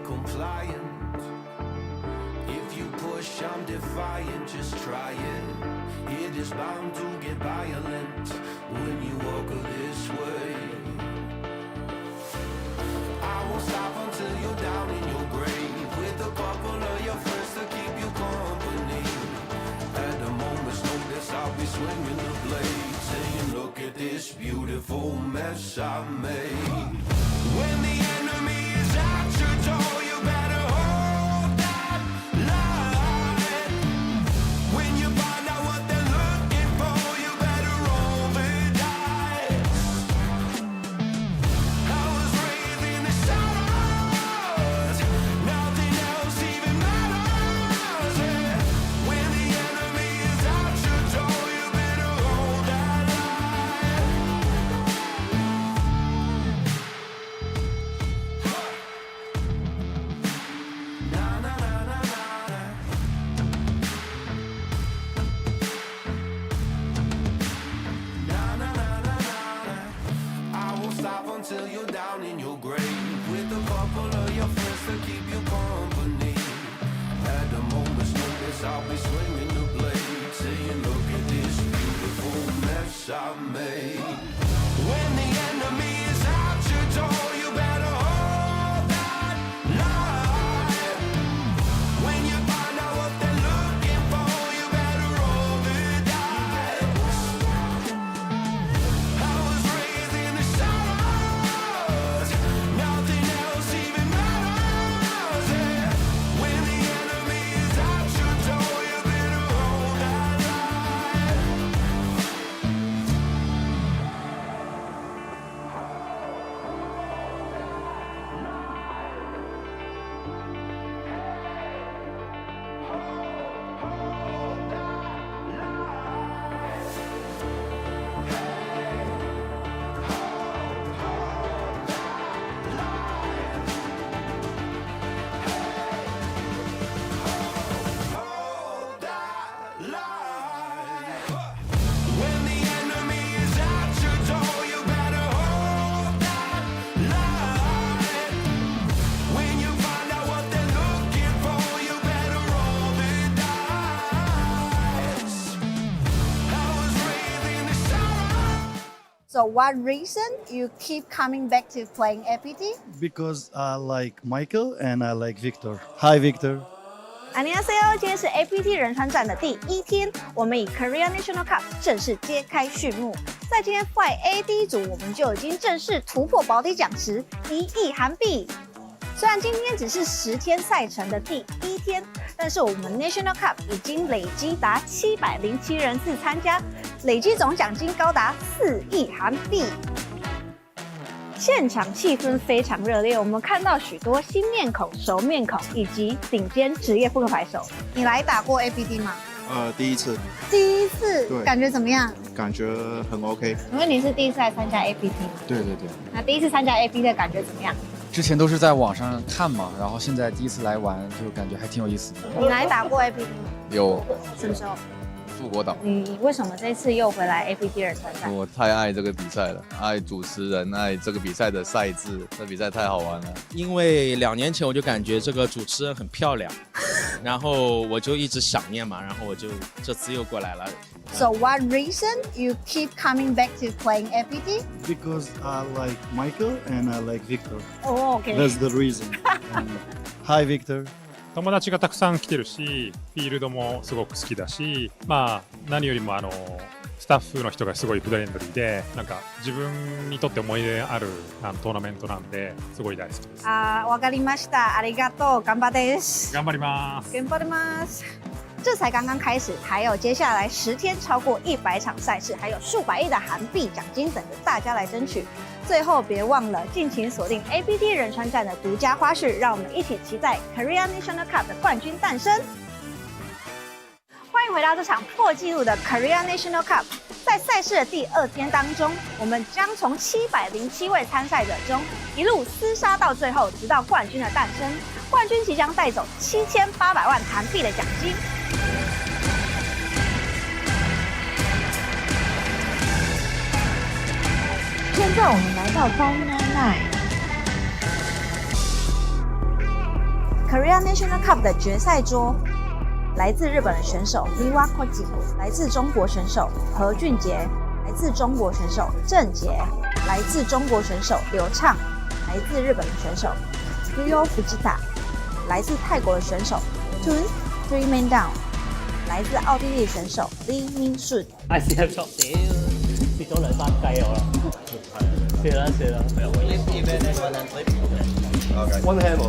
compliant. If you push, I'm defiant, just try it. It is bound to get violent when you walk this way. I won't stop until you're down in your grave, with a couple of your friends to keep you company. At the moment's notice, I'll be swinging the blade, saying, look at this beautiful mess I made. When the enemy is at your door, you better hold that line. When you find out what they're looking for, you better roll the dice. I was raised in the shadows, nothing else even matters. Yeah. When the enemy is at your door, you better hold that line. Na na na na na. Na na na na na. I won't stop until you're down in your grave, with a couple of your friends to keep you company. At the moment's notice, I'll be swinging the blade, saying, look at this beautiful mess I made. When the enemy is at your door, you better hold that line. When you find out what they're looking for, you better roll the dice. I was raised in the shadows, nothing else even matters. Yeah. When the enemy is at your door, you better hold that line. Hold that line. When the enemy is at your door, you better hold that line. When you find out what they're looking for, you better roll the dice. I was raised in the shadows. So what reason you keep coming back to playing APT? Because I like Michael and I like Victor. Hi, Victor. 안녕하세요，今天是 APT 仁川站的第1天，我们以 Korea National Cup 正式揭开序幕。在今天 Fly A 第一组，我们就已经正式突破保底奖池1亿韩币。虽然今天只是10天赛程的第1天，但是我们 National Cup 已经累积达707人次参加，累计总奖金高达4亿韩币。现场气氛非常热烈，我们看到许多新面孔、熟面孔以及顶尖职业扑克牌手。你来打过 APT 吗？第一次，第一次，对感觉怎么样？感觉很 OK。因为你是第一次来参加 APT 吗？对对对，那第一次参加 APT 的感觉怎么样？之前都是在网上看嘛，然后现在第一次来玩，就感觉还挺有意思的。你来打过 APT 吗？有什么时候？富国岛，你为什么这次又回来 APT 仁川站？我太爱这个比赛了，爱主持人，爱这个比赛的赛制，这比赛太好玩了。因为2年前我就感觉这个主持人很漂亮，然后我就一直想念嘛，然后我就这次又过来了。So what reason you keep coming back to playing APT? Because I like Michael and I like Victor. Oh, okay. That's the reason. And hi, Victor. 友達がたくさん来てるし、フィールドもすごく好きだし、まあ何よりもスタッフの人がすごいフレンドリーで、なんか自分にとって思い出あるトーナメントなんですごい大好きです。わかりました。ありがとう。頑張です。頑張ります。頑張ります。这才刚刚开始，还有接下来10天超过100场赛事，还有数百亿的韩币奖金等着大家来争取。最后别忘了尽情锁定 APT 仁川站的独家花絮，让我们一起期待 Korea National Cup 的冠军诞生。欢迎回到这场破纪录的 Korea National Cup。在赛事的第2天当中，我们将从707位参赛者中一路厮杀到最后，直到冠军的诞生。冠军即将带走7800万韩币的奖金。现在我们来到 Final Night。Korea National Cup 的决赛桌，来自日本的选手 Ivanich， 来自中国选手何俊杰，来自中国选手郑杰，来自中国选手刘畅，来自日本的选手 Ryo Fujita， 来自泰國嘅選手 Tun Three Man Down， 來自奧地利選手 Lee Min Sun。試下錯屌，跌咗2、3雞我啦，射啦。One hand 喎，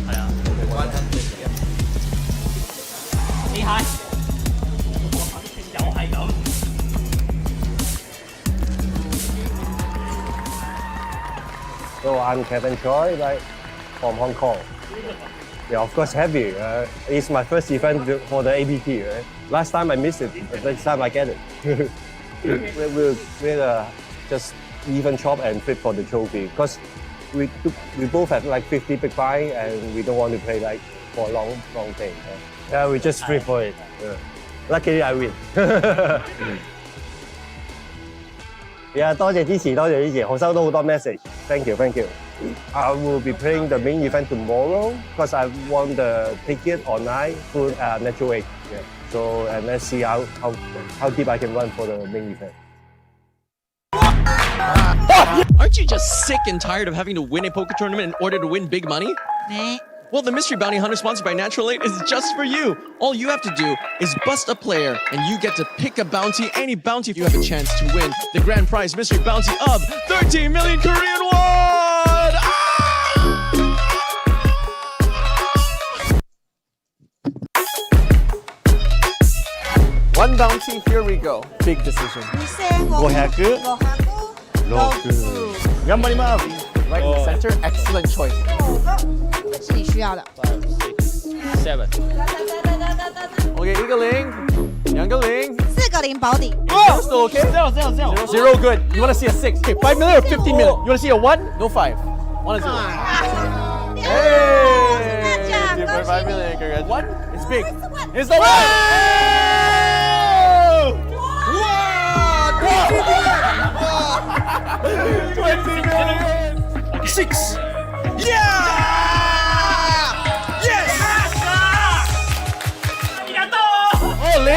係啊。你係，又係咁。So I'm Kevin Choi, like from Hong Kong. Yeah, of course, happy. It's my first event for the APT. Right? Last time I missed it, this time I get it. we'll just even chop and flip for the trophy because we both have like 50 big buy and we don't want to play like for a long thing. Yeah, we just flip for it. Luckily, I win. Yeah, 多謝支持，我收到好多 message. Thank you. I will be playing the main event tomorrow because I won the ticket online through Natural 8. Yeah. So and let's see how deep I can run for the main event. Aren't you just sick and tired of having to win a poker tournament in order to win big money? Well, the Mystery Bounty Hunter sponsored by Natural 8 is just for you. All you have to do is bust a player, and you get to pick a bounty. Any bounty, you have a chance to win the grand prize mystery bounty of 13 million Korean won! One bounty, here we go. Big decision. 500 頑張ります Right in the center, excellent choice. 是你需要的。 5, 6, 7. Okay, 一个零，两个零。4个0保底。 Zero still okay? Zero good. You want to see a 6? Okay, 5 million or 15 million? You want to see a 1? No 5. 1 0. Hey! Give her 5 million, congrats. 1? It's big. It's the 1! Whoa! 20 million! 6! Yeah! Yes! Oh, 零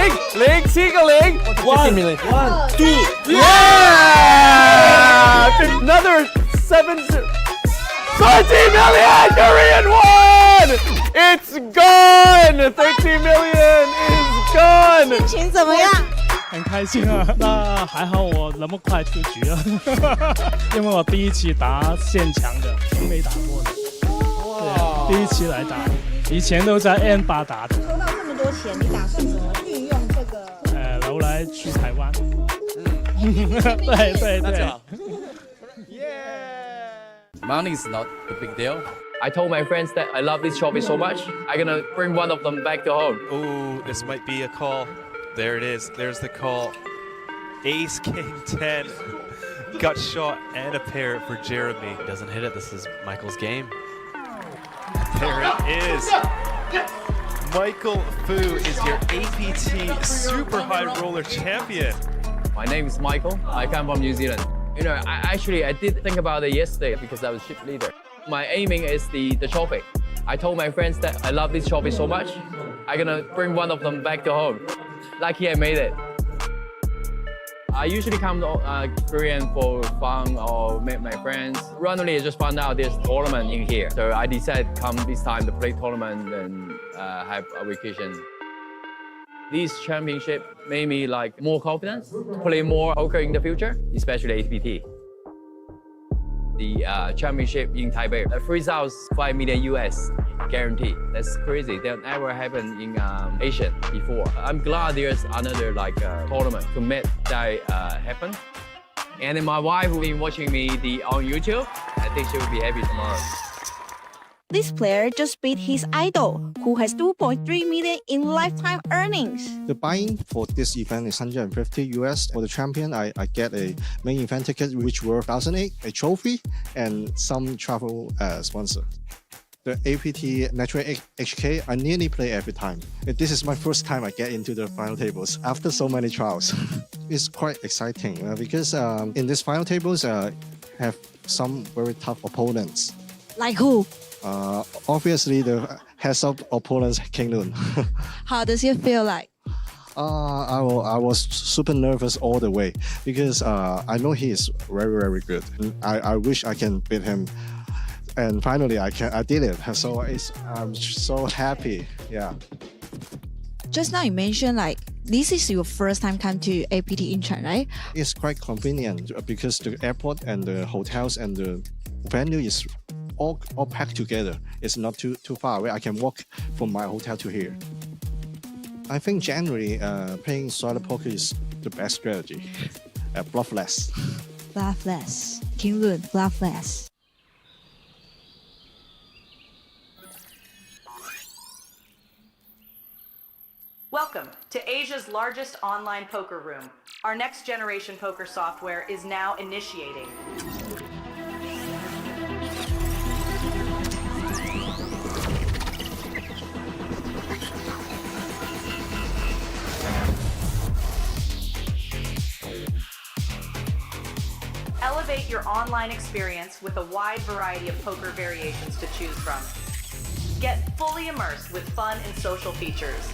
7个零 1 million. 1, 2, yeah! Another 7 20 million Korean won! It's gone! 30 million is gone! 心情怎么样？很开心啊！那还好我那么快出局了，因为我第一期打现场的，从没打过的，对啊，第一期来打，以前都在 N8 打的。收到这么多钱，你打算怎么运用这个？留来去台湾。对。Money is not the big deal. I told my friends that I love this trophy so much, I'm gonna bring one of them back to home. Ooh, this might be a call. There it is. There's the call. Ace, King, 10. Gut shot and a pair for Jeremy. Doesn't hit it. This is Michael's game. There it is. Michael Fu is your APT Super High Roller Champion. My name is Michael. I come from New Zealand. You know, I did think about it yesterday because I was ship leader. My aiming is the trophy. I told my friends that I love this trophy so much, I'm gonna bring one of them back to home. Lucky I made it. I usually come to Korean for fun or meet my friends. Randomly, I just found out there's a tournament in here. So I decided come this time to play tournament and have a vacation. This championship made me like more confidence to play more poker in the future, especially APT. The championship in Taipei, 3,500,000 million US guarantee. That's crazy. That never happened in Asia before. I'm glad there's another tournament to make that happen. And then my wife will be watching me on YouTube. I think she will be happy tomorrow. This player just beat his idol, who has 2.3 million in lifetime earnings. The buy-in for this event is 150 US. For the champion, I get a main event ticket which worth 1,008, a trophy, and some travel sponsor. The APT Natural HK, I nearly play every time. This is my first time I get into the final tables after so many trials. It's quite exciting because in these final tables, have some very tough opponents. Like who? Obviously, the heads-up opponent, King Loon. How does it feel like? I was super nervous all the way because I know he is very, very good. I wish I can beat him. And finally, I did it. So I'm so happy. Yeah. Just now you mentioned like this is your first time come to APT Incheon, right? It's quite convenient because the airport and the hotels and the venue is all packed together. It's not too far away. I can walk from my hotel to here. I think generally playing solid poker is the best strategy. Bluff less. Bluff less. King Loon, bluff less. Welcome to Asia's largest online poker room. Our next generation poker software is now initiating. Elevate your online experience with a wide variety of poker variations to choose from. Get fully immersed with fun and social features.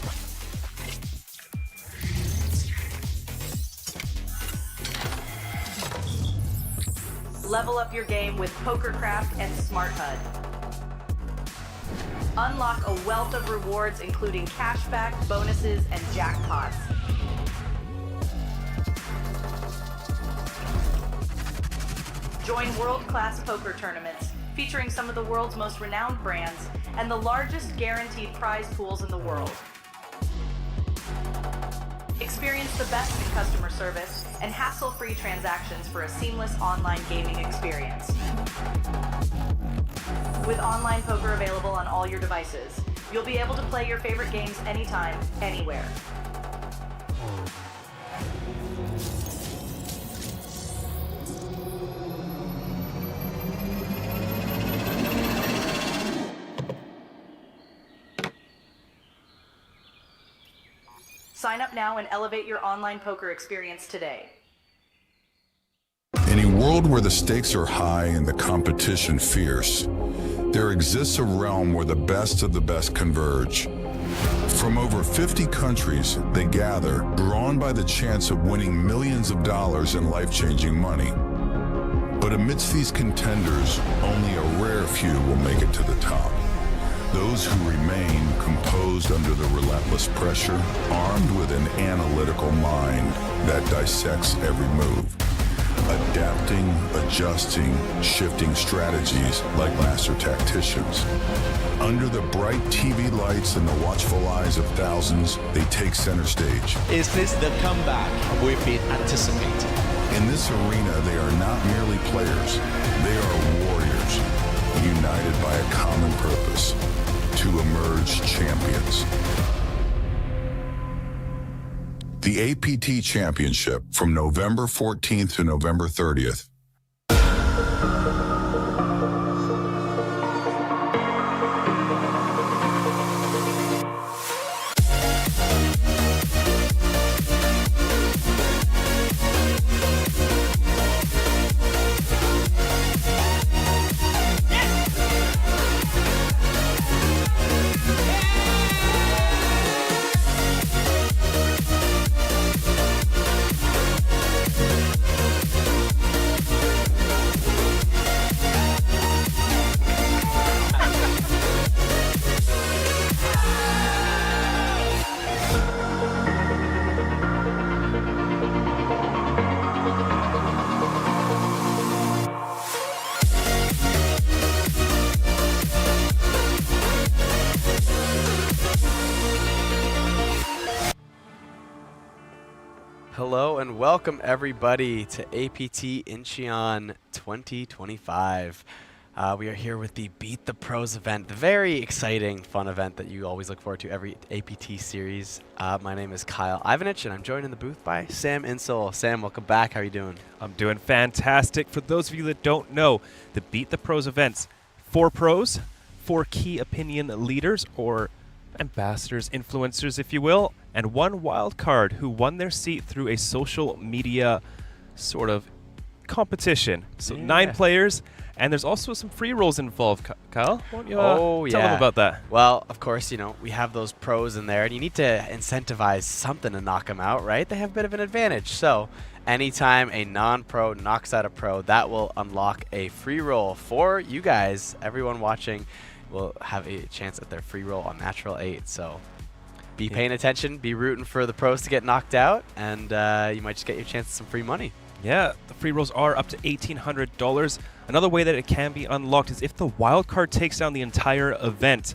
Level up your game with PokerCraft and Smart HUD. Unlock a wealth of rewards including cashback, bonuses, and jackpots. Join world-class poker tournaments featuring some of the world's most renowned brands and the largest guaranteed prize pools in the world. Experience the best in customer service and hassle-free transactions for a seamless online gaming experience. With online poker available on all your devices, you'll be able to play your favorite games anytime, anywhere. Sign up now and elevate your online poker experience today. In a world where the stakes are high and the competition fierce, there exists a realm where the best of the best converge. From over 50 countries, they gather, drawn by the chance of winning millions of dollars in life-changing money. But amidst these contenders, only a rare few will make it to the top. Those who remain composed under the relentless pressure, armed with an analytical mind that dissects every move, adapting, adjusting, shifting strategies like master tacticians. Under the bright TV lights and the watchful eyes of thousands, they take center stage. Is this the comeback we've been anticipating? In this arena, they are not merely players, they are warriors, united by a common purpose: to emerge champions. The APT Championship from November 14th to November 30th. Hello and welcome everybody to APT Incheon 2025. We are here with the Beat the Pros event, the very exciting, fun event that you always look forward to every APT series. My name is Kyle Ivanich and I'm joined in the booth by Sam Insole. Sam, welcome back. How are you doing? I'm doing fantastic. For those of you that don't know, the Beat the Pros events, 4 pros, 4 key opinion leaders or ambassadors, influencers, if you will, and 1 wild card who won their seat through a social media sort of competition. So 9 players, and there's also some free rolls involved. Kyle, why don't you tell them about that? Well, of course, we have those pros in there, and you need to incentivize something to knock them out, right? They have a bit of an advantage. So anytime a non-pro knocks out a pro, that will unlock a free roll for you guys. Everyone watching will have a chance at their free roll on natural 8. So be paying attention, be rooting for the pros to get knocked out, and you might just get your chance at some free money. Yeah, the free rolls are up to $1,800. Another way that it can be unlocked is if the wild card takes down the entire event.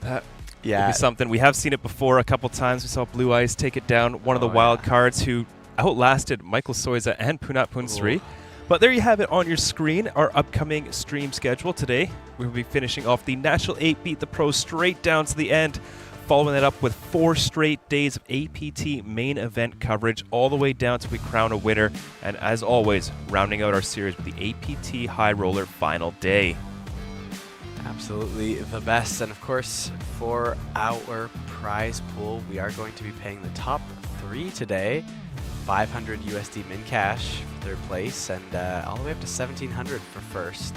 That would be something. We have seen it before a couple times. We saw Blue Eyes take it down, one of the wild cards who outlasted Michael Soiza and Punat Punsri. But there you have it on your screen, our upcoming stream schedule today. We'll be finishing off the National 8 Beat the Pro straight down to the end, following it up with 4 straight days of APT main event coverage all the way down till we crown a winner. And as always, rounding out our series with the APT High Roller final day. Absolutely the best. And of course, for our prize pool, we are going to be paying the top 3 today. 500 USD min cash for 3rd place, and all the way up to 1,700 for 1st.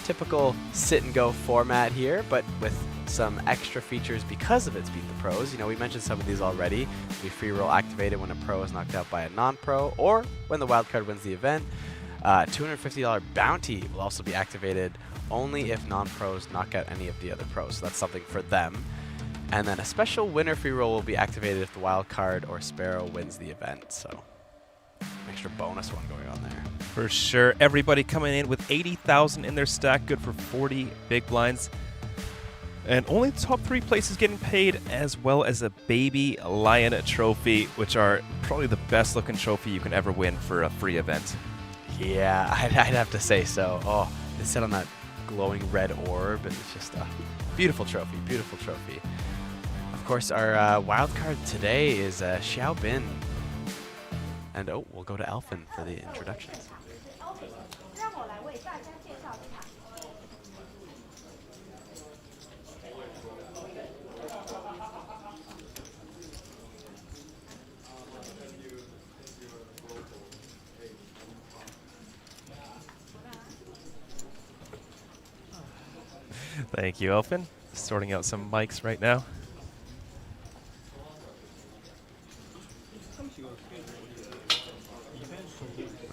Typical sit and go format here, but with some extra features because of its Beat the Pros. We mentioned some of these already. It'll be free roll activated when a pro is knocked out by a non-pro, or when the wildcard wins the event. $250 bounty will also be activated only if non-pros knock out any of the other pros. So that's something for them. And then a special winner free roll will be activated if the wild card or Sparrow wins the event. So extra bonus one going on there. For sure. Everybody coming in with 80,000 in their stack, good for 40 big blinds. And only the top 3 places getting paid, as well as a baby lion trophy, which are probably the best looking trophy you can ever win for a free event. Yeah, I'd have to say so. Oh, they sit on that glowing red orb, and it's just a beautiful trophy, beautiful trophy. Of course, our wild card today is Xiao Bin. And we'll go to Elfin for the introductions. Thank you, Elfin. Sorting out some mics right now.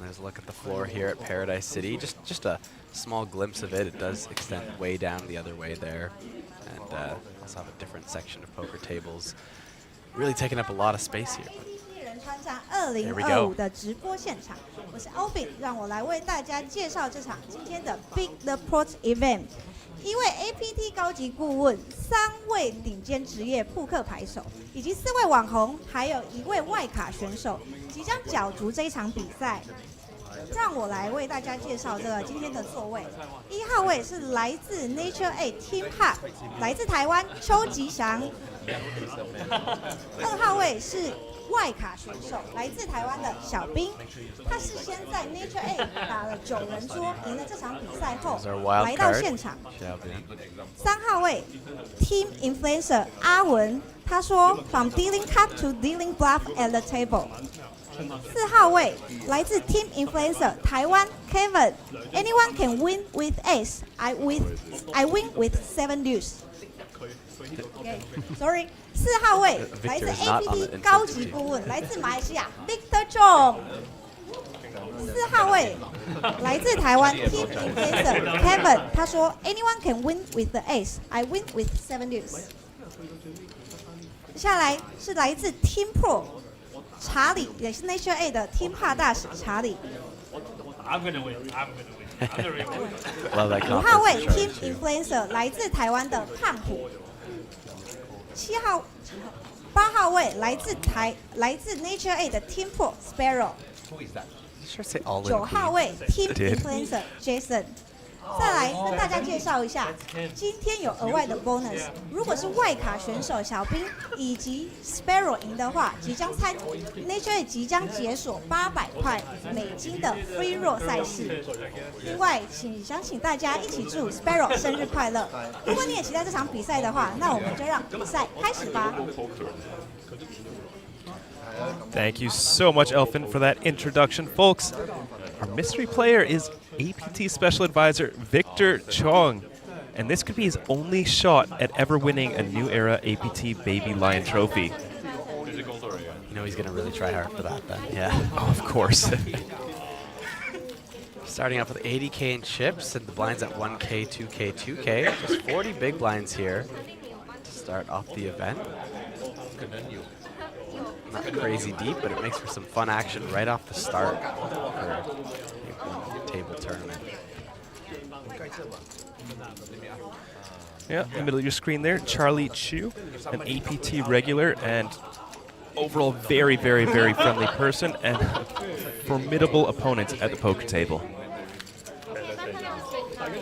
There's a look at the floor here at Paradise City. Just a small glimpse of it. It does extend way down the other way there. And also have a different section of poker tables. Really taking up a lot of space here. There we go. 的直播现场，我是 Alvin， 让我来为大家介绍这场今天的 Beat the Pros Event。一位 APT 高级顾问，3位顶尖职业扑克牌手，以及4位网红，还有1位外卡选手，即将角逐这一场比赛。让我来为大家介绍这个今天的座位。1号位是来自 Nature A Team Hub， 来自台湾邱吉祥。2号位是外卡选手，来自台湾的小兵，他事先在 Nature A 打了9人桌，赢了这场比赛后，来到现场。3号位 Team Influencer 阿文，他说 From dealing cup to dealing bluff at the table。4号位来自 Team Influencer 台湾 Kevin， Anyone can win with ace, I win with 7 deuce。Sorry。4号位来自 APT 高级顾问，来自马来西亚 Victor Chong。4号位来自台湾 Team Influencer Kevin， 他说 Anyone can win with the ace, I win with 7 deuce。接下来是来自 Team Pro 查理，也是 Nature A 的 Team Hub 大使查理。5号位 Team Influencer 来自台湾的胖虎。8号位来自 Nature A 的 Team Pro Sparrow。9号位 Team Influencer Jason。再来跟大家介绍一下，今天有额外的 bonus。如果是外卡选手小兵以及 Sparrow 赢的话，Nature A 即将解锁800块美金的 free roll 赛事。另外，想请大家一起祝 Sparrow 生日快乐。如果你也期待这场比赛的话，那我们就让比赛开始吧。Thank you so much, Elfin, for that introduction, folks. Our mystery player is APT Special Advisor Victor Chong, and this could be his only shot at ever winning a New Era APT Baby Lion Trophy. You know he's going to really try hard for that then. Yeah. Oh, of course. Starting off with 80K in chips and the blinds at 1K, 2K, 2K. Just 40 big blinds here to start off the event. Not crazy deep, but it makes for some fun action right off the start for a table tournament. Yeah, in the middle of your screen there, Charlie Chu, an APT regular and overall very, very, very friendly person and formidable opponent at the poker table.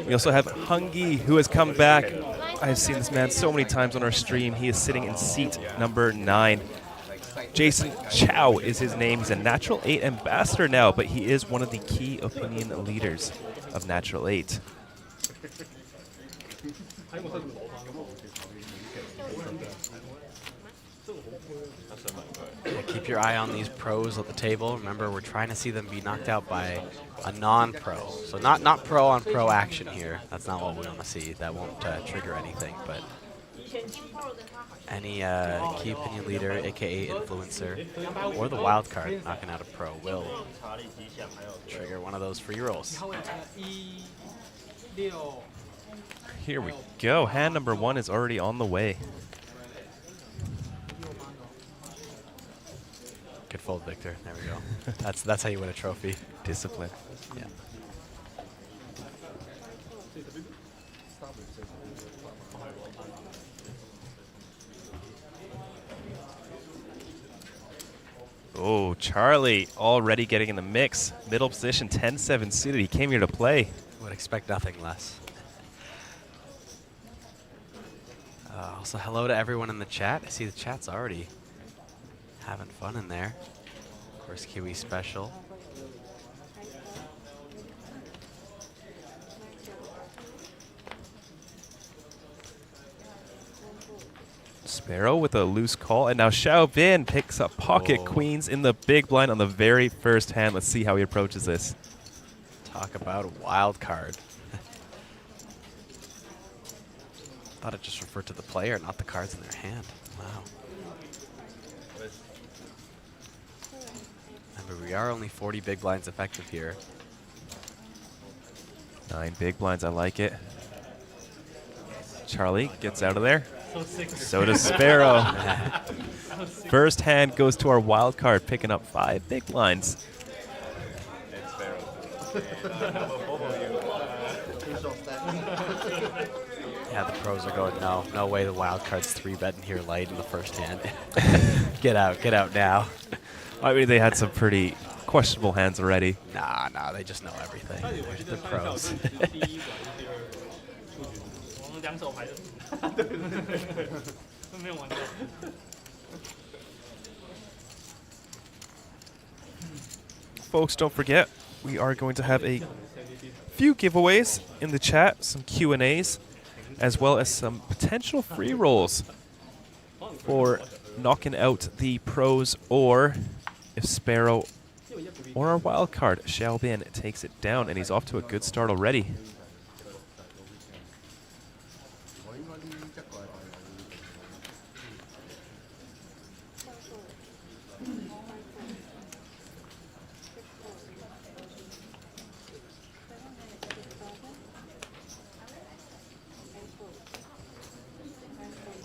We also have Hungy, who has come back. I've seen this man so many times on our stream. He is sitting in seat number 9. Jason Chow is his name. He's a Natural 8 ambassador now, but he is one of the key opinion leaders of Natural 8. Yeah, keep your eye on these pros at the table. Remember, we're trying to see them be knocked out by a non-pro. So not pro on pro action here. That's not what we want to see. That won't trigger anything. But any key opinion leader, aka influencer, or the wild card knocking out a pro will trigger one of those free rolls. Here we go. Hand number 1 is already on the way. Good fold, Victor. There we go. That's how you win a trophy. Discipline. Yeah. Oh, Charlie already getting in the mix. Middle position, 10-7 suited. He came here to play. Would expect nothing less. Also, hello to everyone in the chat. I see the chat's already having fun in there. Of course, Kiwi Special. Sparrow with a loose call, and now Xiao Bin picks up pocket queens in the big blind on the very first hand. Let's see how he approaches this. Talk about a wild card. Thought it just referred to the player, not the cards in their hand. Wow. Remember, we are only 40 big blinds effective here. 9 big blinds, I like it. Charlie gets out of there. So does Sparrow. First hand goes to our wild card, picking up 5 big blinds. Yeah, the pros are going, no way the wild card's 3-betting here light in the first hand. Get out now. I mean, they had some pretty questionable hands already. Nah, they just know everything. They're pros. Folks, don't forget, we are going to have a few giveaways in the chat, some Q&As, as well as some potential free rolls for knocking out the pros, or if Sparrow or our wild card, Xiao Bin, takes it down, and he's off to a good start already.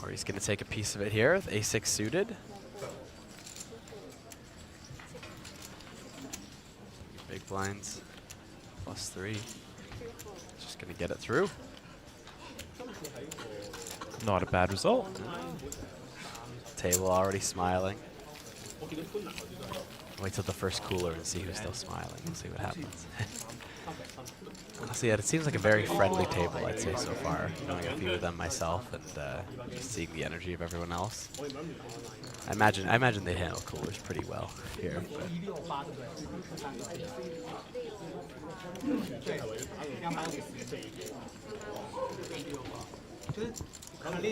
Or he's going to take a piece of it here with A6 suited. Big blinds, +3. Just going to get it through. Not a bad result. Table already smiling. Wait till the first cooler and see who's still smiling. We'll see what happens. Honestly, it seems like a very friendly table, I'd say, so far. Knowing a few of them myself and just seeing the energy of everyone else. I imagine they'd handle coolers pretty well here. And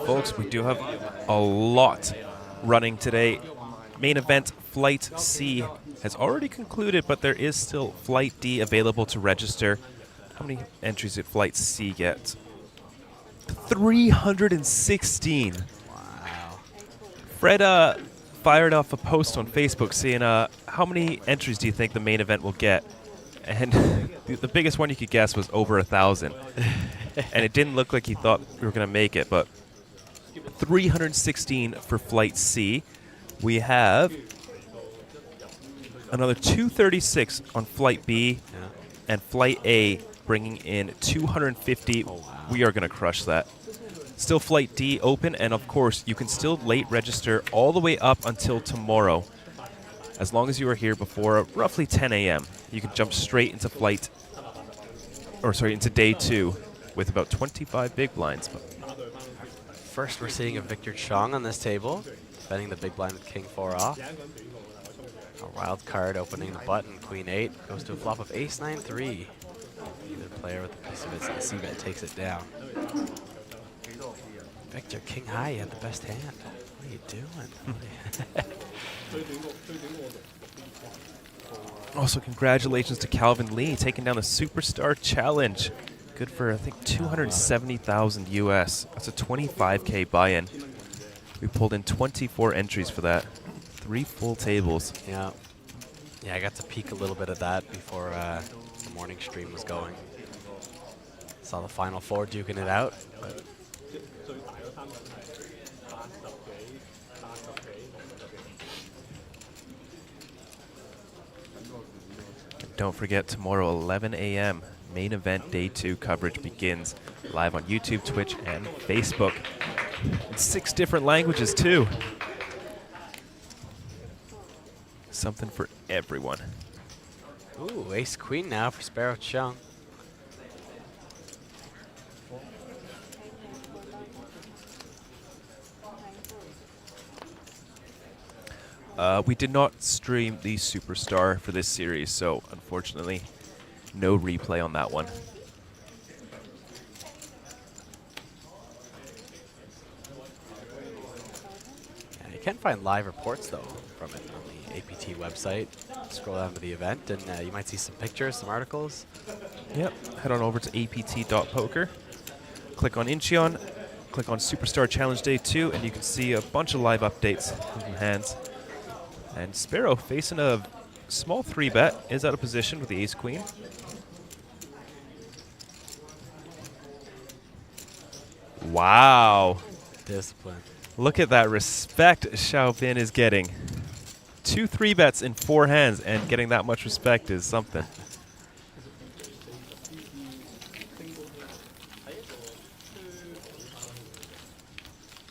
folks, we do have a lot running today. Main event Flight C has already concluded, but there is still Flight D available to register. How many entries did Flight C get? 316. Wow. Fred fired off a post on Facebook saying, how many entries do you think the main event will get? And the biggest one you could guess was over 1,000. And it didn't look like he thought we were going to make it, but 316 for Flight C. We have another 236 on Flight B, and Flight A bringing in 250. Oh, wow. We are going to crush that. Still Flight D open, and of course, you can still late register all the way up until tomorrow. As long as you are here before roughly 10 a.m., you can jump straight into into day 2 with about 25 big blinds. First, we're seeing a Victor Chong on this table, betting the big blind with King 4 off. A wild card opening the button, Queen 8, goes to a flop of Ace 9-3. Either player with a piece of it, so the C-bet takes it down. Victor, King High, you had the best hand. What are you doing? Also, congratulations to Calvin Lee taking down the Superstar Challenge. Good for, I think, 270,000 US. That's a 25K buy-in. We pulled in 24 entries for that. 3 full tables. Yeah. Yeah, I got to peek a little bit of that before the morning stream was going. Saw the final 4 duking it out. But don't forget, tomorrow, 11 a.m., main event day 2 coverage begins live on YouTube, Twitch, and Facebook. In 6 different languages, too. Something for everyone. ooh, Ace Queen now for Sparrow Chung. We did not stream the Superstar for this series, so unfortunately, no replay on that one. Yeah, you can find live reports, though, from it on the APT website. Scroll down to the event, and you might see some pictures, some articles. Yep, head on over to apt.poker. Click on Incheon, click on Superstar Challenge Day 2, and you can see a bunch of live updates from hands. And Sparrow, facing a small 3-bet, is out of position with the Ace-Queen. Wow. Discipline. Look at that respect Xiaobin is getting. 2 3-bets in 4 hands, and getting that much respect is something.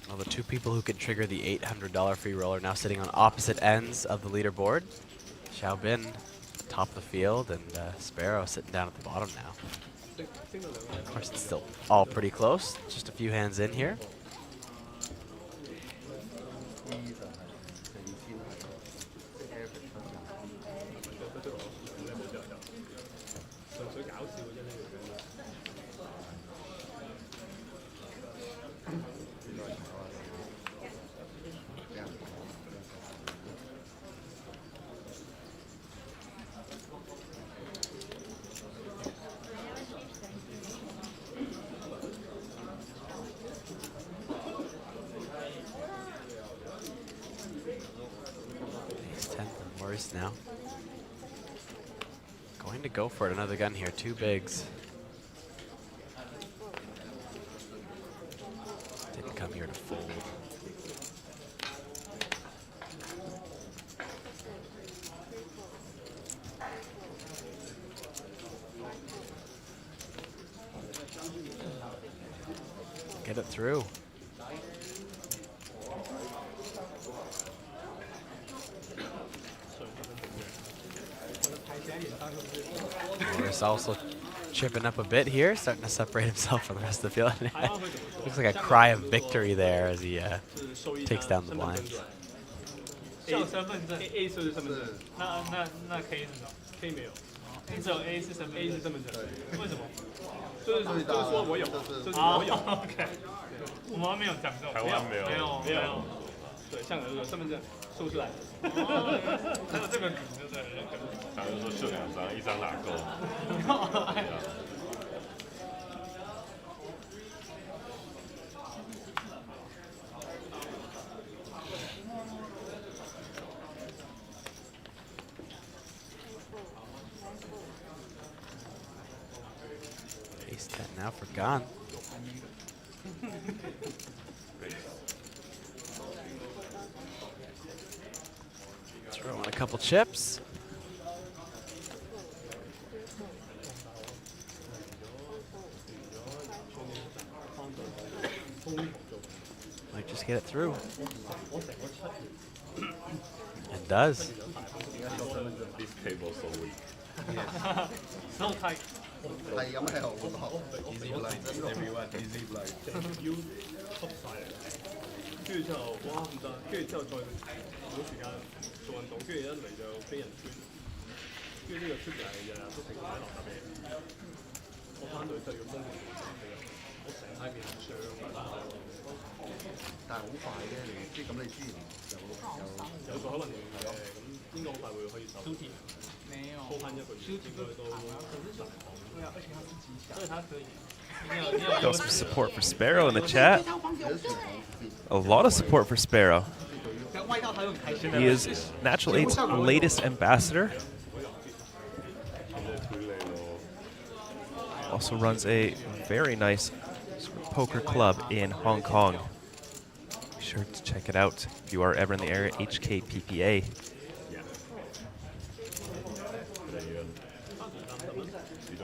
Well, the 2 people who can trigger the $800 free roll are now sitting on opposite ends of the leaderboard. Xiaobin top of the field, and Sparrow sitting down at the bottom now. Of course, it's still all pretty close. Just a few hands in here. Now. Going to go for it. Another gun here. 2 bigs. Didn't come here to fold. Get it through. Morris also chipping up a bit here, starting to separate himself from the rest of the field. Looks like a cry of victory there as he takes down the blinds. 像身份证 ，A 是身份证，那 K 是什么 ？K 没有，只有 A 是身份证。A 是身份证，为什么？就是说我有，就是我有。OK， 我们没有讲这种，台湾没有。对，香港有身份证秀出来，还有这个梗，对不对？他就说秀2张，1张哪够？Ace 10 now for Gan. Throw in a couple chips. Might just get it through. It does. This table so weak. So tight. Easy blind, everyone, easy blind. 跟住之後，哇唔得，跟住之後再冇時間做運動，跟住一嚟就飛人圈，跟住呢個出嚟日日都成日喺垃圾嘢。我翻到就要瘋狂做垃圾嘅，我成塊面係傷。但係好快嘅，你即係咁你之前有個可能係咁應該好快會可以收。抽翻一個月應該都難講。所以他可以。Got some support for Sparrow in the chat. A lot of support for Sparrow. He is Natural 8's latest ambassador. Also runs a very nice poker club in Hong Kong. Be sure to check it out if you are ever in the area. HKPPA.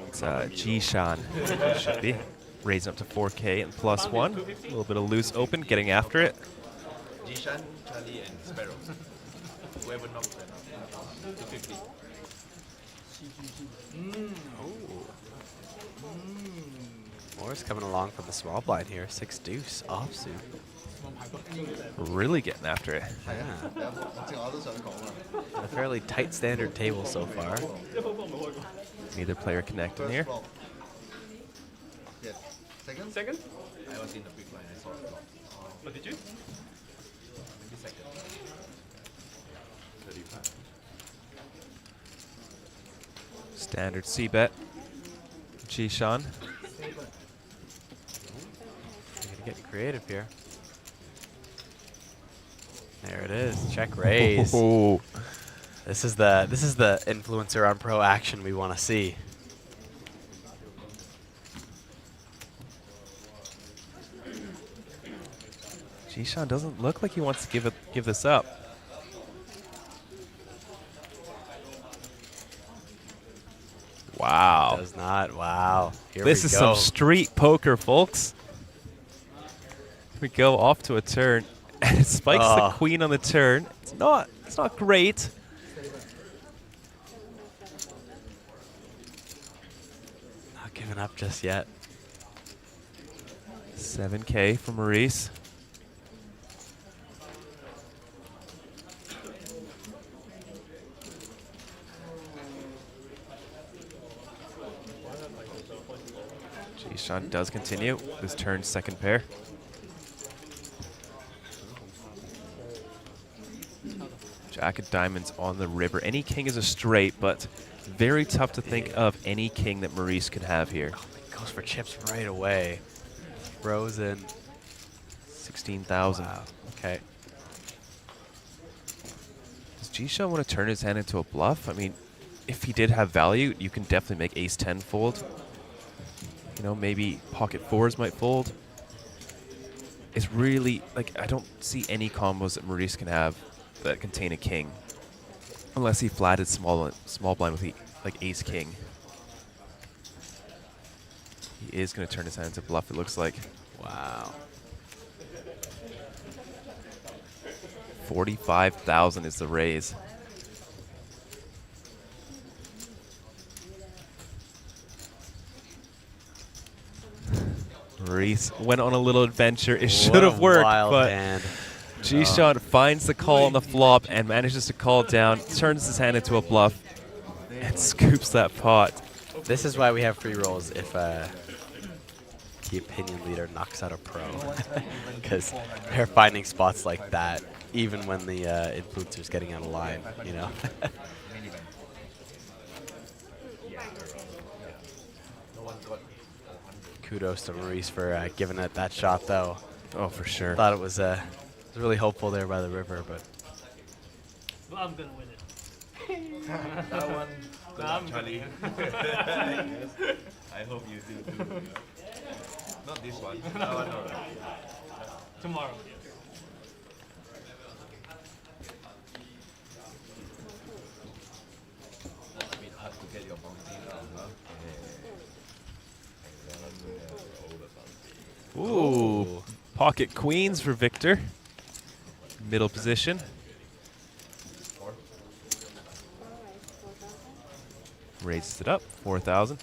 It's Jishan. Should be. Raising up to 4K and +1. A little bit of loose open, getting after it. Jishan, Charlie, and Sparrow. Whoever knocks them out. 250. Moore's coming along from the small blind here. 6 deuce offsuit. Really getting after it. Yeah. A fairly tight standard table so far. Neither player connecting here. Yes. Second? I was in the big line, I saw it. What did you? Maybe second. 35. Standard C-bet. Jishan. Getting creative here. There it is. Check raise. Oh. This is the influencer on pro action we want to see. Jishan doesn't look like he wants to give this up. Wow. Does not. Wow. Here This we is go. some street poker, folks. We go off to a turn, and it spikes the queen on the turn. It's not great. Not giving up just yet. 7K for Maurice. Jishan does continue. This turn's second pair. Jack of diamonds on the river. Any king is a straight, but very tough to think of any king that Maurice could have here. Goes for chips right away. Throws in 16,000. Wow. Okay. Does Jishan want to turn his hand into a bluff? I mean, if he did have value, you can definitely make ace-10 fold. You know, maybe pocket fours might fold. It's really, like, I don't see any combos that Maurice can have that contain a king. Unless he flatted small blind with, like, ace-king. He is going to turn his hand into bluff, it looks like. Wow. 45,000 is the raise. Maurice went on a little adventure. It should have worked, but Jisean finds the call on the flop and manages to call it down, turns his hand into a bluff, and scoops that pot. This is why we have free rolls if the opinion leader knocks out a pro. Because they're finding spots like that even when the influencer's getting out of line, you know? Kudos to Maurice for giving it that shot, though. Oh, for sure. Thought it was really hopeful there by the river, but. Well, I'm gonna win it. That one, good luck, Charlie. Yes. I hope you do too. Not this one. That one, no. Tomorrow. A bit hard to get your bounty down, huh? Ooh, pocket queens for Victor. Middle position. Raises it up, 4,000.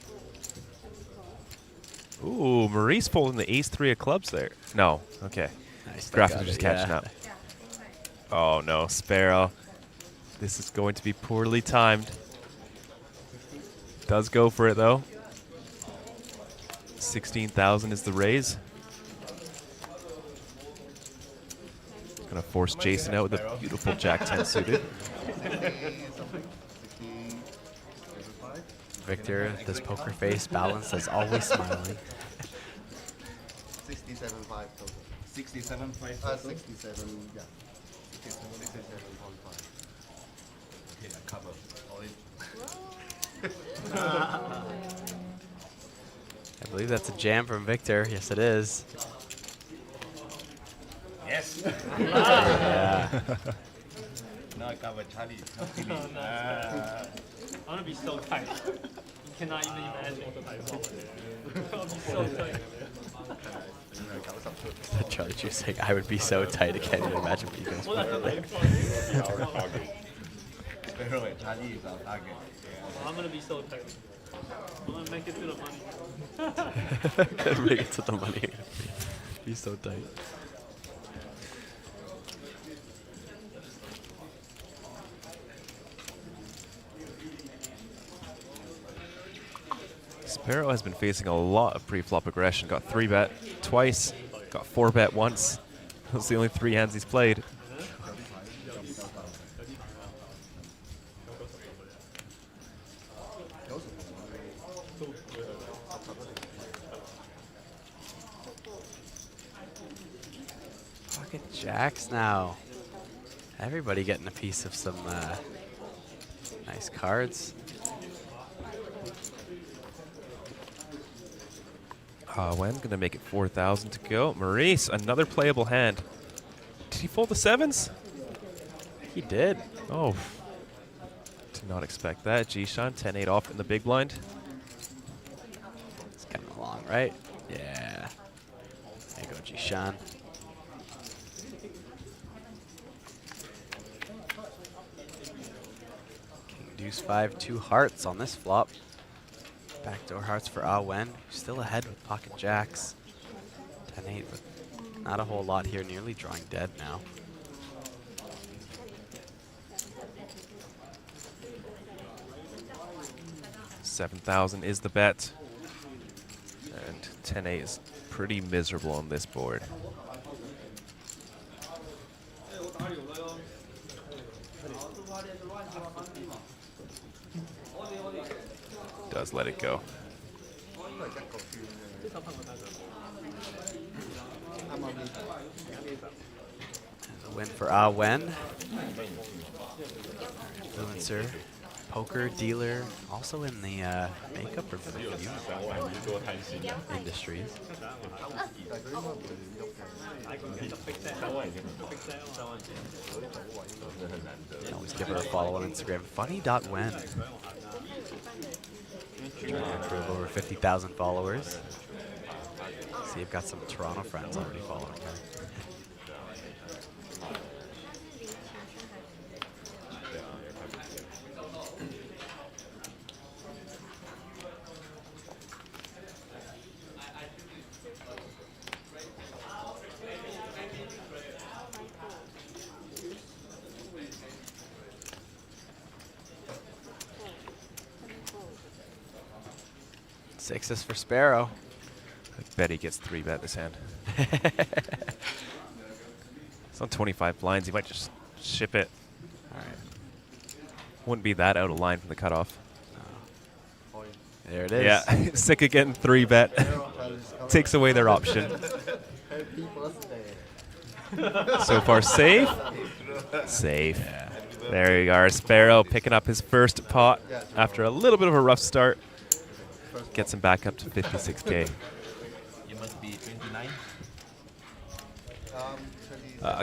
Ooh, Maurice folding the ace-3 of clubs there. No, okay. Nice. Graphics are just catching up. Oh no, Sparrow. This is going to be poorly timed. Does go for it though. 16,000 is the raise. Gonna force Jason out with a beautiful Jack-10 suited. Victor, this poker face balance is always smiling. 67.5 total. 67.5 total? 67, yeah. 67.5. Okay, I cover. I believe that's a jam from Victor. Yes, it is. Yes! Yeah. Now I cover Charlie. I'm gonna be so tight. You cannot even imagine. I'll be so tight. Charlie Chu saying, I would be so tight, I can't even imagine what you guys put in there. Sparrow and Charlie is our target. I'm gonna be so tight. I'm gonna make it to the money. Gonna make it to the money. Be so tight. Sparrow has been facing a lot of pre-flop aggression. Got 3-bet twice, got 4-bet once. Those are the only 3 hands he's played. Pocket jacks now. Everybody getting a piece of some nice cards. Wen gonna make it 4,000 to go. Maurice, another playable hand. Did he fold the 7s? He did. Oh, did not expect that. Jisean, 10-8 off in the big blind. It's coming along, right? Yeah. There you go, Jisean. King Deuce 5, 2 hearts on this flop. Backdoor hearts for Wen, who's still ahead with pocket jacks. 10-8, but not a whole lot here, nearly drawing dead now. $7,000 is the bet. And 10-8 is pretty miserable on this board. Does let it go. There's a win for Wen. Influencer, poker dealer, also in the makeup or industries. Always give her a follow on Instagram. Funny.wen. Trying to improve over 50,000 followers. See, I've got some Toronto friends already following her. Sixes for Sparrow. I bet he gets 3-bet this hand. It's on 25 blinds. He might just ship it. All right. Wouldn't be that out of line from the cutoff. There it is. Yeah, sick of getting 3-bet. Takes away their option. So far safe. Safe. Yeah. There you are. Sparrow picking up his first pot after a little bit of a rough start. Gets him back up to 56K. You must be 29.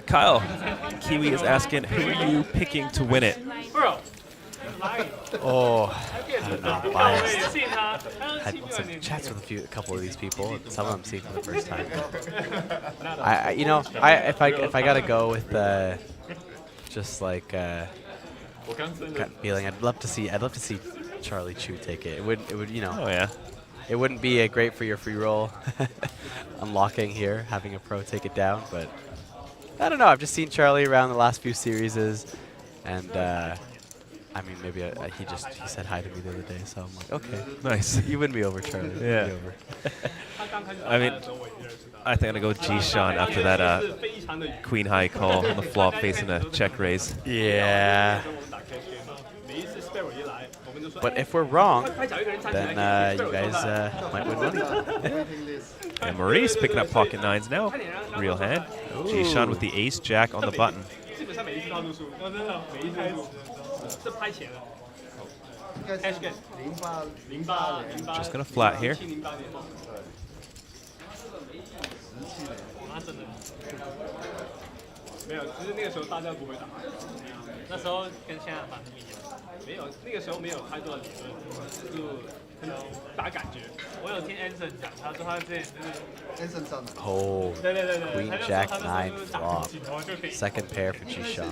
Kyle, Kiwi is asking, who are you picking to win it? Oh, I don't know, I'm biased. Had some chats with a couple of these people, and some of them seen for the first time. If I gotta go with just like gut feeling, I'd love to see Charlie Chu take it. It would Oh yeah. It wouldn't be great for your free roll unlocking here, having a pro take it down, but I don't know. I've just seen Charlie around the last few series, and I mean, maybe he said hi to me the other day, so I'm like, okay, nice. You win me over, Charlie. Yeah. Win me over. I mean, I think I'm gonna go G-Sean after that queen high call on the flop facing a check raise. Yeah. But if we're wrong, then you guys might win money. And Maurice picking up pocket nines now. Real hand. G-Sean with the ace jack on the button. Just gonna flat here. 没有，只是那个时候大家不会打，那时候跟现在反正不一样，没有那个时候没有太多的理论，就打感觉。我有听 Anson 讲，他说他之前就是 Anson 上的。Oh, Queen Jack 9 flop. Second pair for G-Sean.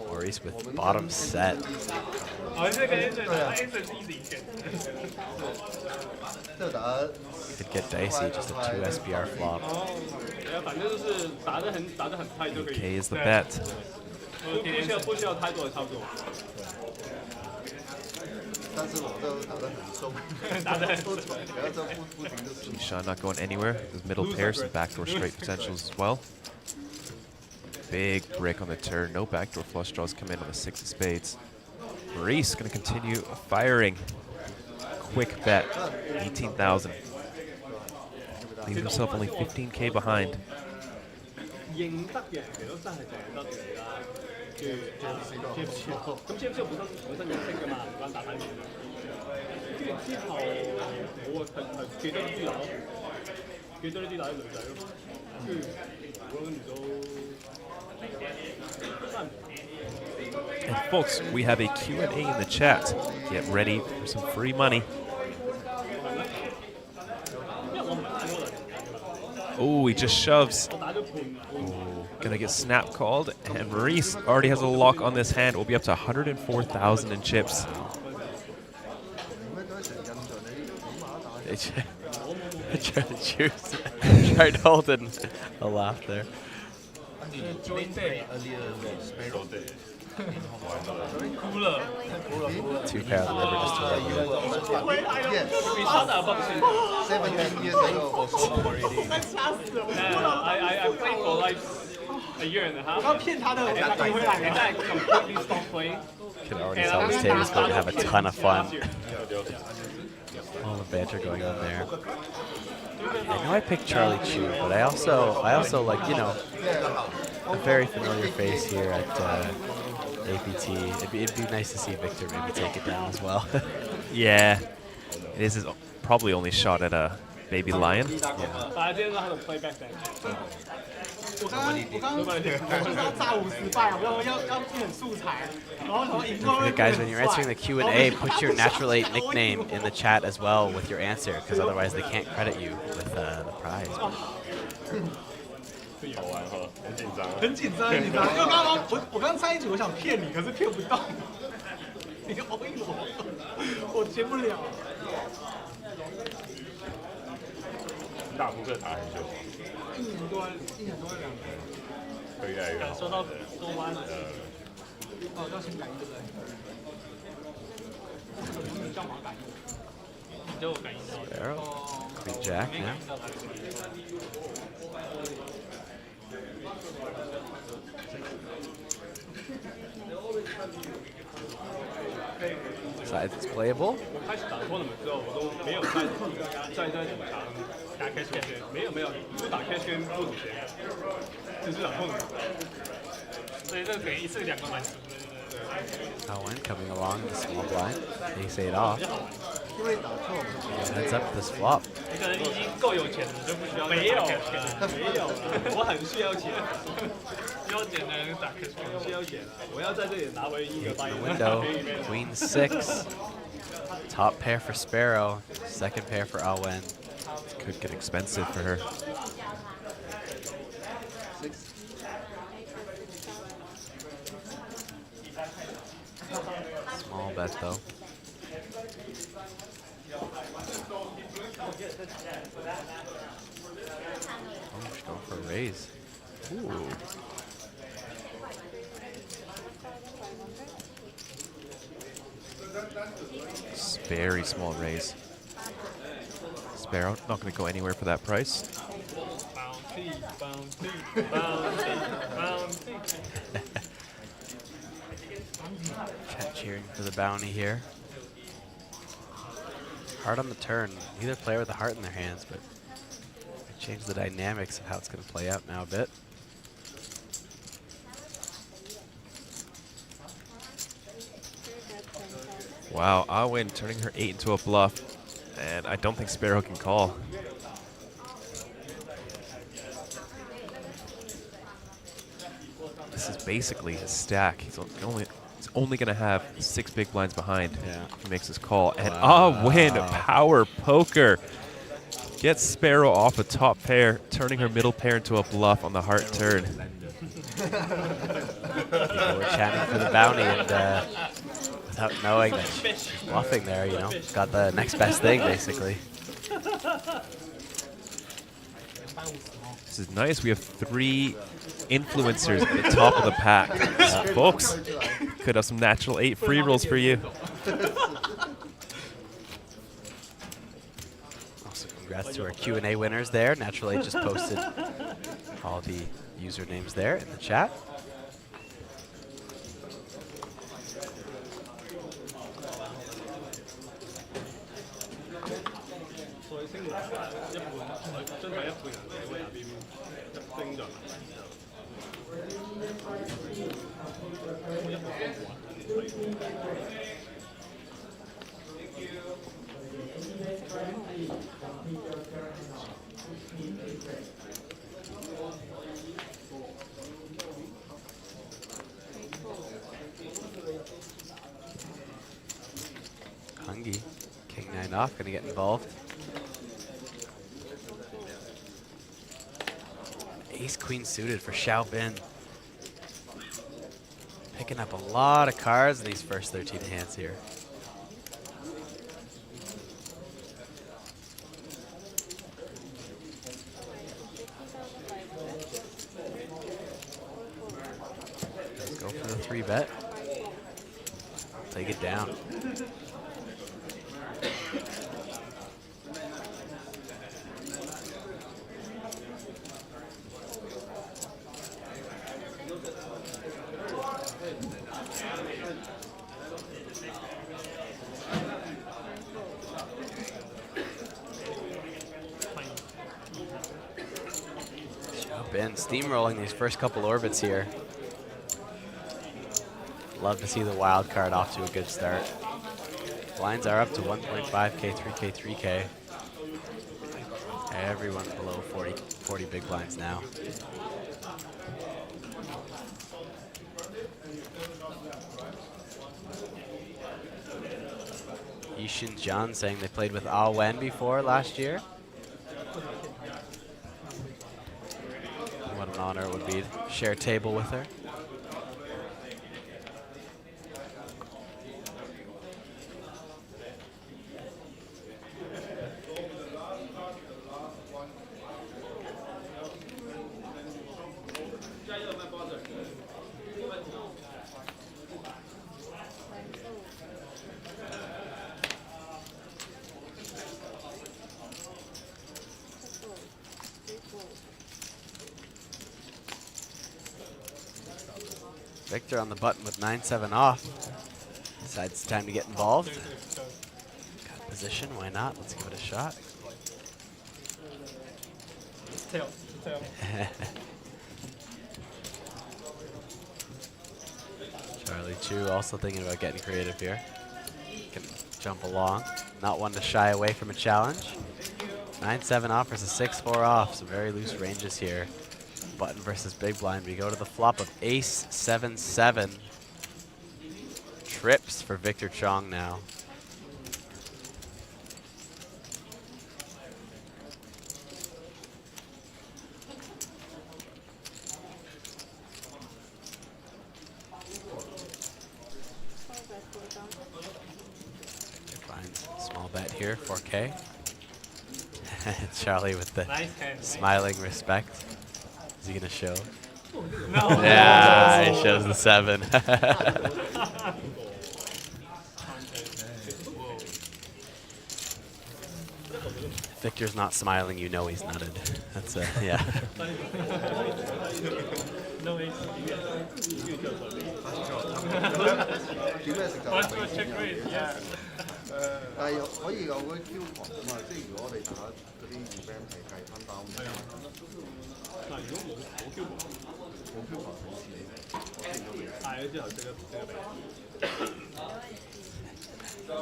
Maurice with bottom set. 哦，这个 Anson 是一直赢钱。 Could get dicey, just a 2 SPR flop. K is the bet. G-Sean not going anywhere. His middle pair, some backdoor straight potentials as well. Big brick on the turn. No backdoor flush draws come in on the 6 of spades. Maurice going to continue firing. Quick bet, 18,000. Leaves himself only 15K behind. 贏得嘅其實都真係淨係得咁 James 本身認識㗎嘛，唔關打牌事。跟住之後我係記得呢啲打啲女仔咯，跟住都。 And folks, we have a Q&A in the chat. Get ready for some free money. Oh, he just shoves. Oh, gonna get snap called, and Maurice already has a lock on this hand. It will be up to 104,000 in chips. Tried holding a laugh there. Two pair on the river just to I played for like a year and a half. And I completely stopped playing. Can already tell this table is going to have a ton of fun. All the banter going on there. I know I picked Charlie Chu, but I also like, you know, a very familiar face here at APT. It'd be nice to see Victor maybe take it down as well. Yeah, it is his probably only shot at a baby lion. Yeah. But I didn't know how to play back then. Guys, when you're answering the Q&A, put your natural 8 nickname in the chat as well with your answer, because otherwise they can't credit you with the prize. 很紧张，因为我刚猜一局，我想骗你，可是骗不到。你all in我接不了。大扑克打很久吗？1年多2年。会越来越好。感受到多弯了。要先感应对不对？这样滑感应。比较 Sparrow. Queen Jack now. Size is playable. 我开始打 tournament 之后，我都没有在打 cash game， 没有，就打 cash game 不赌钱，就是打 tournament。所以这个等于一次2个满足。Owen coming along in the small blind. Ace 8 off. Heads up this flop. 你可能已经够有钱了，就不需要没有，没有，我很需要钱，需要钱的人打 cash game 需要钱啊！我要在这里拿回一个 The window. Queen 6. Top pair for Sparrow. Second pair for Owen. Could get expensive for her. Small bet though. Oh, she's going for a raise. Ooh. Very small raise. Sparrow not going to go anywhere for that price. Chat cheering for the bounty here. Heart on the turn. Neither player with a heart in their hands, but change the dynamics of how it's going to play out now a bit. Wow, Awin turning her 8 into a bluff, and I don't think Sparrow can call. This is basically his stack. He's only going to have 6 big blinds behind if he makes his call. And Awin, power poker, gets Sparrow off a top pair, turning her middle pair into a bluff on the heart turn. We're chanting for the bounty, and without knowing that she's bluffing there, you know, got the next best thing, basically. This is nice. We have 3 influencers at the top of the pack. Folks, could have some natural 8 free rolls for you. Also, congrats to our Q&A winners there. Natural 8 just posted all the usernames there in the chat. Hungy, King 9 off, gonna get involved. Ace Queen suited for Xiaobin. Picking up a lot of cards in these first 13 hands here. Let's go for the 3-bet. Take it down. Been steamrolling these first couple orbits here. Love to see the wild card off to a good start. Blinds are up to 1.5K, 3K, 3K. Everyone's below 40 big blinds now. Yishin John saying they played with Ah Wen before last year. What an honor it would be to share a table with her. Victor on the button with 9-7 off. Decides it's time to get involved. Got position, why not? Let's give it a shot. Charlie Chu also thinking about getting creative here. Can jump along. Not one to shy away from a challenge. 9-7 offers a 6-4 off. Some very loose ranges here. Button versus big blind. We go to the flop of ace 7-7. Trips for Victor Chong now. Finds small bet here, 4K. Charlie with the smiling respect. Is he gonna show? No. Yeah, he shows the 7. Victor's not smiling, you know he's nutted. That's yeah.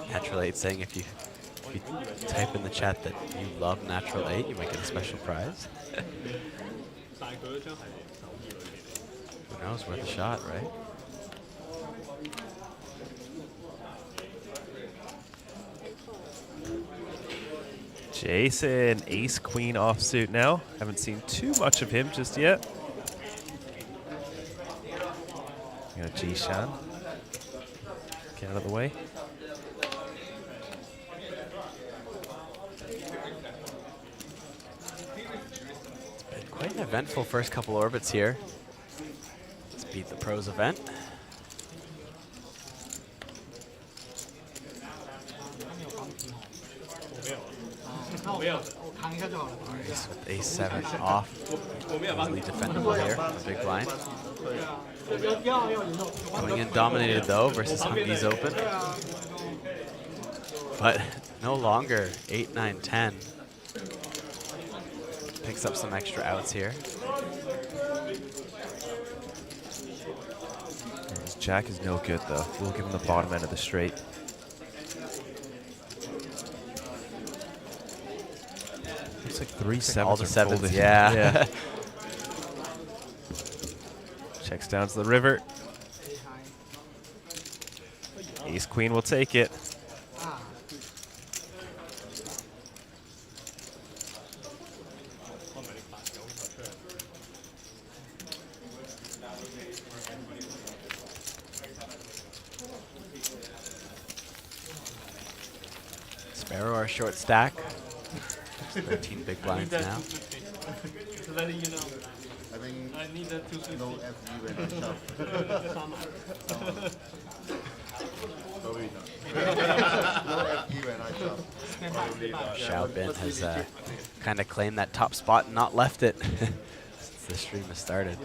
Natural 8 saying if you type in the chat that you love Natural 8, you might get a special prize. Who knows, worth a shot, right? Jason, ace queen offsuit now. Haven't seen too much of him just yet. You got Jishan. Get out of the way. It's been quite an eventful first couple orbits here. Let's beat the pros event. Ace with ace-7 off. Easily defendable here, the big blind. Going in dominated though versus Hungy's open. But no longer 8, 9, 10. Picks up some extra outs here. His jack is no good though. We'll give him the bottom end of the straight. Looks like 3 sevens. All the sevens, folded. yeah. Checks down to the river. Ace queen will take it. Sparrow, our short stack. 13 big blinds now. Just letting you know. I think I need that 250. no FG when I shop. Probably not. No FG when I shop. Probably not. Xiaobin has kind of claimed that top spot and not left it since the stream has started.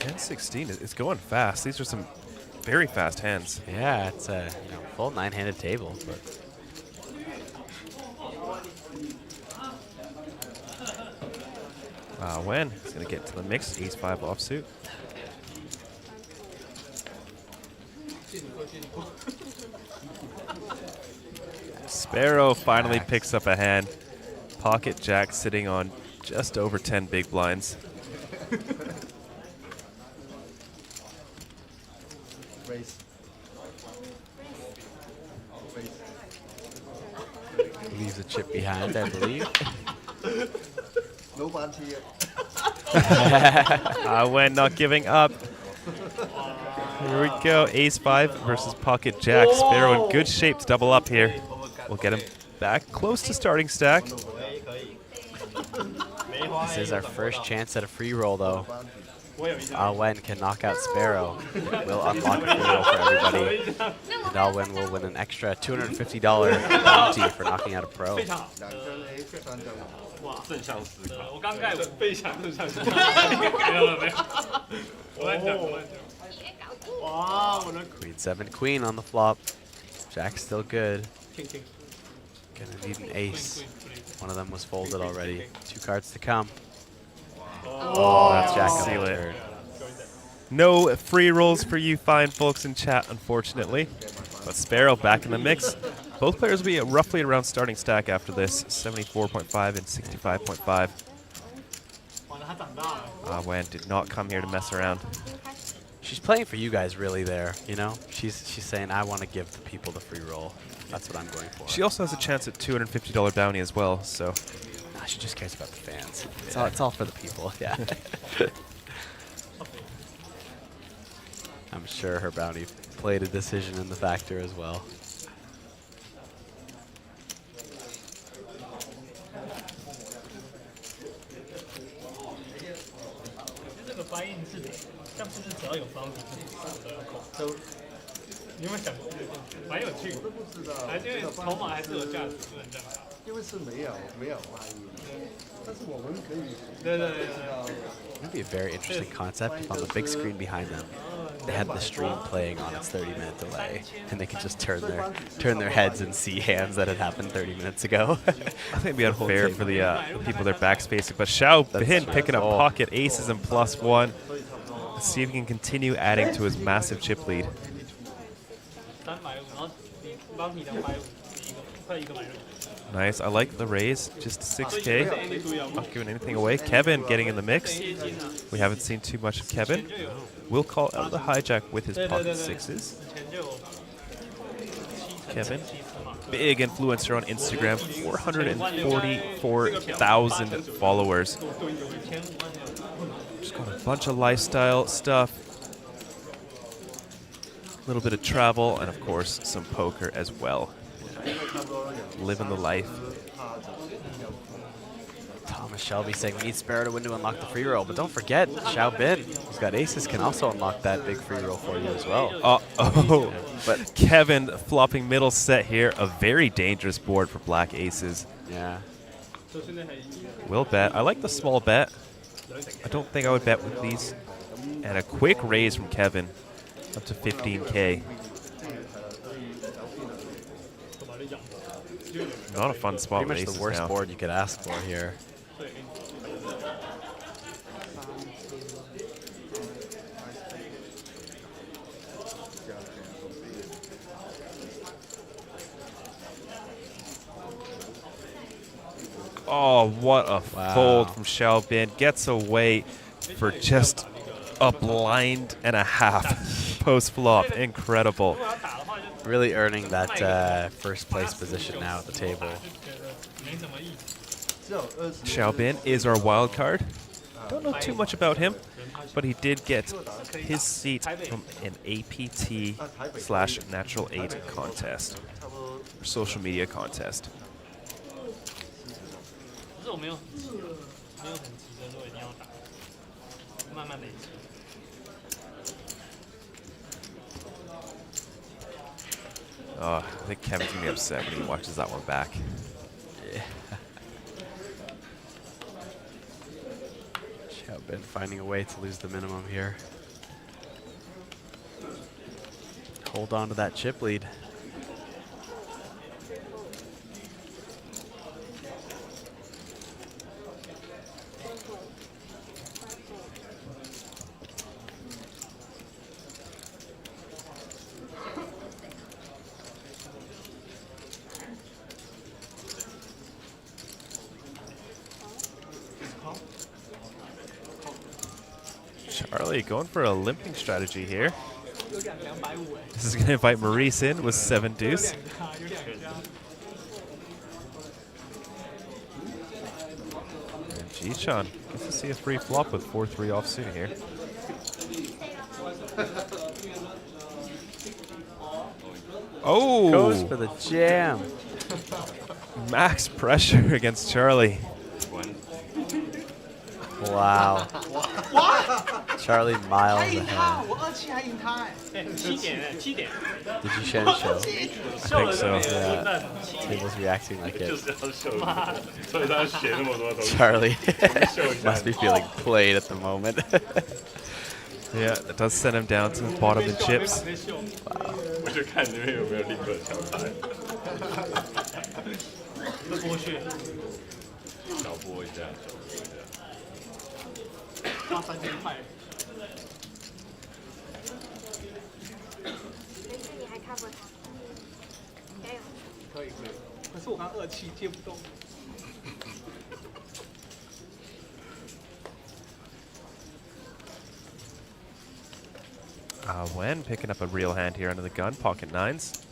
And 16, it's going fast. These are some very fast hands. Yeah, it's a full 9-handed table. But Wen is going to get to the mix. Ace-5 offsuit. Sparrow finally picks up a hand. Pocket jack sitting on just over 10 big blinds. leaves a chip behind, I believe. No bounty yet. Wen not giving up. Here we go. Ace-5 versus pocket jack. Sparrow in good shape to double up here. We'll get him back close to starting stack. This is our first chance at a free roll, though. Alwen can knock out Sparrow. It will unlock a free roll for everybody. And Alwen will win an extra $250 bounty for knocking out a pro. 哇，正向思考。我刚盖非常正向思考。没有了，没有。我乱讲，我乱讲。哇，我的 Queen 7 Queen on the flop. Jack's still good. Gonna need an ace. One of them was folded already. 2 cards to come. Oh, that's Jack on the turn. No free rolls for you fine folks in chat, unfortunately. But Sparrow back in the mix. Both players will be roughly around starting stack after this, 74.5 and 65.5. Wen did not come here to mess around. She's playing for you guys really there, you know? She's saying, I want to give the people the free roll. That's what I'm going for. She also has a chance at $250 bounty as well, so. Nah, she just cares about the fans. It's all for the people, yeah. I'm sure her bounty played a decision in the factor as well. It'd be a very interesting concept if on the big screen behind them they had the stream playing on its 30-minute delay, and they could just turn their heads and see hands that had happened 30 minutes ago. I think it'd be unfair for the people they're backspacing, but Xiao Bin picking up pocket aces and +1. Let's see if he can continue adding to his massive chip lead. Nice, I like the raise, just 6K, not giving anything away. Kevin getting in the mix. We haven't seen too much of Kevin. Will call out the hijack with his pocket sixes. Kevin, big influencer on Instagram, 444,000 followers. Just got a bunch of lifestyle stuff. A little bit of travel, and of course, some poker as well. Living the life. Thomas Shelby saying we need Sparrow to win to unlock the free roll, but don't forget, Xiao Bin, who's got aces, can also unlock that big free roll for you as well. Uh-oh. But Kevin flopping middle set here, a very dangerous board for black aces. Yeah. Will bet. I like the small bet. I don't think I would bet with these. And a quick raise from Kevin, up to 15K. Not a fun spot. Pretty much the worst board you could ask for here. Oh, what a fold from Xiao Bin. Gets away for just a blind and a half post-flop. Incredible. Really earning that first place position now at the table. Xiao Bin is our wild card. Don't know too much about him, but he did get his seat from an APT/Natural 8 contest, or social media contest. Oh, I think Kevin's gonna be upset when he watches that one back. Yeah. Xiao Bin finding a way to lose the minimum here. Hold on to that chip lead. Charlie going for a limping strategy here. This is going to invite Maurice in with 7 deuce. And Jichon gets to see a free flop with 4-3 offsuit here. Oh! Goes for the jam. Max pressure against Charlie. Wow. Charlie miles ahead. 我2-7还赢他7点7点 Did you share the show? I think so. Yeah. Table's reacting like it. 所以他写那么多东西。 Charlie must be feeling played at the moment. Yeah, that does send him down to the bottom in chips. 我就看那边有没有另个强牌。剥削。小波一下，花3000块。你还 cover 他，加油！可以。可是我刚2-7接不动。Wen picking up a real hand here under the gun, pocket nines.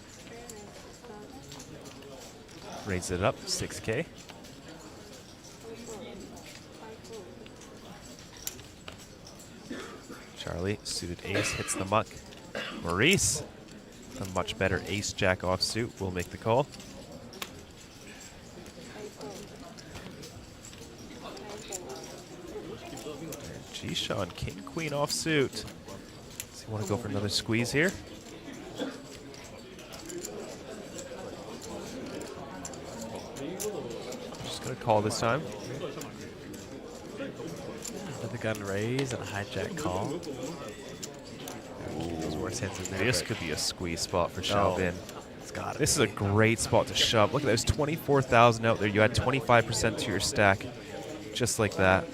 Raise it up, 6K. Charlie, suited ace, hits the muck. Maurice, a much better ace-jack offsuit, will make the call. G-Sean, king-queen offsuit. Does he want to go for another squeeze here? Just gonna call this time. Let the gun raise and a hijack call. Those worse hands in there. This could be a squeeze spot for Xiaobin. It's got it. This is a great spot to shove. Look at those 24,000 out there. You add 25% to your stack, just like that.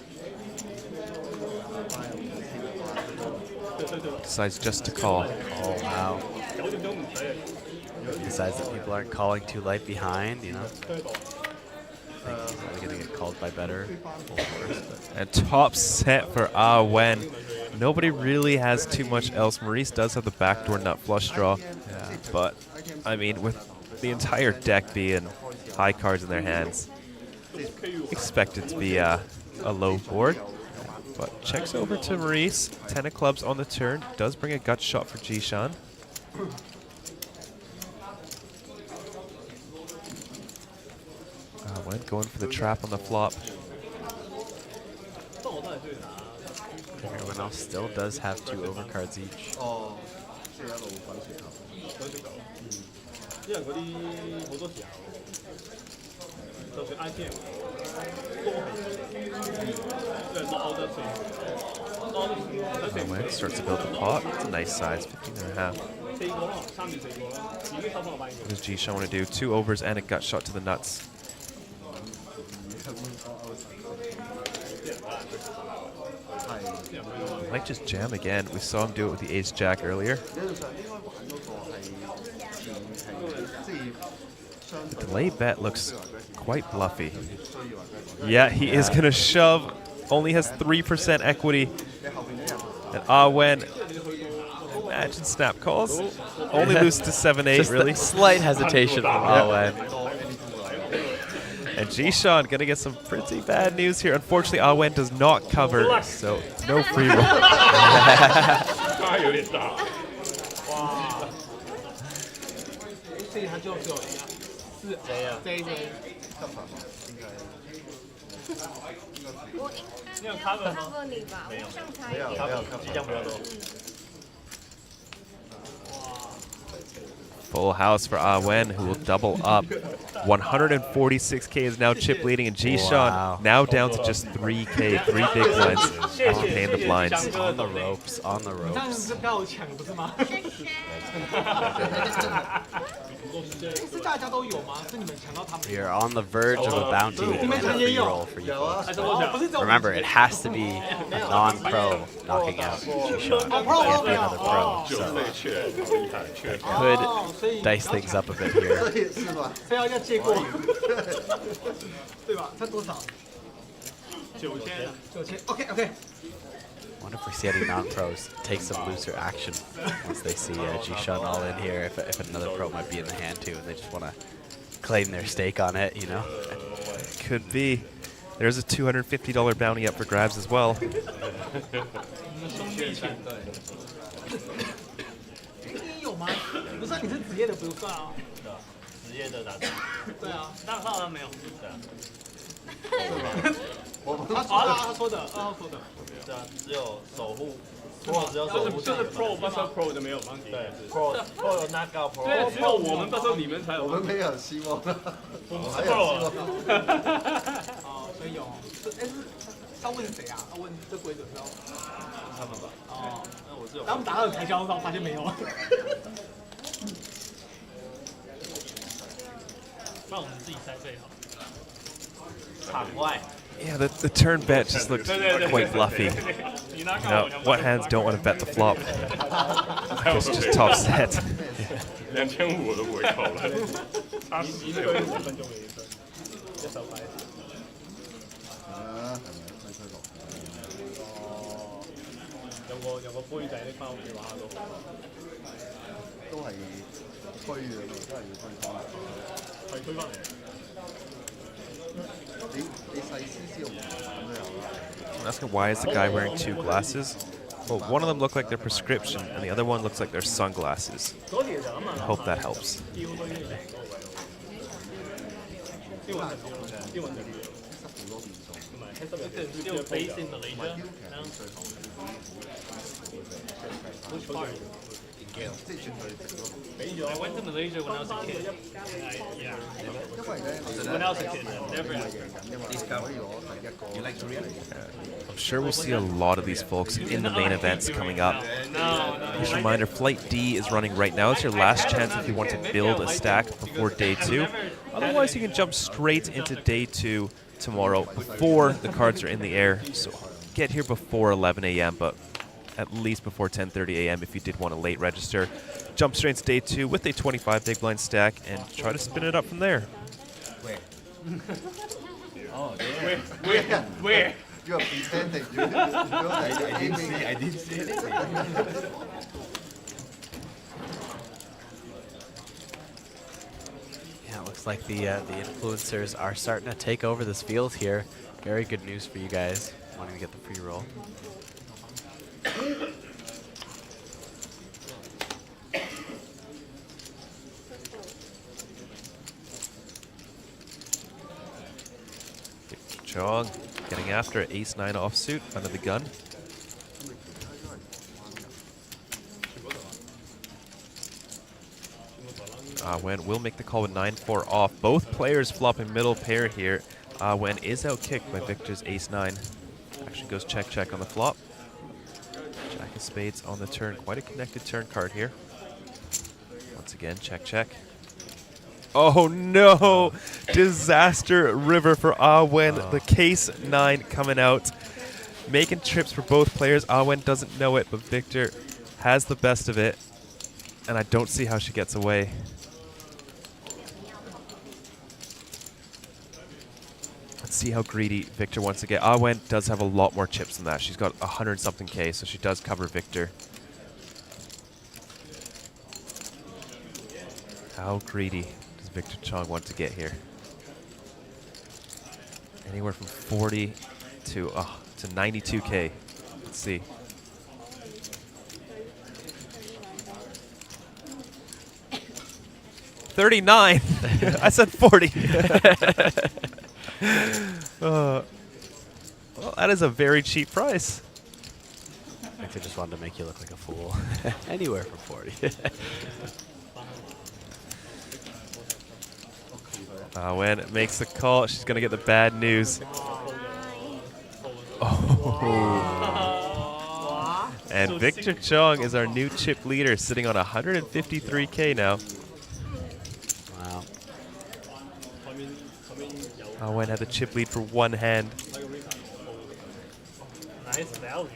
Decides just to call. Oh, wow. Decides that people aren't calling too light behind, you know? I think he's only going to get called by better. And top set for Wen. Nobody really has too much else. Maurice does have the backdoor nut flush draw. Yeah. But, I mean, with the entire deck being high cards in their hands, expect it to be a low board. But checks over to Maurice. 10 of clubs on the turn. Does bring a gut shot for G-Sean. Wen going for the trap on the flop. Everyone else still does have 2 overcards each. 因為嗰啲好多時候，就算 IPM 都係落得算。 Wen starts to build the pot. It's a nice size, 15.5. 4個咯，3至4個咯，已經收翻落班。 What does G-Sean want to do? 2 overs and a gut shot to the nuts. Might just jam again. We saw him do it with the ace-jack earlier. The delay bet looks quite bluffy. Yeah, he is going to shove. Only has 3% equity. And Wen, imagine snap calls. Only loses to 7-8, Just really. Slight hesitation from Wen. And G-Sean gonna get some pretty bad news here. Unfortunately, Wen does not cover, so no free roll. 他有点大。哇！所以他就只有4这样。你有 cover 吗？你吧，没有，没有即将比较多。 Full house for Wen, who will double up. 146K is now chip leading, and G-Sean now down to just 3K, 3 big blinds after paying the blinds. On the ropes, on the ropes. 这样是被我抢不是吗？是大家都有吗？是你们抢到他们 We are on the verge of a bounty and a free roll for you folks. Remember, it has to be a non-pro knocking out G-Sean. It can't be another pro, so it could dice things up a bit here. 非要借过，对吧？他多少？9000。OK。 Wonder if we see any non-pros take some looser action once they see G-Sean all in here. If another pro might be in the hand too, and they just want to claim their stake on it, you know? Could be. There's a $250 bounty up for grabs as well. 有吗？不是，你是职业的不算啊。职业的打算。对啊，账号他没有。对啊。他说的2号说的，对啊，只有守护。就是 Pro Bluffalo Pro 的没有帮你。对 ，Pro 有 Knockout Pro。对，只有我们Bluffalo你们才有。我们没有希望了，我们还有希望。哦，所以有。哎，是要问谁啊？要问这规则是要他们吧？哦，那我是有。他们打到开销上发现没有。那我们自己塞费好。场外。Yeah, the turn bet just looked quite fluffy. You know, what hands don't want to bet the flop? It's just top set. 2500我都不会扣了。差10分就没分，一手牌。有個杯仔拎翻屋企玩下都係推嘅，都係要推翻。係推翻嚟。I'm asking why is the guy wearing 2 glasses? Well, one of them look like they're prescription, and the other one looks like they're sunglasses. I hope that helps. Still based in Malaysia now? Which part? I went to Malaysia when I was a kid. When I was a kid, never. I'm sure we'll see a lot of these folks in the main events coming up. Just a reminder, Flight D is running right now. It's your last chance if you want to build a stack before day 2. Otherwise, you can jump straight into day 2 tomorrow before the cards are in the air. So get here before 11 a.m., but at least before 10:30 a.m. if you did want to late register. Jump straight to day 2 with a 25 big blind stack and try to spin it up from there. Where? You are pretending. I didn't see anything. Yeah, it looks like the influencers are starting to take over this field here. Very good news for you guys wanting to get the free roll. Chong getting after it, ace-9 offsuit under the gun. Wen will make the call with 9-4 off. Both players flopping middle pair here. Wen is outkicked by Victor's ace-9. Actually goes check-check on the flop. Jack of spades on the turn. Quite a connected turn card here. Once again, check-check. Oh no! Disaster river for Wen. The case 9 coming out. Making trips for both players. Wen doesn't know it, but Victor has the best of it. And I don't see how she gets away. Let's see how greedy Victor wants to get. Wen does have a lot more chips than that. She's got 100-something K, so she does cover Victor. How greedy does Victor Chong want to get here? Anywhere from 40 to 92K. Let's see. $39. I said 40. Well, that is a very cheap price. Victor just wanted to make you look like a fool. Anywhere from 40. Wen makes the call. She's going to get the bad news. Oh. And Victor Chong is our new chip leader, sitting on 153K now. Wow. Wen had the chip lead for one hand. Nice value.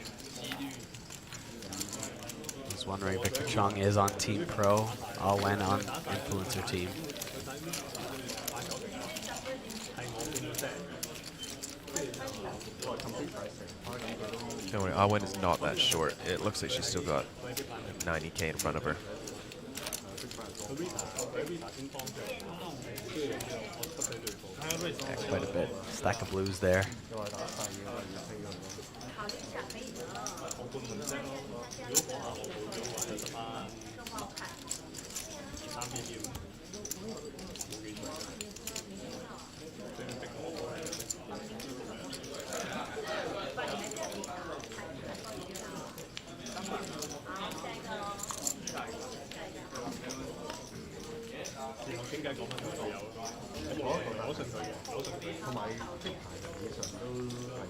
I was wondering, Victor Chong is on Team Pro. Wen on Influencer Team. Don't worry, Wen is not that short. It looks like she's still got like 90K in front of her. Yeah, quite a bit. Stack of blues there. 傾偈講翻佢隊友，咁我信佢嘅，我信佢。同埋即排以上都係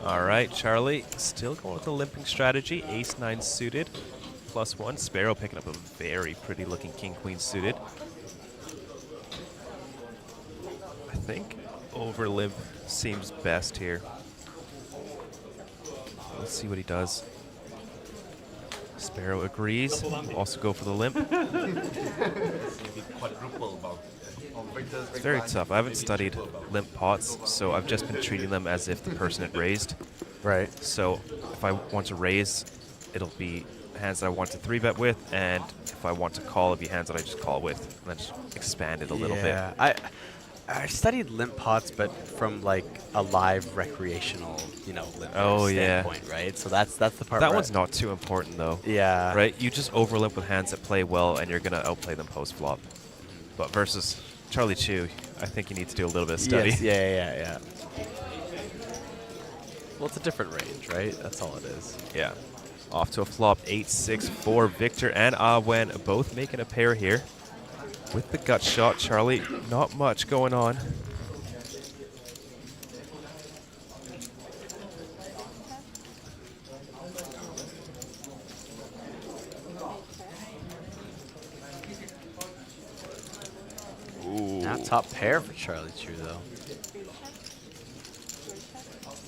All right, Charlie still going with the limping strategy. Ace-9 suited, +1. Sparrow picking up a very pretty looking king-queen suited. I think over limp seems best here. Let's see what he does. Sparrow agrees. We'll also go for the limp. It's very tough. I haven't studied limp pots, so I've just been treating them as if the person had raised. Right. So if I want to raise, it'll be hands that I want to 3-bet with, and if I want to call, it'll be hands that I just call with, and then just expand it a little bit. I studied limp pots, but from like a live recreational, limp standpoint, right? So that's the part. That one's not too important though. Yeah. Right? You just over limp with hands that play well, and you're gonna outplay them post flop. But versus Charlie Chu, I think you need to do a little bit of study. Yes, yeah. Well, it's a different range, right? That's all it is. Yeah. Off to a flop, 8-6 for Victor and Awen, both making a pair here. With the gut shot, Charlie, not much going on. Ooh. Now top pair for Charlie Chu, though.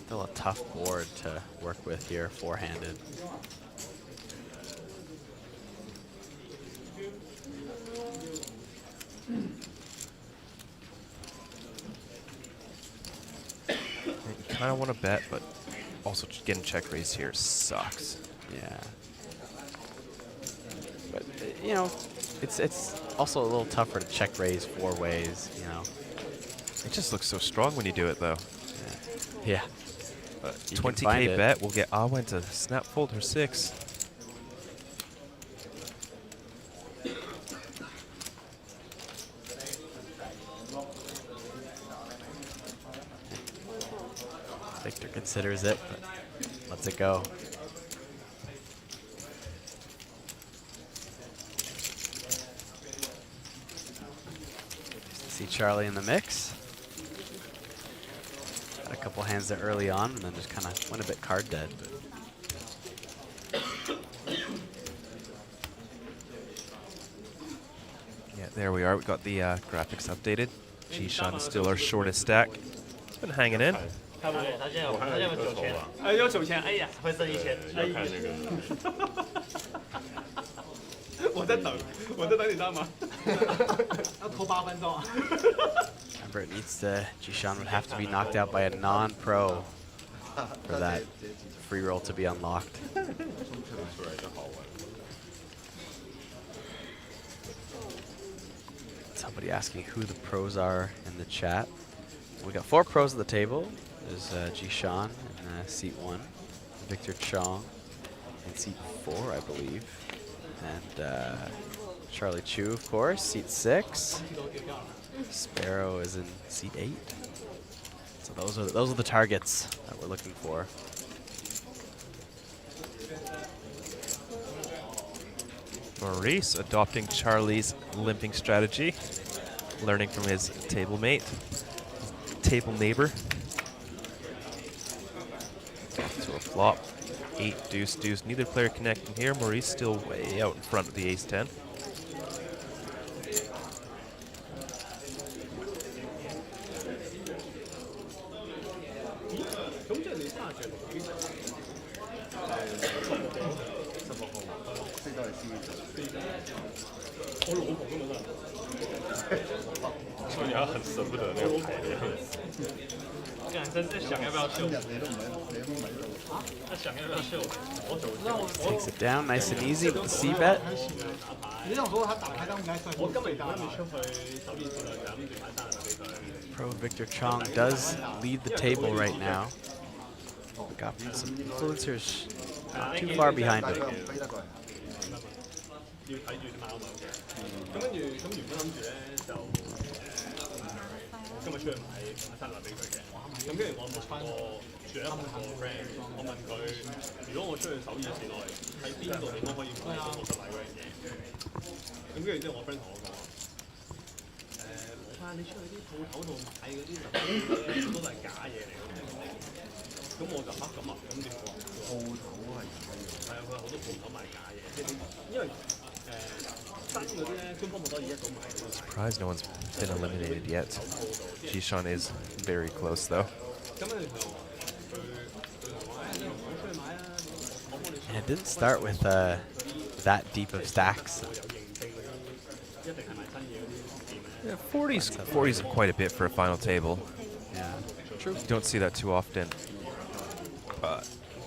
Still a tough board to work with here, four-handed. You kind of want to bet, but also getting check raised here sucks. Yeah. But, it's also a little tougher to check raise four ways, It just looks so strong when you do it, though. Yeah. 20K bet will get Awen to snap fold her 6. Victor considers it, but lets it go. See Charlie in the mix. Got a couple hands there early on, and then just kind of went a bit card dead. Yeah, there we are. We got the graphics updated. Jishan is still our shortest stack. It's been hanging in. 他现在有9000，有9000，哎呀，会剩1000。我在等你知道吗？要拖8分钟啊。 Remember, it needs to. Jishan would have to be knocked out by a non-pro for that free roll to be unlocked. Somebody asking who the pros are in the chat. We got 4 pros at the table. There's Jishan in seat 1, Victor Chong in seat 4, I believe, and Charlie Chu, of course, seat 6. Sparrow is in seat 8. So those are the targets that we're looking for. Maurice adopting Charlie's limping strategy, learning from his table mate, table neighbor. Off to a flop. 8 deuce deuce. Neither player connecting here. Maurice still way out in front with the ace 10. Takes it down nice and easy with the C bet. Pro Victor Chong does lead the table right now. We got some influencers not too far behind him. 今日出去買生日俾佢嘅。咁跟住我問過住喺個 friend， 我問佢，如果我出去首爾市內，喺邊度地方可以買到60米嗰樣嘢？咁跟住之後，我 friend 同我講。攞翻你出去啲鋪頭度買嗰啲好多都係假嘢嚟嘅。咁我就咁點講？鋪頭係係啊，佢好多鋪頭賣假嘢，即係因為新嗰啲咧，官方冇多嘢一早買。Surprised no one's been eliminated yet. Jishan is very close though. And it didn't start with that deep of stacks. Yeah, 40's quite a bit for a final table. Yeah, true. You don't see that too often.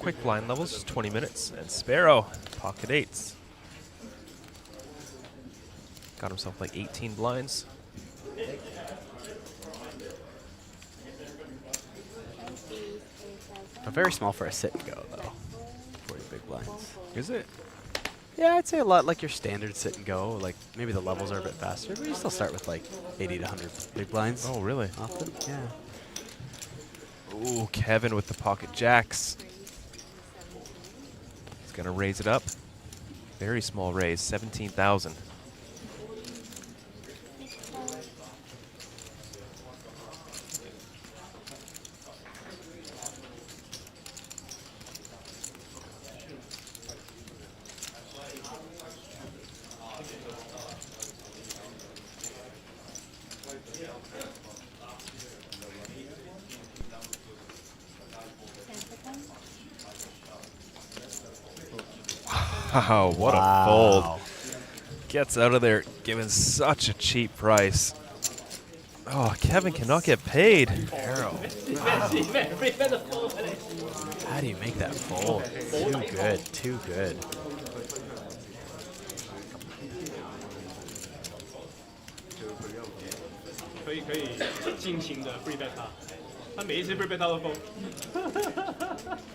Quick blind levels, just 20 minutes, and Sparrow, pocket eights. Got himself like 18 blinds. Very small for a sit and go though. 40 big blinds. Is it? Yeah, I'd say a lot like your standard sit and go. Like maybe the levels are a bit faster, but you still start with like 80 to 100 big blinds. Oh, really? Often, yeah. Ooh, Kevin with the pocket jacks. He's gonna raise it up. Very small raise, 17,000. Wow, what a fold. Gets out of there, given such a cheap price. Oh, Kevin cannot get paid. Arrow. Wow. How do you make that fold? Too good, too good. 可以尽情的 free bet 他每一次 free bet 都封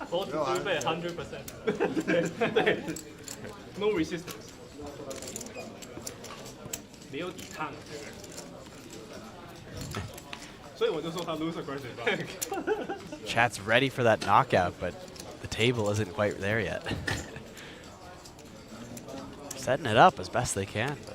，free bet 100%， 对 ，no resistance， 没有抵抗，所以我就说他 lose aggressive。 Chat's ready for that knockout, but the table isn't quite there yet. Setting it up as best they can. But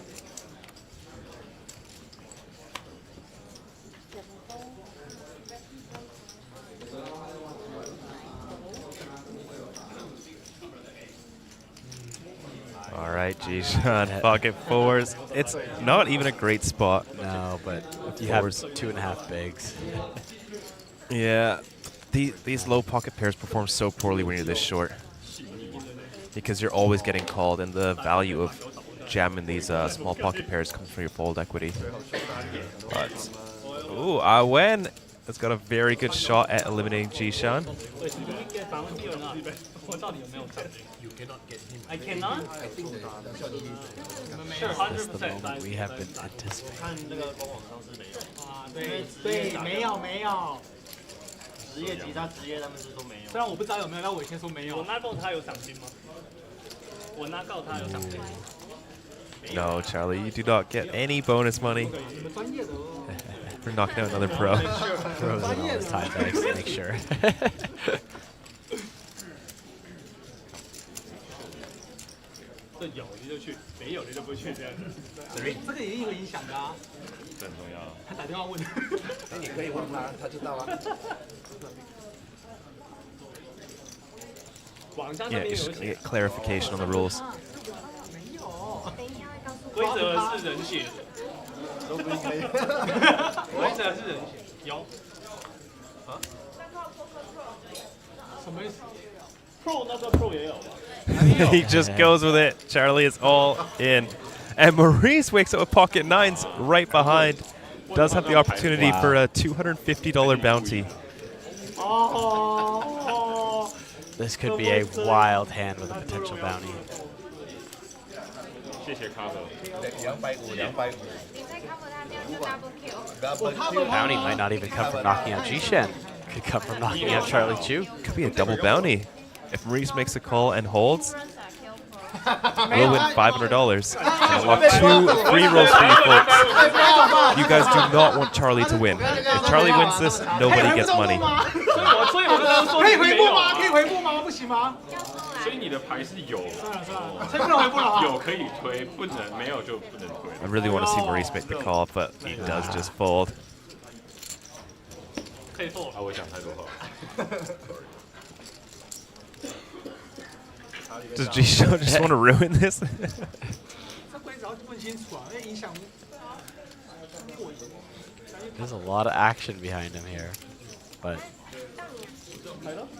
All right, Jishan, pocket fours. It's not even a great spot. No, but you have 2.5 bigs. Yeah, these low pocket pairs perform so poorly when you're this short, because you're always getting called, and the value of jamming these small pocket pairs comes from your fold equity. But, ooh, Wen has got a very good shot at eliminating Jishan. You cannot get him. I cannot? I think sure, 100%. That's the moment we have been anticipating. 对，没有。职业吉他职业他们是说没有。虽然我不知道有没有，但我以前说没有。我拿到他有赏金吗？我拿到他有赏金。No, Charlie, you do not get any bonus money for knocking out another pro. Throws in all his time bags to make sure. 这有你就去，没有你就不去，这样子。这个也有影响的啊。这很重要。他打电话问。那你可以问他，他知道啊。网站上 Yeah, 面有 just 写。 get clarification on the rules. 没有。规则是人写的。都不应该。规则是人写，有。啊？什么意思 ？Pro 那个 Pro 也有吧？ He just goes with it. Charlie is all in. And Maurice wakes up with pocket nines right behind. Does have the opportunity for a $250 bounty. This could be a wild hand with a potential bounty. Bounty might not even come from knocking out Jishan. Could come from knocking out Charlie Chu. Could be a double bounty. If Maurice makes a call and holds, will win $500 and unlock 2 free rolls for you folks. You guys do not want Charlie to win. If Charlie wins this, nobody gets money. 可以回复吗？可以回复吗？不行吗？所以你的牌是有，所以不能回复了。有可以推，不能没有就不能推。I really want to see Maurice make the call, but he does just fold. 可以 fold 啊！我讲太多话。Does G-Show just want to ruin this? 这规则要问清楚啊，因为影响。 There's a lot of action behind him here, but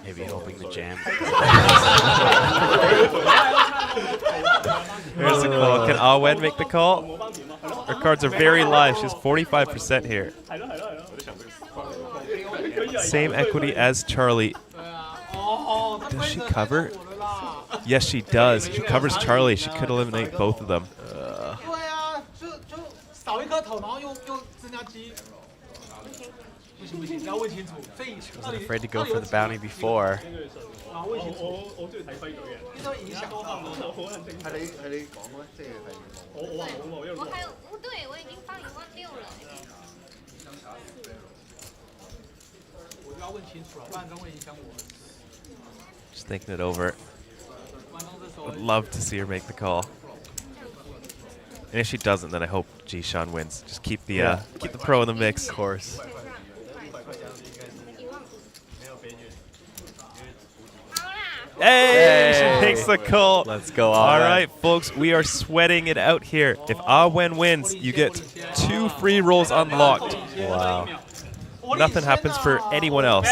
maybe hoping to jam. Here's the call. Can Awen make the call? Her cards are very live. She's 45% here. Same equity as Charlie. Does she cover? Yes, she does. She covers Charlie. She could eliminate both of them. 少一颗头，然后又增加鸡。不行不行，要问清楚。所以 She wasn't afraid to go for the bounty before. 啊，問清楚。我中意睇揮舉嘅。呢個影響。係你講咩？即係我話我因為我對我已經發16000了。我就要問清楚了，不然會影響我。Just thinking it over. Would love to see her make the call. And if she doesn't, then I hope G-Sean wins. Just keep the pro in the mix. Of course. Hey, she makes the call. Let's go. All right, folks, we are sweating it out here. If Awen wins, you get 2 free rolls unlocked. Wow. Nothing happens for anyone else.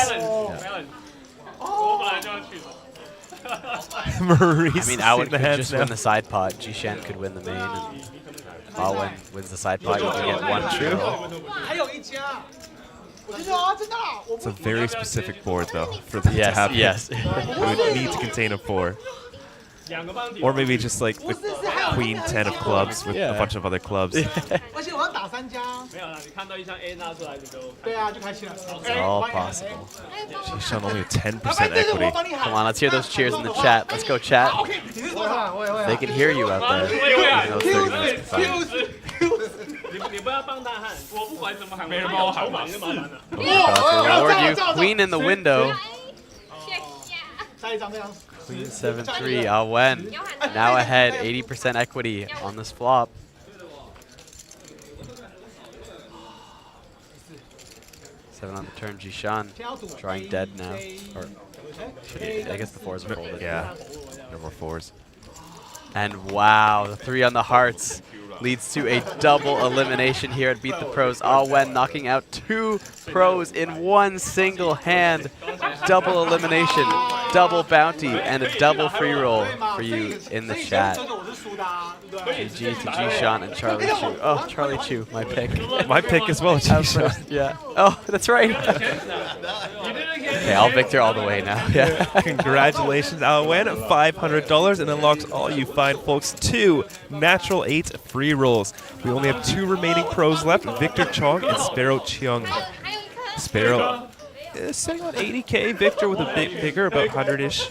Maurice, I mean, Awen could just win the side pot. G-Shan could win the main, and Awen wins the side pot. You can get 1 free roll. It's a very specific board, though, for them to happen. Yes. We would need to contain a 4. Or maybe just like the Queen 10 of clubs with a bunch of other clubs. It's all possible. She's shown only a 10% equity. Come on, let's hear those cheers in the chat. Let's go, chat. They can hear you out there. Even though it's 30 minutes to reward you. Queen in the window. Queen 7-3, Awen. Now ahead, 80% equity on this flop. Seven on the turn, Jishan. Drawing dead now. Or, I guess the 4s are folded. Yeah, no more 4s. And wow, the 3 on the hearts leads to a double elimination here at Beat the Pros. Awen knocking out 2 pros in one single hand. Double elimination, double bounty, and a double free roll for you in the chat. GG to Jishan and Charlie Chu. Oh, Charlie Chu, my pick. My pick as well, Jishan. Yeah. Oh, that's right. Okay, I'll Victor all the way now. Yeah. Congratulations, Awen. $500 and unlocks all you fine folks 2 natural 8 free rolls. We only have 2 remaining pros left, Victor Chong and Sparrow Cheong. Sparrow is sitting on 80K. Victor with a bit bigger, about 100-ish.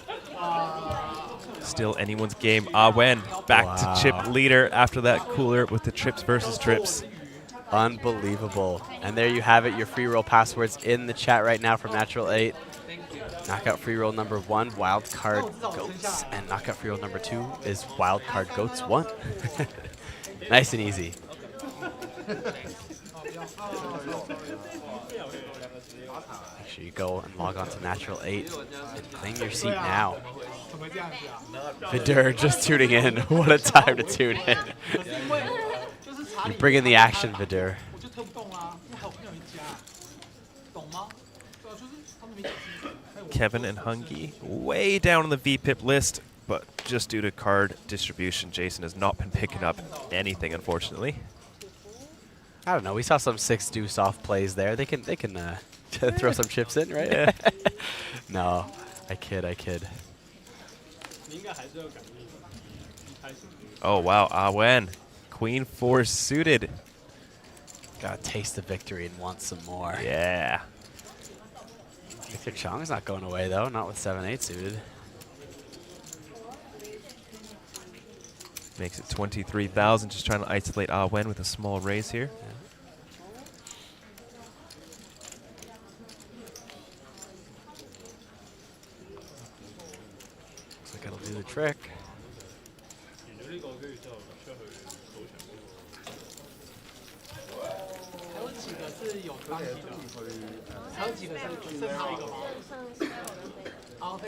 Still anyone's game. Awen back to chip leader after that cooler with the trips versus trips. Unbelievable. And there you have it, your free roll passwords in the chat right now from Natural 8. Knockout free roll number 1, Wildcard Goats. And knockout free roll number 2 is Wildcard Goats 1. Nice and easy. Make sure you go and log on to Natural 8 and claim your seat now. Vidur just tuning in. What a time to tune in. You bring in the action, Vidur. Kevin and Hungy way down on the VPIP list, but just due to card distribution, Jason has not been picking up anything, unfortunately. I don't know. We saw some 6 deuce off plays there. They can throw some chips in, right? Yeah. No, I kid. Oh wow, Awen, Queen 4 suited. Got a taste of victory and want some more. Yeah. Victor Chong's not going away though, not with 7-8 suited. Makes it 23,000. Just trying to isolate Ah Wen with a small raise here. Looks like it'll do the trick.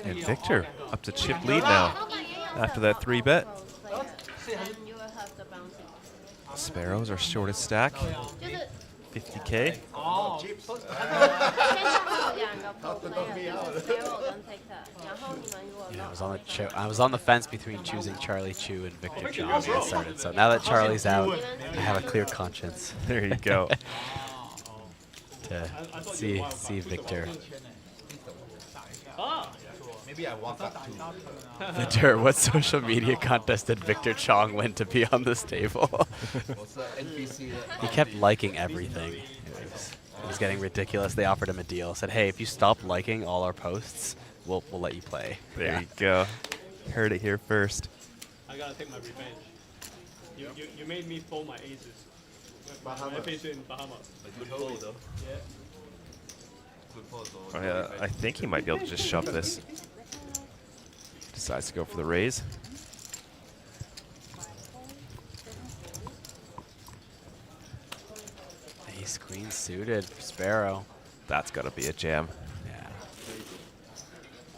And Victor up to chip lead now after that 3-bet. Sparrows are shortest stack. 50K. Yeah, I was on the fence between choosing Charlie Chu and Victor Chong when I started. So now that Charlie's out, I have a clear conscience. There you go. To see Victor. Maybe I walk up to Victor, what social media contest did Victor Chong win to be on this table? He kept liking everything. It was getting ridiculous. They offered him a deal. Said, hey, if you stop liking all our posts, we'll let you play. There you go. Heard it here first. I gotta take my revenge. You made me fold my aces. I faced it in Bahamas. Good fold though. Yeah. Oh, yeah, I think he might be able to just shove this. Decides to go for the raise. Ace queen suited for Sparrow. That's got to be a jam. Yeah.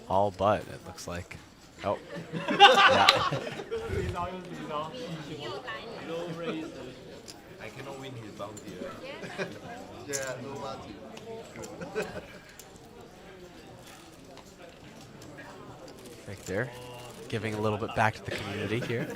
All but, it looks like. Oh. Yeah. I cannot win his bounty, right? Yeah, no bounty. Victor, giving a little bit back to the community here.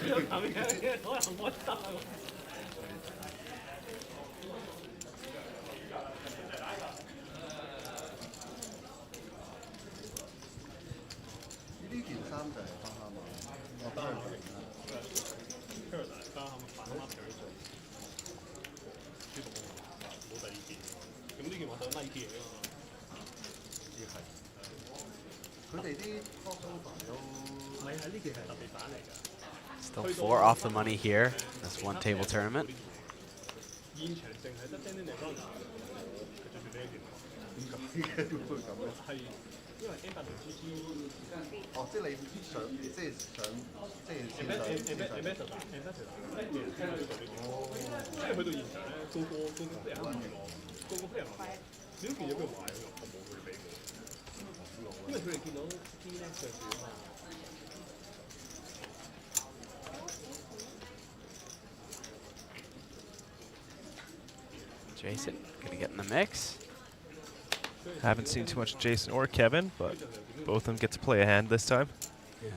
Still 4 off the money here. This one table tournament. Jason gonna get in the mix. Haven't seen too much Jason or Kevin, but both of them get to play a hand this time. Yeah.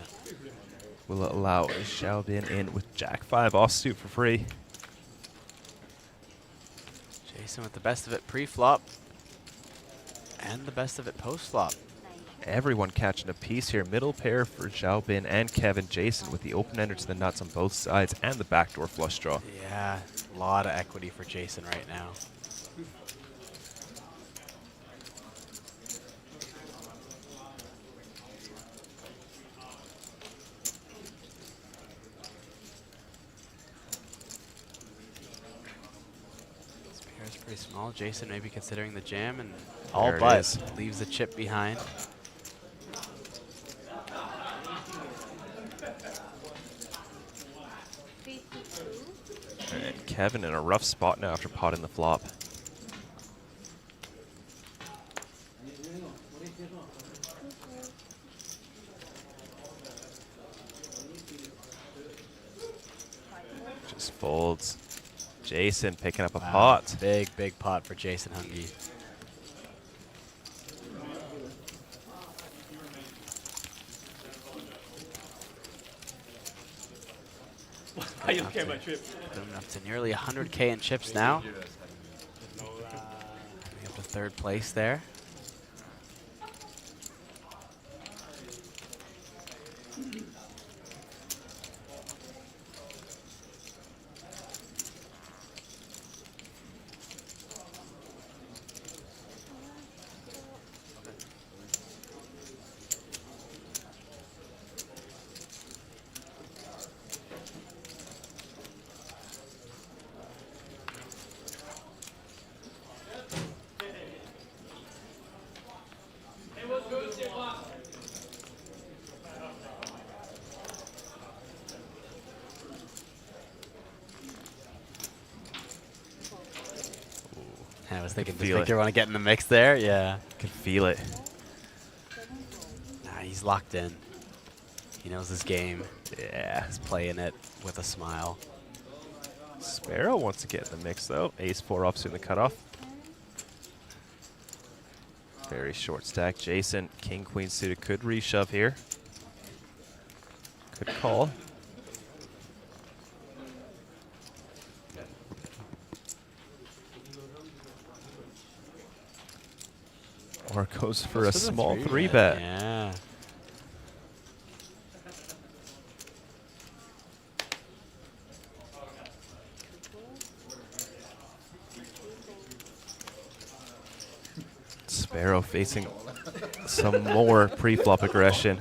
Will allow Xiaobin in with Jack 5 offsuit for free. Jason with the best of it pre-flop. And the best of it post-flop. Everyone catching a piece here. Middle pair for Xiaobin and Kevin. Jason with the open-ender to the nuts on both sides and the backdoor flush draw. Yeah, a lot of equity for Jason right now. This pair is pretty small. Jason maybe considering the jam and all There it but is. leaves the chip behind. And Kevin in a rough spot now after potting the flop. Just folds. Jason picking up a pot. Big, big pot for Jason Hungy. I just came my trip. Going up to nearly 100K in chips now. Coming up to 3rd place there. I was thinking, does Feel Victor it. want to get in the mix there? Yeah. Can feel it. Nah, he's locked in. He knows his game. Yeah. He's playing it with a smile. Sparrow wants to get in the mix, though. Ace-4 offsuit in the cutoff. Very short stack. Jason, king-queen suited, could reshove here. Could call. Or goes for a small 3-bet. Yeah. Sparrow facing some more pre-flop aggression.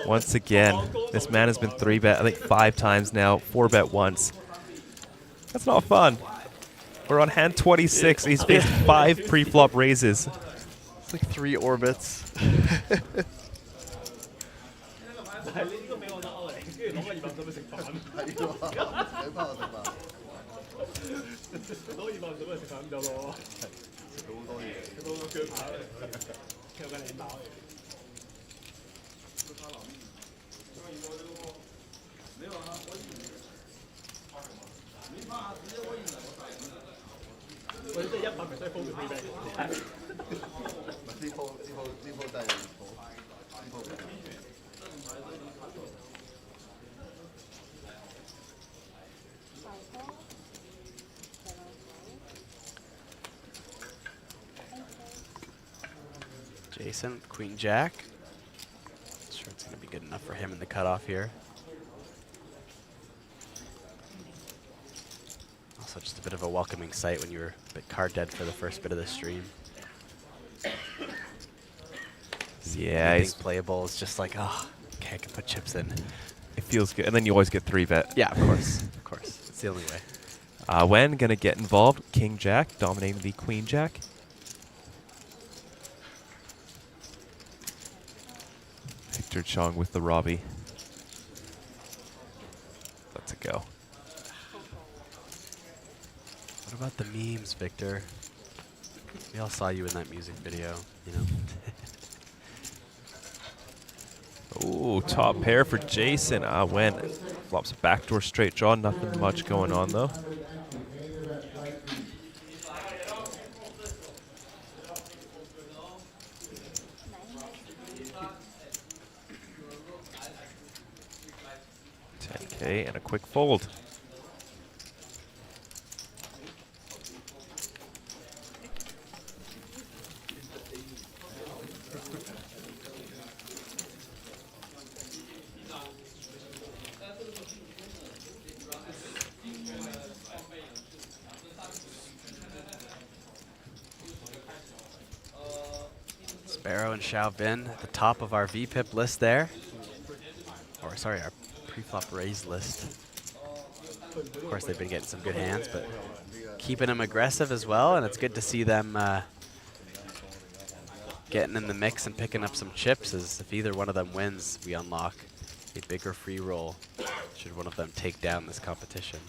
Once again, this man has been 3-bet, I think 5 times now, 4-bet once. That's not fun. We're on hand 26. He's faced 5 pre-flop raises. It's like 3 orbits. Jason, Queen Jack. Not sure it's going to be good enough for him in the cutoff here. Also, just a bit of a welcoming sight when you were a bit card dead for the first bit of the stream. Yeah, he's playable. It's just like, oh, okay, I can put chips in. It feels good. And then you always get 3-bet. Yeah, of course. Of course. It's the only way. Wen going to get involved. King Jack dominating the Queen Jack. Victor Chong with the Robbie. Let's it go. What about the memes, Victor? We all saw you in that music video, you know. Ooh, top pair for Jason. Wen flops a backdoor straight draw. Nothing much going on, though. $10K and a quick fold. Sparrow and Xiaobin at the top of our VPIP list there. Or sorry, our pre-flop raise list. Of course, they've been getting some good hands, but keeping them aggressive as well, and it's good to see them getting in the mix and picking up some chips, as if either one of them wins, we unlock a bigger free roll should one of them take down this competition.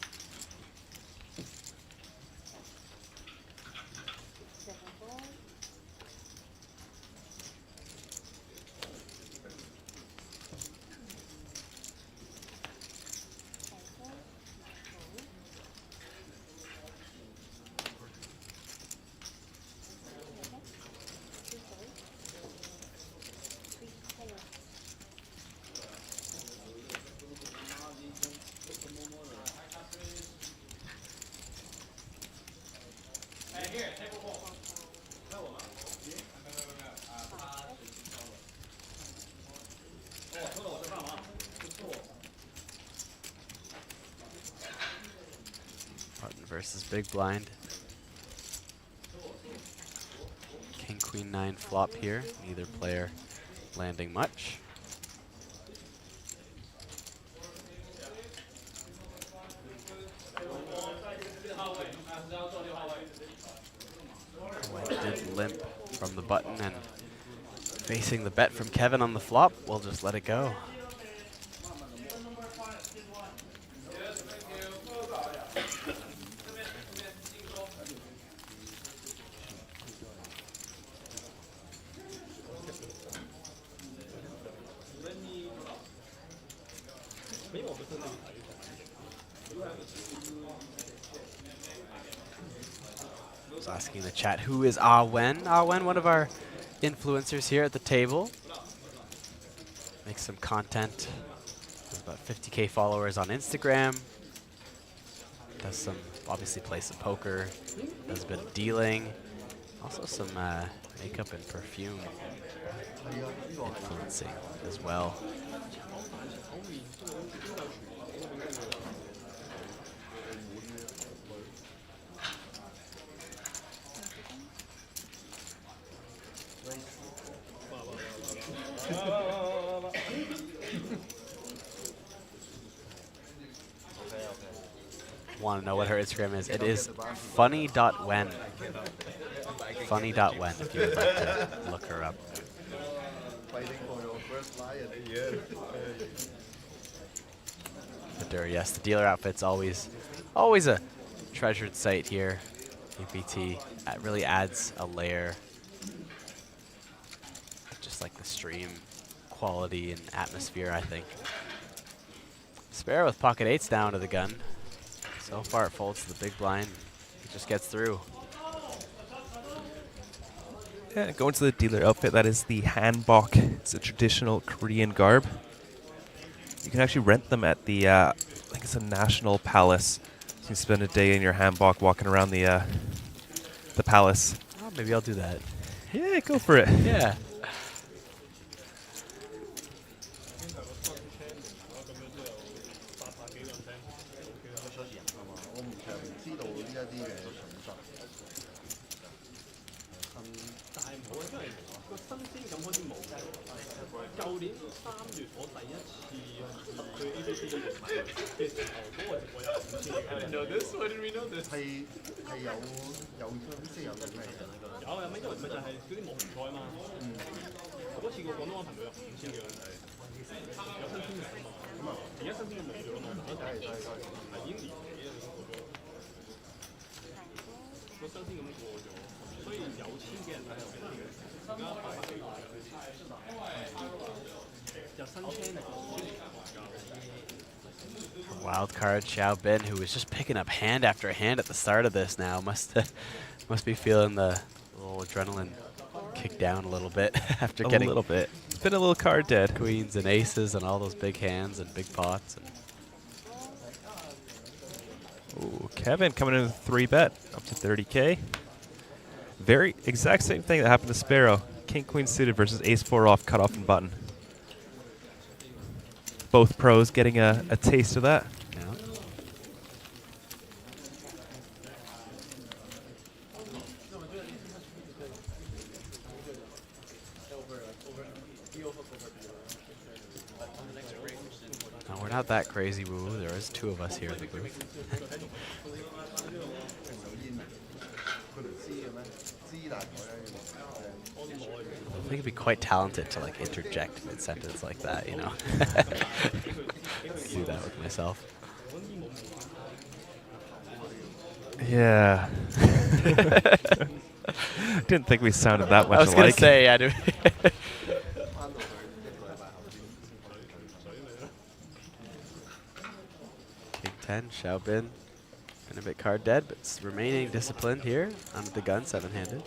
Button versus big blind. King, queen, 9 flop here. Neither player landing much. Did limp from the button, and facing the bet from Kevin on the flop, we'll just let it go. I was asking in the chat, who is Ah Wen? Ah Wen, one of our influencers here at the table. Makes some content. Has about 50K followers on Instagram. Does some, obviously plays some poker. Does a bit of dealing. Also some makeup and perfume influencing as well. Want to know what her Instagram is? It is funny.wen. Funny.wen if you would like to look her up. But there, yes, the dealer outfit's always a treasured sight here. APT really adds a layer, just like the stream quality and atmosphere, I think. Sparrow with pocket eights down to the gun. So far it folds to the big blind. It just gets through. Yeah, going to the dealer outfit, that is the hanbok. It's a traditional Korean garb. You can actually rent them at the, I think it's a national palace. You can spend a day in your hanbok walking around the palace. Oh, maybe I'll do that. Yeah, go for it. Yeah. know this? Why didn't we know this? 係有即係有啲咩嘅？有因為咪就係嗰啲模擬賽嘛。我嗰次個廣東話朋友有5000幾個人睇，有新鮮人啊嘛。咁啊，而家新鮮嘅冇咗嘛，係已經年幾啊個新鮮咁過咗，所以有1000幾人睇又緊要，而家800幾個人有新 channel。 Wild card Xiaobin, who was just picking up hand after hand at the start of this now, must be feeling the little adrenaline kick down a little bit after getting a little bit. It's been a little card dead. Queens and aces and all those big hands and big pots. Ooh, Kevin coming in with a 3-bet up to 30K. Very exact same thing that happened to Sparrow. King Queen suited versus Ace 4 off, cut off and button. Both pros getting a taste of that. Yeah. No, we're not that crazy, woo. There is 2 of us here in the group. I think it'd be quite talented to like interject mid-sentence like that, you know. Do that with myself. Yeah. Didn't think we sounded that much alike. I was gonna say, yeah. King 10, Xiaobin. Been a bit card dead, but remaining disciplined here under the gun, 7-handed.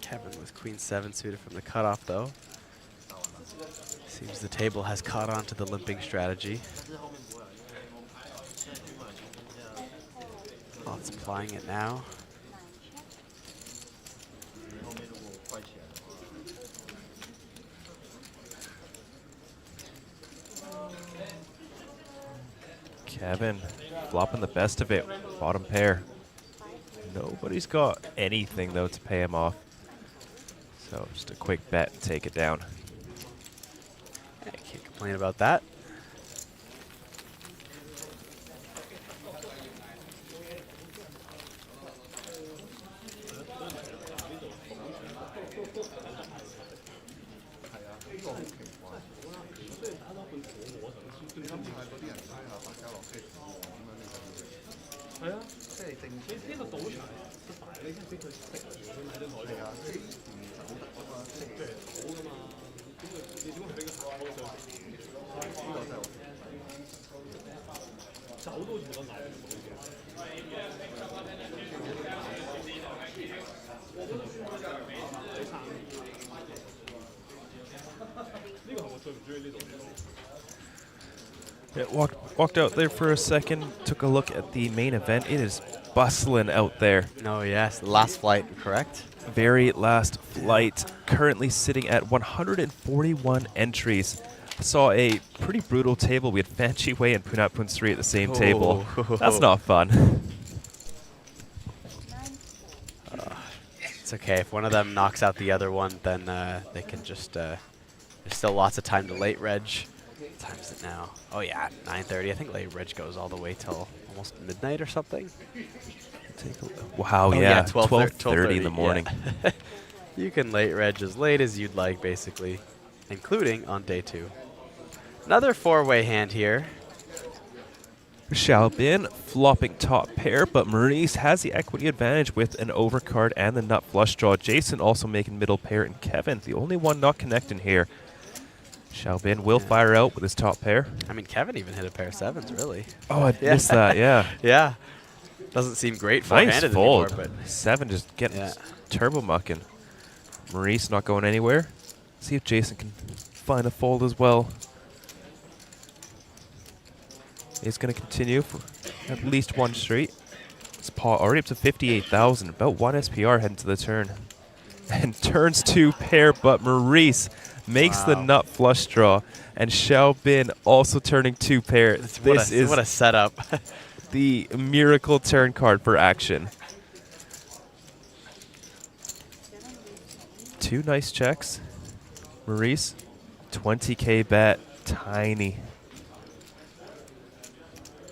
Kevin with Queen 7 suited from the cutoff, though. Seems the table has caught on to the limping strategy. Lots applying it now. Kevin flopping the best of it, bottom pair. Nobody's got anything though to pay him off. So just a quick bet and take it down. Yeah, can't complain about that. Yeah, walked out there for a second, took a look at the main event. It is bustling out there. Oh, yes. Last flight, correct? Very last flight. Currently sitting at 141 entries. Saw a pretty brutal table. We had Fan Chi Wei and Punat Punsri at the same table. That's not fun. It's okay. If one of them knocks out the other one, then they can just... there's still lots of time to late reg. What time is it now? Oh, yeah, 9:30. I think late reg goes all the way till almost midnight or something. Wow, Oh, yeah, 12:30 in the morning. Yeah. You can late reg as late as you'd like, basically, including on day 2. Another 4-way hand here. Xiaobin flopping top pair, but Maurice has the equity advantage with an overcard and the nut flush draw. Jason also making middle pair, and Kevin, the only one not connecting here. Xiaobin will fire out with his top pair. I mean, Kevin even hit a pair of 7s, really. Oh, I missed that, yeah. Yeah. Doesn't seem great four-handed nice fold. anymore, but 7 just getting turbo mucking. Maurice not going anywhere. See if Jason can find a fold as well. He's going to continue for at least one straight. It's already up to 58,000. About 1 SPR heading to the turn. And turns 2 pair, but Maurice makes the nut flush draw. And Xiaobin also turning 2 pair. This is what a setup. The miracle turn card for action. 2 nice checks. Maurice, 20K bet, tiny.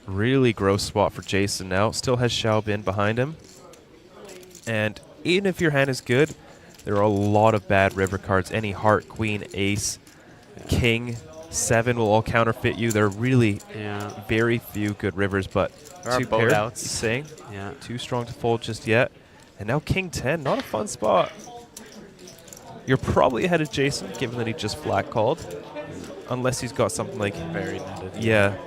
Really gross spot for Jason now. Still has Xiaobin behind him. And even if your hand is good, there are a lot of bad river cards. Any heart, queen, ace, king, 7 will all counterfeit you. There are really very few good rivers, but there 2 are boat pair, outs. he's saying. Yeah. Too strong to fold just yet. And now king 10, not a fun spot. You're probably ahead of Jason, given that he just flat called. Unless he's got something like... Very netted. Yeah.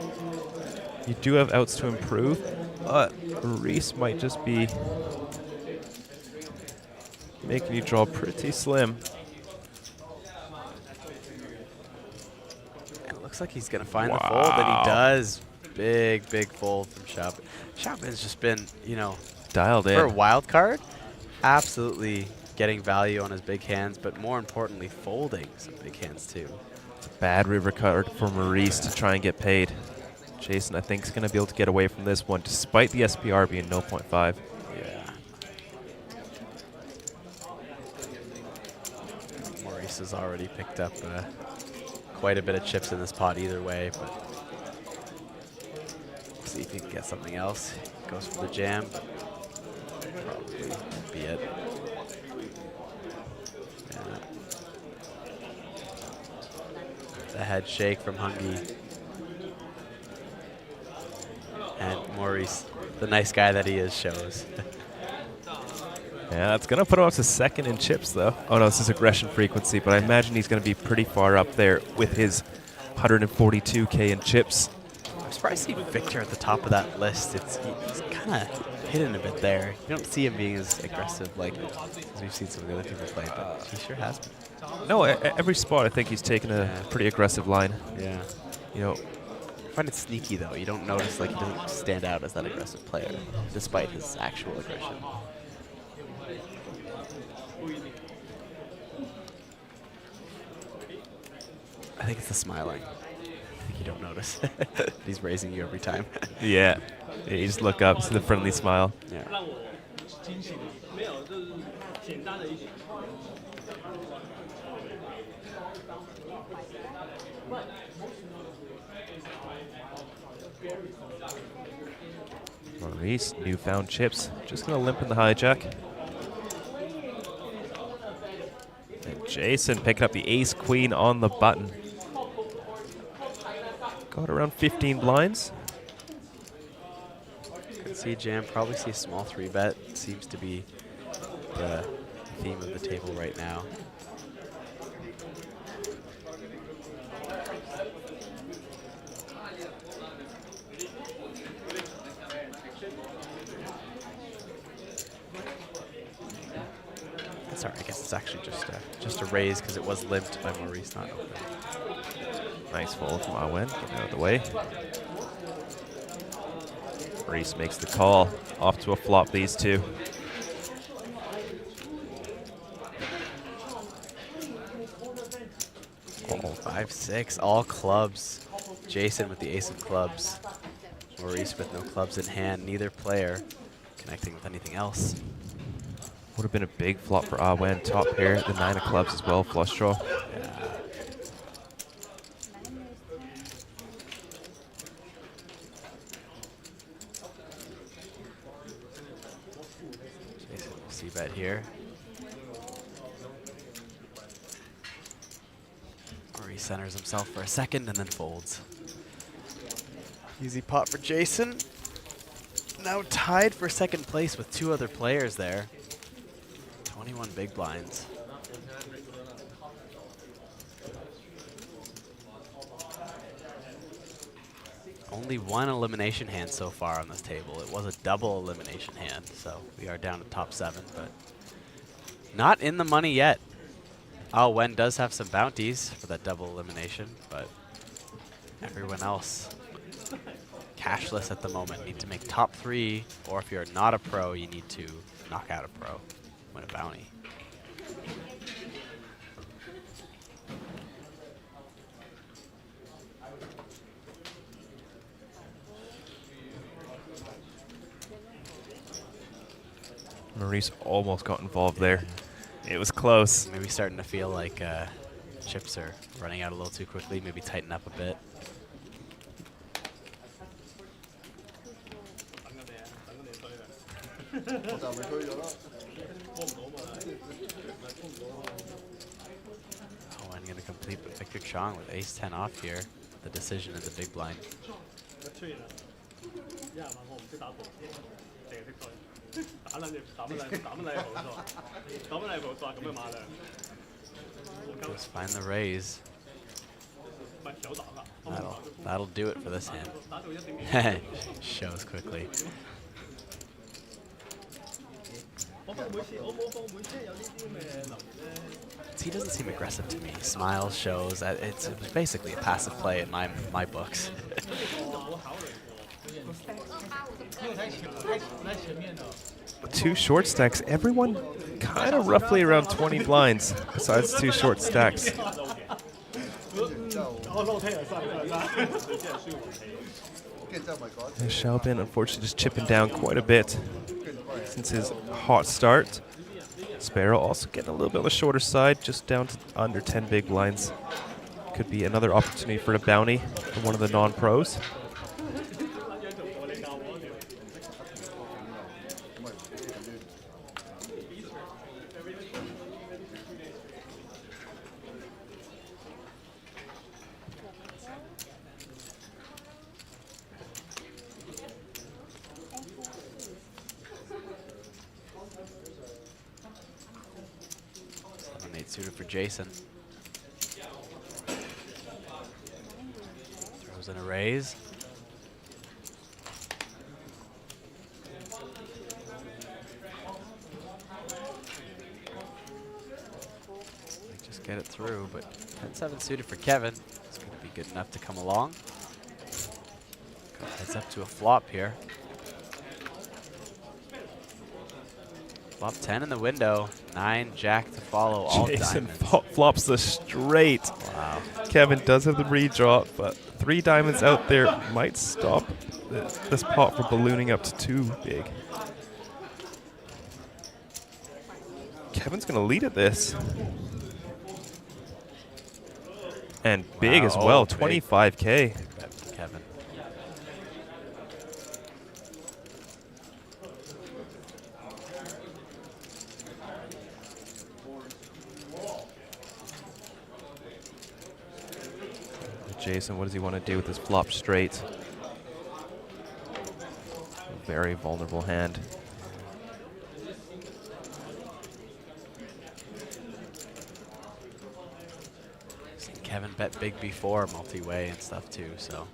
You do have outs to improve, but Reese might just be making you draw pretty slim. It looks like he's going to find the fold, and he does. Big, big fold from Xiaobin. Xiaobin's just been, you know, dialed in. For a wild card, absolutely getting value on his big hands, but more importantly, folding some big hands too. It's a bad river card for Maurice to try and get paid. Jason, I think, is going to be able to get away from this one, despite the SPR being 0.5. Yeah. Maurice has already picked up quite a bit of chips in this pot either way, but we'll see if he can get something else. Goes for the jam, but probably won't be it. Yeah. The head shake from Hungy. And Maurice, the nice guy that he is, shows. Yeah, that's going to put him up to 2nd in chips, though. Oh, no, this is aggression frequency, but I imagine he's going to be pretty far up there with his 142K in chips. I'm surprised to see Victor at the top of that list. He's kind of hidden a bit there. You don't see him being as aggressive like as we've seen some of the other people play, but he sure has been. No, every spot I think he's taken a pretty aggressive line. Yeah. You know, I find it sneaky though. You don't notice like he doesn't stand out as that aggressive player, despite his actual aggression. I think it's the smiling. I think you don't notice. He's raising you every time. Yeah. You just look up, see the friendly smile. Yeah. Maurice, newfound chips. Just going to limp in the hijack. And Jason picking up the ace-queen on the button. Got around 15 blinds. Could see jam, probably see a small 3-bet. Seems to be the theme of the table right now. actually just a raise because it was limped by Maurice not open. Nice fold from Awen, getting out of the way. Maurice makes the call. Off to a flop, these two. Oh, 5-6, all clubs. Jason with the ace of clubs. Maurice with no clubs in hand. Neither player connecting with anything else. Would have been a big flop for Awen. Top pair, the 9 of clubs as well, flush draw. Jason will see bet here. Maurice centers himself for a second and then folds. Easy pot for Jason. Now tied for second place with 2 other players there. 21 big blinds. Only 1 elimination hand so far on this table. It was a double elimination hand, so we are down to top 7, but not in the money yet. Oh, Wen does have some bounties for that double elimination, but everyone else cashless at the moment. Need to make top 3, or if you're not a pro, you need to knock out a pro, win a bounty. Maurice almost got involved there. It was close. Maybe starting to feel like chips are running out a little too quickly. Maybe tighten up a bit. Oh, I'm going to complete with Victor Chong with ace-10 off here. The decision in the big blind. Just find the raise. That'll do it for this hand. Shows quickly. He doesn't seem aggressive to me. He smiles, shows. It's basically a passive play in my books. 2 short stacks. Everyone kind of roughly around 20 blinds, besides 2 short stacks. And Xiaobin unfortunately just chipping down quite a bit since his hot start. Sparrow also getting a little bit on the shorter side, just down to under 10 big blinds. Could be another opportunity for a bounty from one of the non-pros. Suited for Jason. Throws in a raise. Just get it through, but 10-7 suited for Kevin. It's going to be good enough to come along. Heads up to a flop here. Flop 10 in the window, 9 jack to follow, all Jason diamonds. flops the straight. Wow. Kevin does have the redraw, but 3 diamonds out there might stop this pot from ballooning up to 2 big. Kevin's going to lead at this. And big Wow, as well, big. 25K. Big bet from Kevin. Jason, what does he want to do with this flop straight? A very vulnerable hand. Seen Kevin bet big before, multi-way and stuff too, so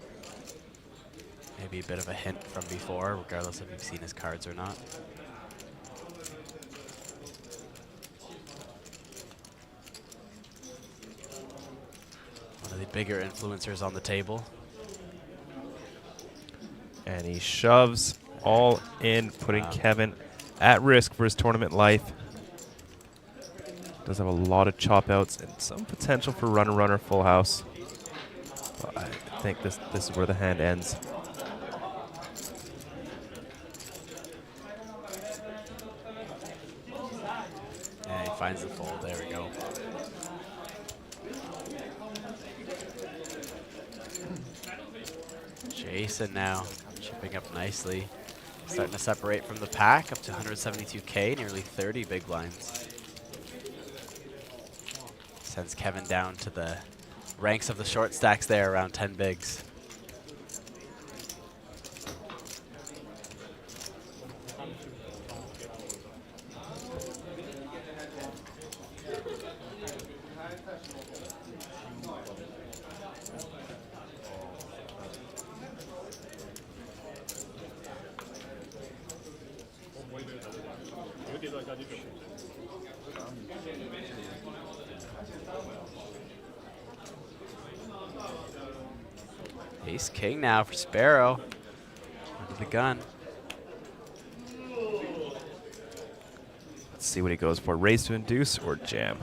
maybe a bit of a hint from before, regardless if you've seen his cards or not. the bigger influencers on the table. And he shoves all in, putting Kevin at risk for his tournament life. Does have a lot of chop outs and some potential for runner full house. But I think this is where the hand ends. Yeah, he finds the fold. There we go. Jason now chipping up nicely. Starting to separate from the pack, up to 172K, nearly 30 big blinds. Sends Kevin down to the ranks of the short stacks there, around 10 bigs. Ace king now for Sparrow. Under the gun. Let's see what he goes for. Raise to induce or jam.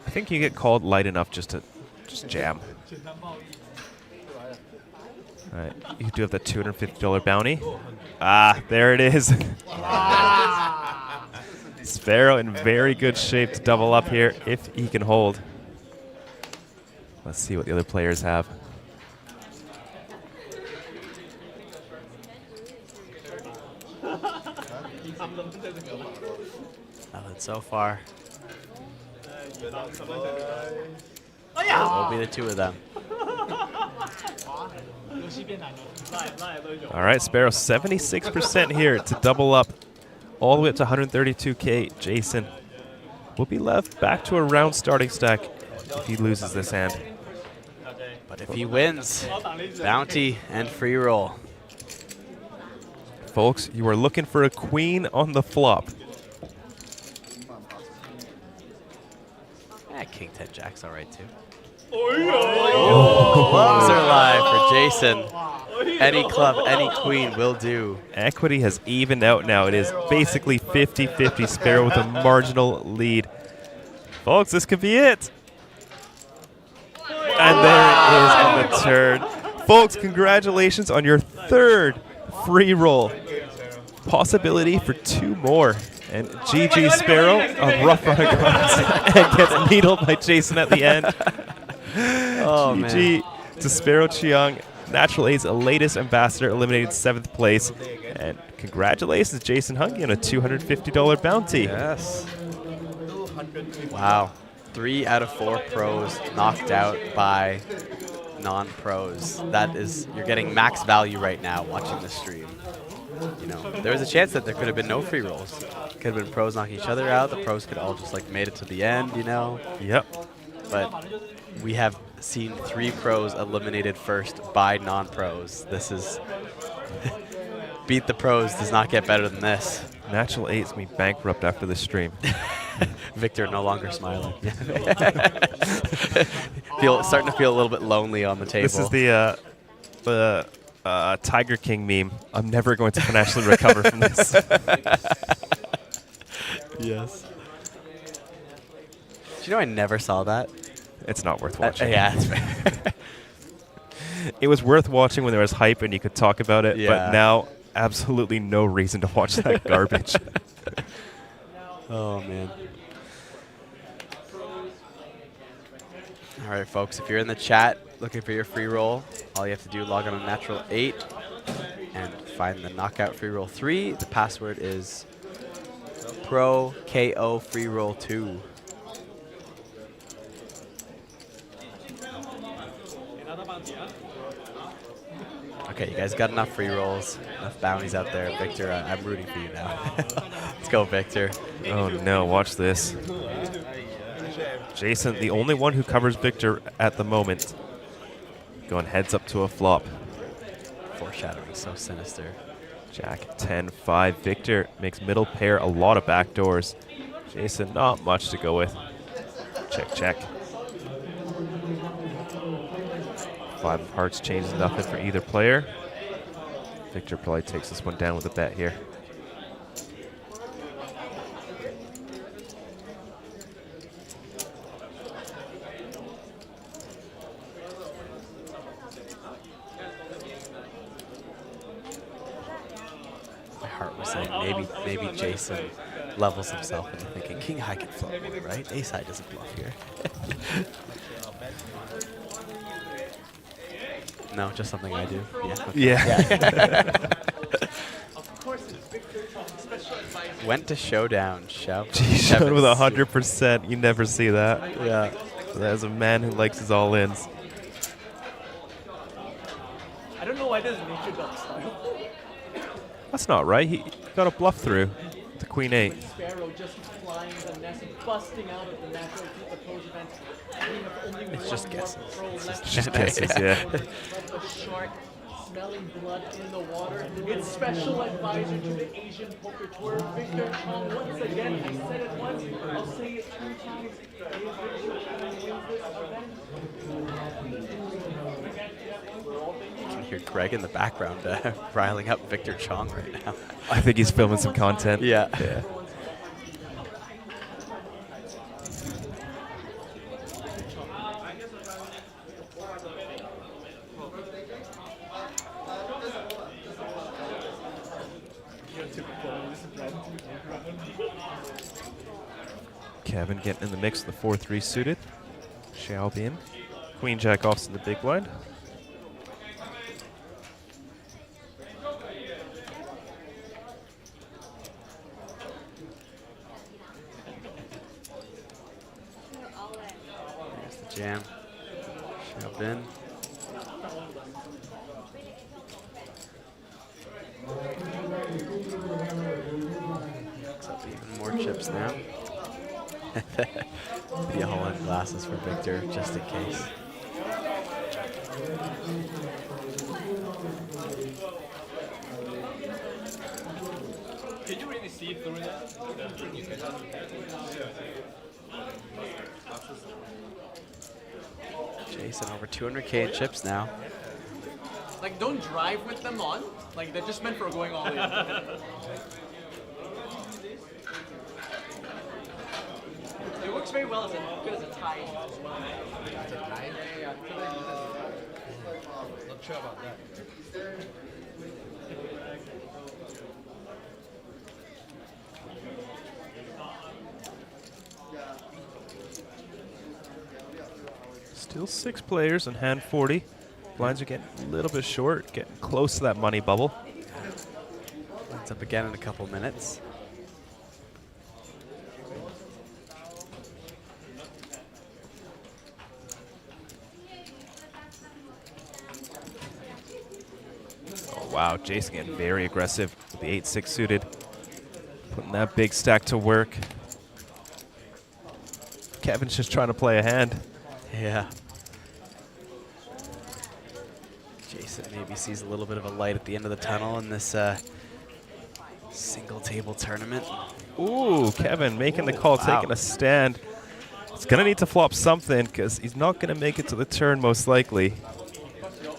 I think you get called light enough just to jam. All right, you do have that $250 bounty. Ah, there it is. Sparrow in very good shape to double up here if he can hold. Let's see what the other players have. Nothing so far. Will be the two of them. All right, Sparrow 76% here to double up all the way up to 132K. Jason will be left back to a round starting stack if he loses this hand. But if he wins, bounty and free roll. Folks, you are looking for a queen on the flop. King 10 Jack's all right too. Clubs are live for Jason. Any club, any queen will do. Equity has evened out now. It is basically 50-50. Sparrow with a marginal lead. Folks, this could be it. And there it is on the turn. Folks, congratulations on your third free roll. Possibility for 2 more. And GG Sparrow, a rough run across, and gets needled by Jason at the end. Oh, GG to Sparrow Cheong, Natural A's latest ambassador, eliminated 7th place. And congratulations, Jason Hungy, on a $250 bounty. Yes. Wow. 3 out of 4 pros knocked out by non-pros. That is, you're getting max value right now watching the stream. You know, there was a chance that there could have been no free rolls. Could have been pros knocking each other out. The pros could all just like made it to the end, you know? Yep. But we have seen 3 pros eliminated first by non-pros. This is beat the pros does not get better than this. Natural 8's me bankrupt after this stream. Victor no longer smiling. Starting to feel a little bit lonely on the table. This is the Tiger King meme. I'm never going to financially recover from this. Yes. Do you know I never saw that? It's not worth watching. Yeah, that's fair. It was worth watching when there was hype and you could talk about it, but now absolutely no reason to watch that garbage. Oh, man. All right, folks, if you're in the chat looking for your free roll, all you have to do is log on to Natural 8 and find the Knockout Free Roll 3. The password is Pro KO Free Roll 2. Okay, you guys got enough free rolls, enough bounties out there. Victor, I'm rooting for you now. Let's go, Victor. Oh, no, watch this. Jason, the only one who covers Victor at the moment, going heads up to a flop. Foreshadowing, so sinister. Jack 10-5. Victor makes middle pair a lot of back doors. Jason, not much to go with. Check, check. 5 of hearts changes nothing for either player. Victor probably takes this one down with a bet here. My heart was saying maybe Jason levels himself and thinking king high can flop more, right? Ace high doesn't bluff here. No, just something I do. Yeah. Okay. Yeah. Went to showdown. G-showed with 100%. You never see that. Yeah. As a man who likes his all-ins. I don't know why there's nature dog style. That's not right. He got a bluff through to Queen 8. Sparrow just flying the nest and busting out of the natural approach event. It's just guesses. It's just guesses, yeah. A shark smelling blood in the water. It's special advisor to the Asian Poker Tour, Victor Chong. Once again, I said it once, I'll say it 2 times. You can hear Greg in the background riling up Victor Chong right now. I think he's filming some content. Yeah. Kevin getting in the mix with the 4-3 suited. Xiaobin. Queen Jack offs in the big blind. There's the jam. Xiaobin. Picks up even more chips now. The all-in glasses for Victor, just in case. Can you really see through that? Jason over 200K in chips now. Like, don't drive with them on. Like, they're just meant for going all in. It works very well as a tie as well. It's a tie? Yeah. Not sure about that. Still 6 players in hand 40. Blinds are getting a little bit short, getting close to that money bubble. Lines up again in a couple minutes. Oh, wow, Jason getting very aggressive with the 8-6 suited. Putting that big stack to work. Kevin's just trying to play a hand. Yeah. Jason maybe sees a little bit of a light at the end of the tunnel in this single table tournament. Ooh, Kevin making the call, taking a stand. He's going to need to flop something because he's not going to make it to the turn most likely.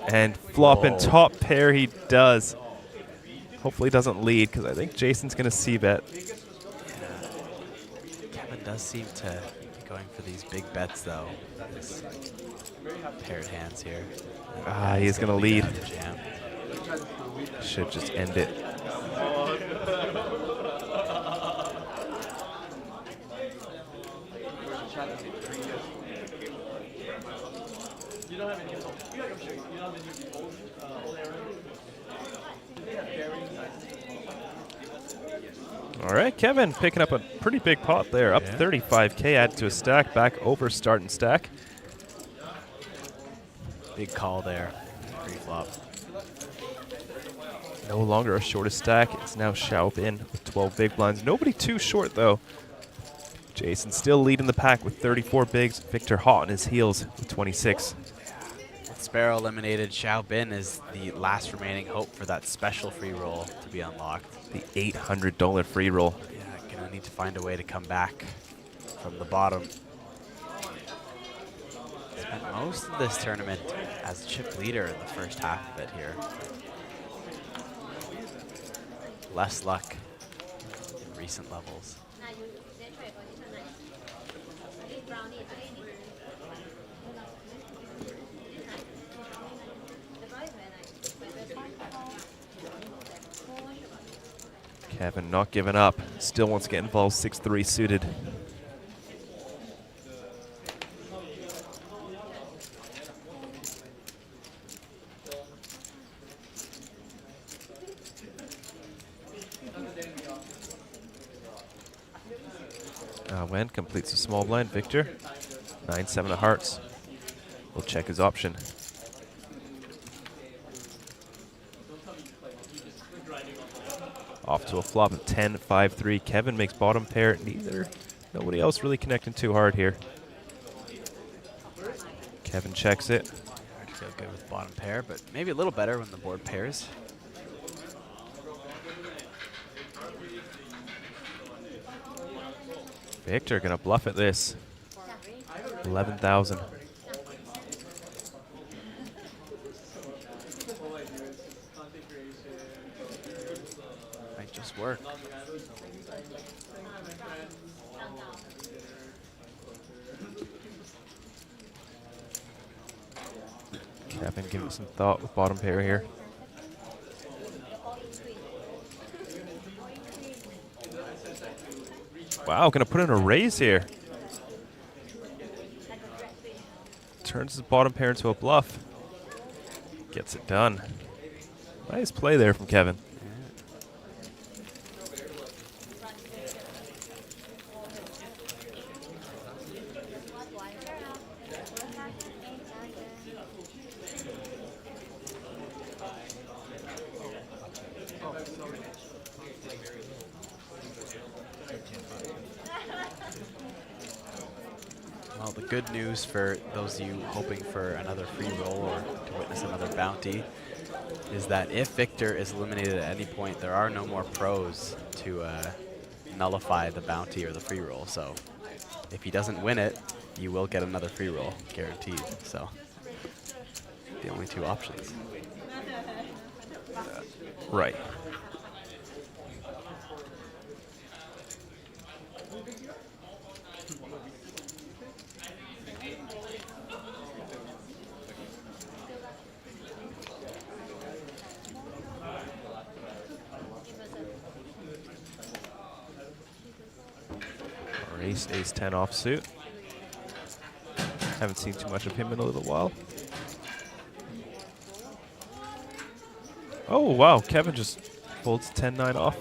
And flopping top pair he does. Hopefully doesn't lead because I think Jason's going to c-bet. Yeah. Kevin does seem to be going for these big bets though. His paired hands here. Ah, he's going to lead. out of the jam. Should just end it. All right, Kevin picking up a pretty big pot there, up 35K, add to a stack, back over start and stack. Big call there, pre-flop. No longer a shortest stack, it's now Xiaobin with 12 big blinds. Nobody too short though. Jason still leading the pack with 34 bigs. Victor hot on his heels with 26. Sparrow eliminated. Xiaobin is the last remaining hope for that special free roll to be unlocked. The $800 free roll. Yeah, gonna need to find a way to come back from the bottom. spent most of this tournament as chip leader in the first half of it here. Less luck in recent levels. Kevin not giving up. Still wants to get involved. 6-3 suited. Wen completes a small blind. Victor, 9-7 of hearts. We'll check his option. Off to a flop of 10-5-3. Kevin makes bottom pair. Nobody else really connecting too hard here. Kevin checks it. I feel good with bottom pair, but maybe a little better when the board pairs. Victor gonna bluff at this. 11,000. Might just work. Kevin giving some thought with bottom pair here. Wow, gonna put in a raise here. Turns his bottom pair into a bluff. Gets it done. Nice play there from Kevin. Well, the good news for those of you hoping for another free roll or to witness another bounty is that if Victor is eliminated at any point, there are no more pros to nullify the bounty or the free roll. So if he doesn't win it, you will get another free roll, guaranteed. So the only two options. Right. Ace-10 offsuit. Haven't seen too much of him in a little while. Oh, wow. Kevin just folds 10-9 off.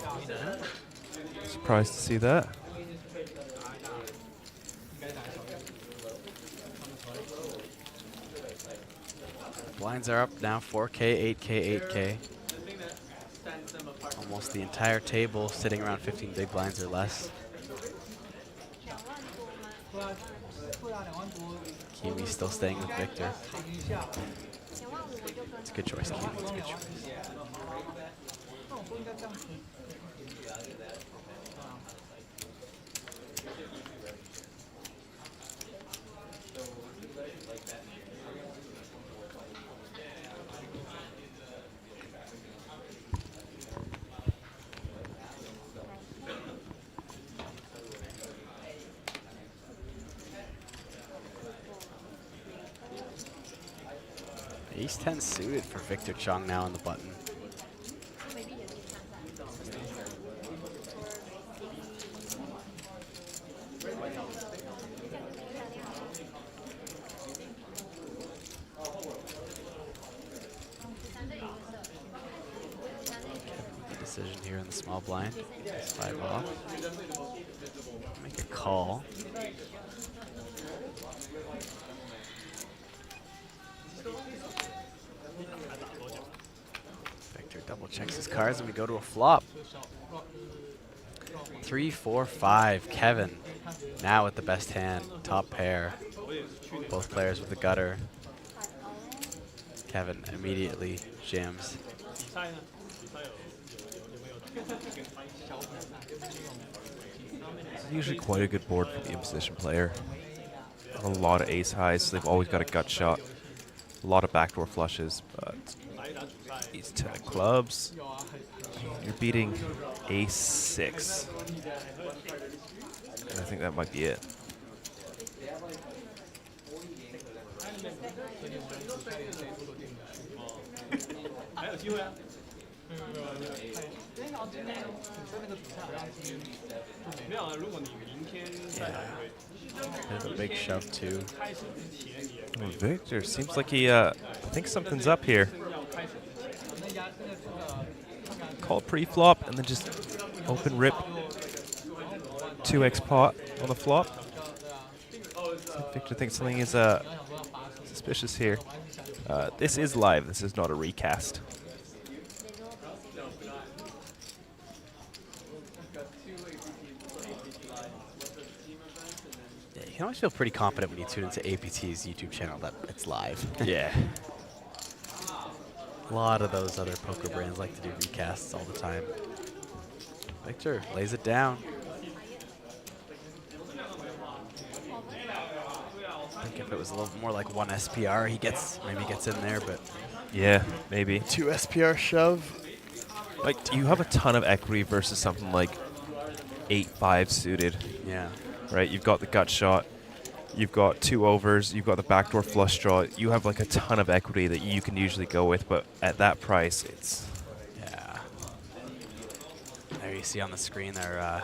Surprised to see that. Blinds are up now, 4K, 8K, 8K. Almost the entire table sitting around 15 big blinds or less. Kiwi still staying with Victor. It's a good choice, Kiwi. It's a good choice. Ace-10 suited for Victor Chung now on the button. Decision here in the small blind. It's 5 off. Make a call. Double checks his cards and we go to a flop. 3, 4, 5. Kevin now with the best hand, top pair. Both players with the gutter. Kevin immediately jams. It's usually quite a good board for the imposition player. a lot of ace highs, so they've always got a gut shot. A lot of backdoor flushes, but ace 10 of clubs. You're beating ace 6. And I think that might be it. Bit of a big shove too. Oh, Victor seems like he thinks something's up here. Call pre-flop and then just open rip 2x pot on the flop. Victor thinks something is suspicious here. This is live. This is not a recast. Yeah, you can always feel pretty confident when you tune into APT's YouTube channel that it's live. Yeah. A lot of those other poker brands like to do recasts all the time. Victor lays it down. I think if it was a little more like 1 SPR, maybe gets in there, but yeah, maybe 2 SPR shove. Like, you have a ton of equity versus something like 8-5 suited. Yeah. Right. You've got the gut shot. You've got 2 overs. You've got the backdoor flush draw. You have like a ton of equity that you can usually go with, but at that price, it's There you see on the screen their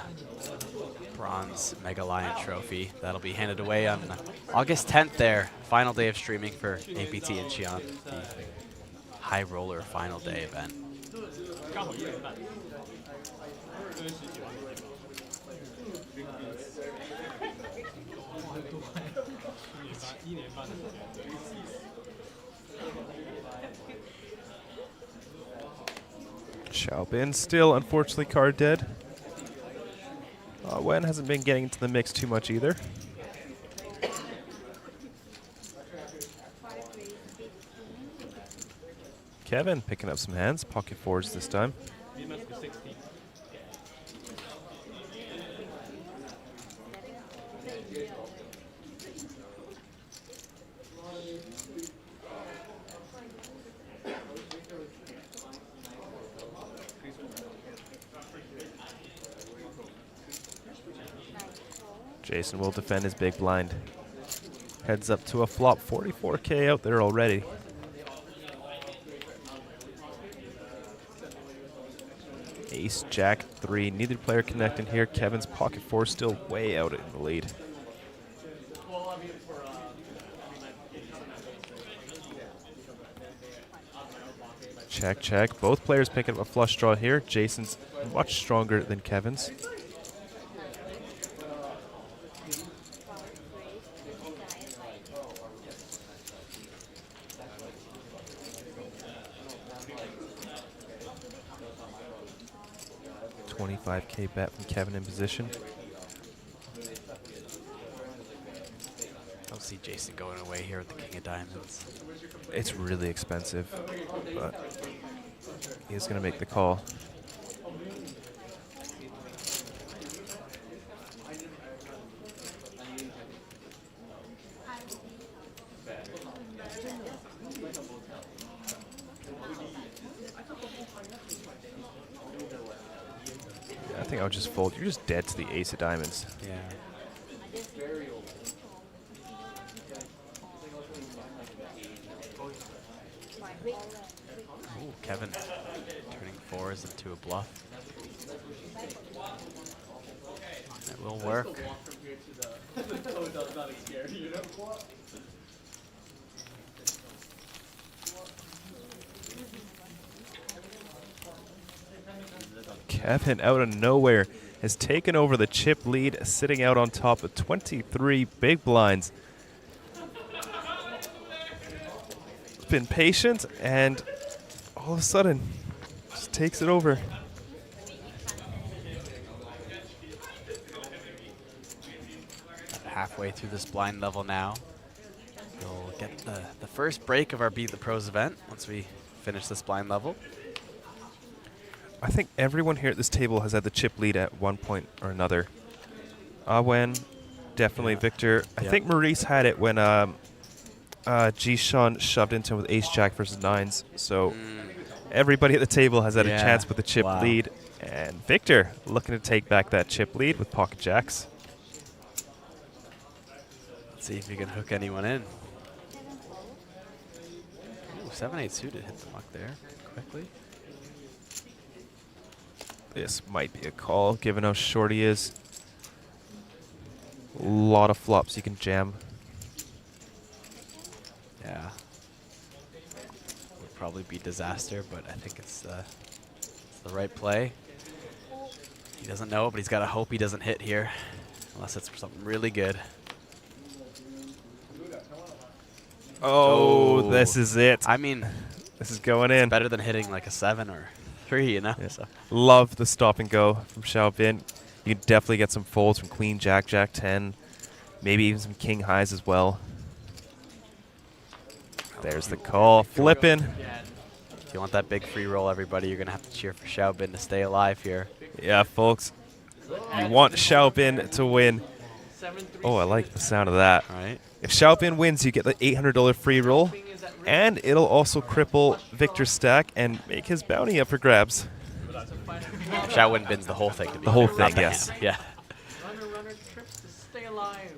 bronze Mega Lion trophy. That'll be handed away on August 10th there. Final day of streaming for APT Incheon, the High Roller Final Day event. Xiaobin still, unfortunately, card dead. Wen hasn't been getting into the mix too much either. Kevin picking up some hands, pocket fours this time. Jason will defend his big blind. Heads up to a flop, 44K out there already. Ace, Jack, 3. Neither player connecting here. Kevin's pocket 4 still way out in the lead. Check, check. Both players picking up a flush draw here. Jason's much stronger than Kevin's. $25K bet from Kevin in position. I don't see Jason going away here with the King of Diamonds. It's really expensive, but he is going to make the call. I think I'll just fold. You're just dead to the ace of diamonds. Yeah. Ooh, Kevin turning 4s into a bluff. That will work. Kevin, out of nowhere, has taken over the chip lead, sitting out on top of 23 big blinds. He's been patient, and all of a sudden, just takes it over. Halfway through this blind level now. We'll get the first break of our Beat the Pros event once we finish this blind level. I think everyone here at this table has had the chip lead at one point or another. Awen, Definitely, Victor. I think Maurice had it when Ji-Sean shoved into him with ace-jack versus nines. So everybody at the table has had a chance with the chip lead. And Victor looking to take back that chip lead with pocket jacks. Let's see if he can hook anyone in. Ooh, 7-8 suited hit the muck there quickly. This might be a call, given how short he is. A lot of flops you can jam. Yeah. Would probably be disaster, but I think it's the right play. He doesn't know, but he's got to hope he doesn't hit here, unless it's something really good. Oh, this is it. I mean, this is going in. Better than hitting like a 7 or 3, you know? Yeah. So. Love the stop and go from Xiaobin. You can definitely get some folds from queen, jack, jack 10. Maybe even some king highs as well. There's the call. Flipping. If you want that big free roll, everybody, you're going to have to cheer for Xiaobin to stay alive here. Yeah, folks. You want Xiaobin to win. Oh, I like the sound of that. Right. If Xiaobin wins, you get the $800 free roll. And it'll also cripple Victor's stack and make his bounty up for grabs. Xiaowin bins the whole thing. To be the whole fair, thing, yes. Yeah. Runner trips to stay alive.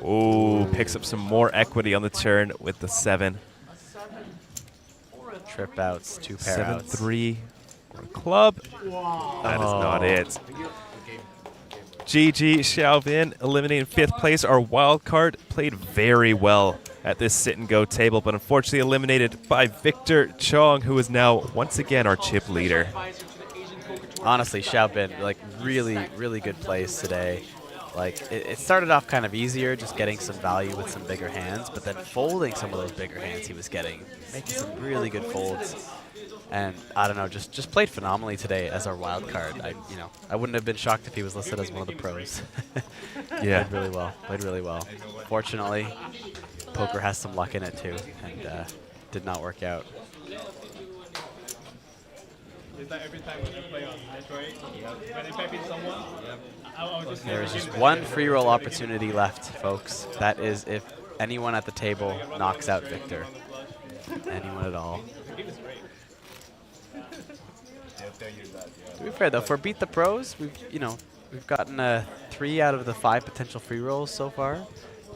Ooh, picks up some more equity on the turn with the 7. Trip outs, 2 pair outs. 7-3 or club. That is not it. GG Xiaobin eliminating 5th place. Our wild card played very well at this sit and go table, but unfortunately eliminated by Victor Chong, who is now once again our chip leader. Honestly, Xiaobin, like really, really good plays today. Like it started off kind of easier, just getting some value with some bigger hands, but then folding some of those bigger hands he was getting, making some really good folds. And I don't know, just played phenomenally today as our wild card. I wouldn't have been shocked if he was listed as one of the pros. Yeah. Played really well. Played really well. Fortunately, poker has some luck in it too, and did not work out. Is that every time when you play on Metroid? When they pep in someone? There's just one free roll opportunity left, folks. That is if anyone at the table knocks out Victor. Anyone at all. To be fair though, for Beat the Pros, we've gotten 3 out of the 5 potential free rolls so far.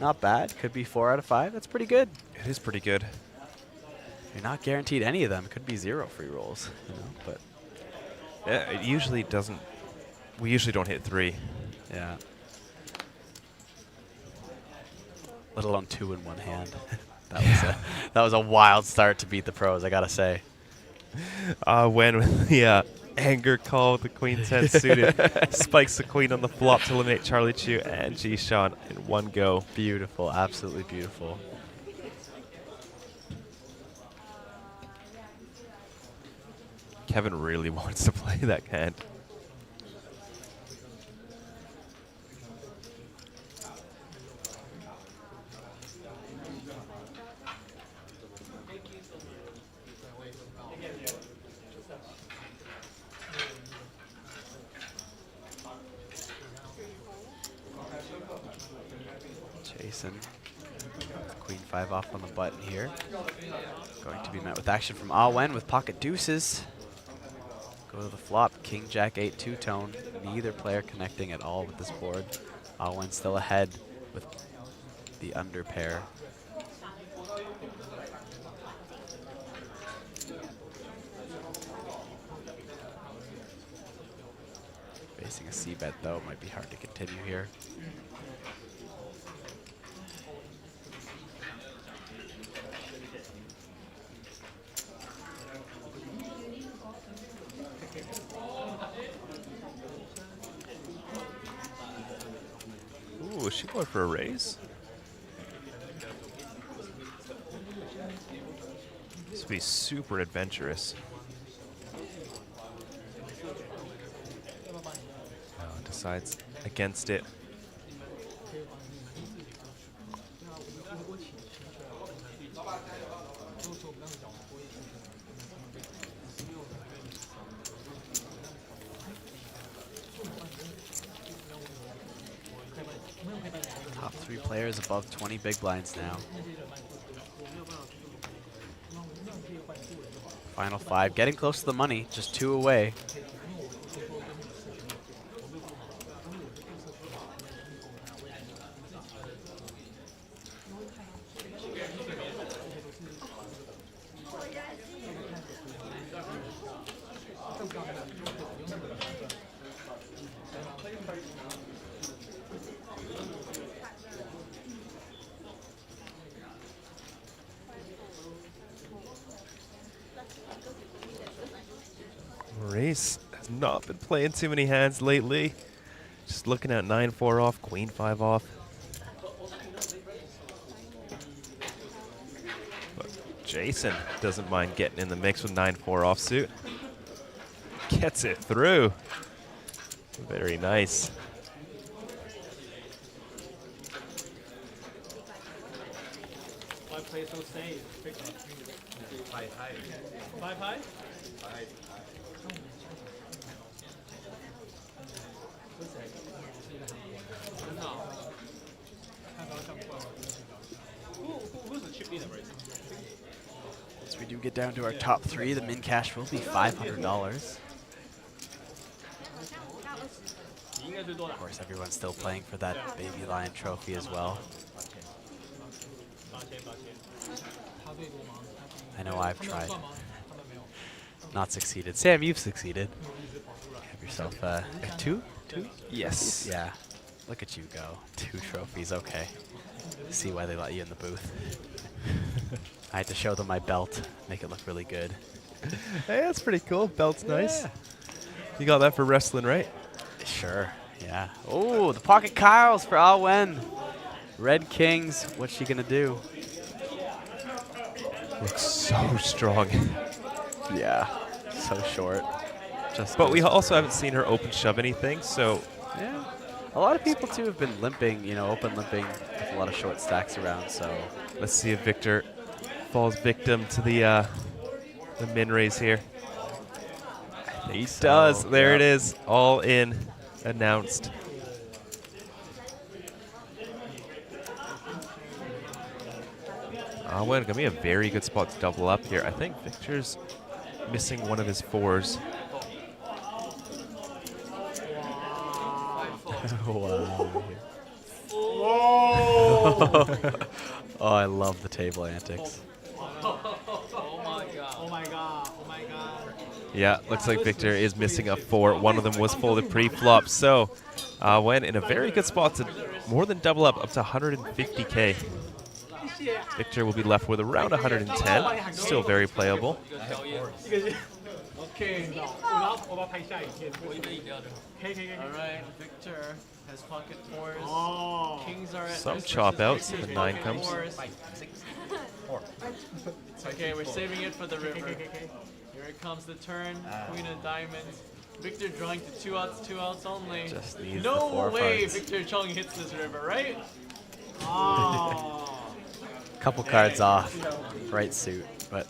Not bad. Could be 4 out of 5. That's pretty good. It is pretty good. You're not guaranteed any of them. Could be 0 free rolls, but yeah, it usually doesn't. We usually don't hit 3. Yeah. Let alone 2 in one hand. that was a wild start to Beat the Pros, I gotta say. When with the anger call with the queen 10 suited, spikes the queen on the flop to eliminate Charlie Chu and Ji-Sean in one go. Beautiful, absolutely beautiful. Kevin really wants to play that hand. Jason, Queen 5 off on the button here. Going to be met with action from Ah Wen with pocket deuces. Go to the flop, King Jack 8 two-tone. Neither player connecting at all with this board. Ah Wen still ahead with the under pair. Facing a C-bet though, might be hard to continue here. Ooh, is she going for a raise? This would be super adventurous. Oh, decides against it. 3 players above 20 big blinds now. Final 5, getting close to the money, just 2 away. Maurice has not been playing too many hands lately. Just looking at 9-4 off, Queen 5 off. But Jason doesn't mind getting in the mix with 9-4 offsuit. Gets it through. Very nice. Five high? Who's the chip leader, right? As we do get down to our top 3, the min cash will be $500. Of course, everyone's still playing for that Baby Lion trophy as well. I know I've tried. Not succeeded. Sam, you've succeeded. Have yourself 2? 2? Yes. Yeah. Look at you go. 2 trophies, okay. See why they let you in the booth. I had to show them my belt, make it look really good. Hey, that's pretty cool. Belt's nice. You got that for wrestling, right? Sure, yeah. Oh, the pocket Kyles for Ah Wen. Red Kings, what's she gonna do? Looks so strong. Yeah, so short. But we also haven't seen her open shove anything, so. Yeah. A lot of people, too, have been limping, you know, open limping with a lot of short stacks around, so. Let's see if Victor falls victim to the min raise here. He does. There it is. All in. Announced. Gonna be a very good spot to double up here. I think Victor's missing one of his 4s. Wow. Oh, I love the table antics. Oh my god. Oh my god. Oh my god. Yeah, looks like Victor is missing a 4. One of them was folded pre-flop. So went in a very good spot to more than double up to 150K. Victor will be left with around 110. Still very playable. Alright, Victor has pocket 4s. Kings are at Some chop outs. The 9 comes. Okay, we're saving it for the river. Here it comes the turn. Queen of diamonds. Victor drawing to 2 outs, 2 outs only. Just needs no the 4 way cards. Victor Chung hits this river, right? Oh. Couple cards off. Right suit, but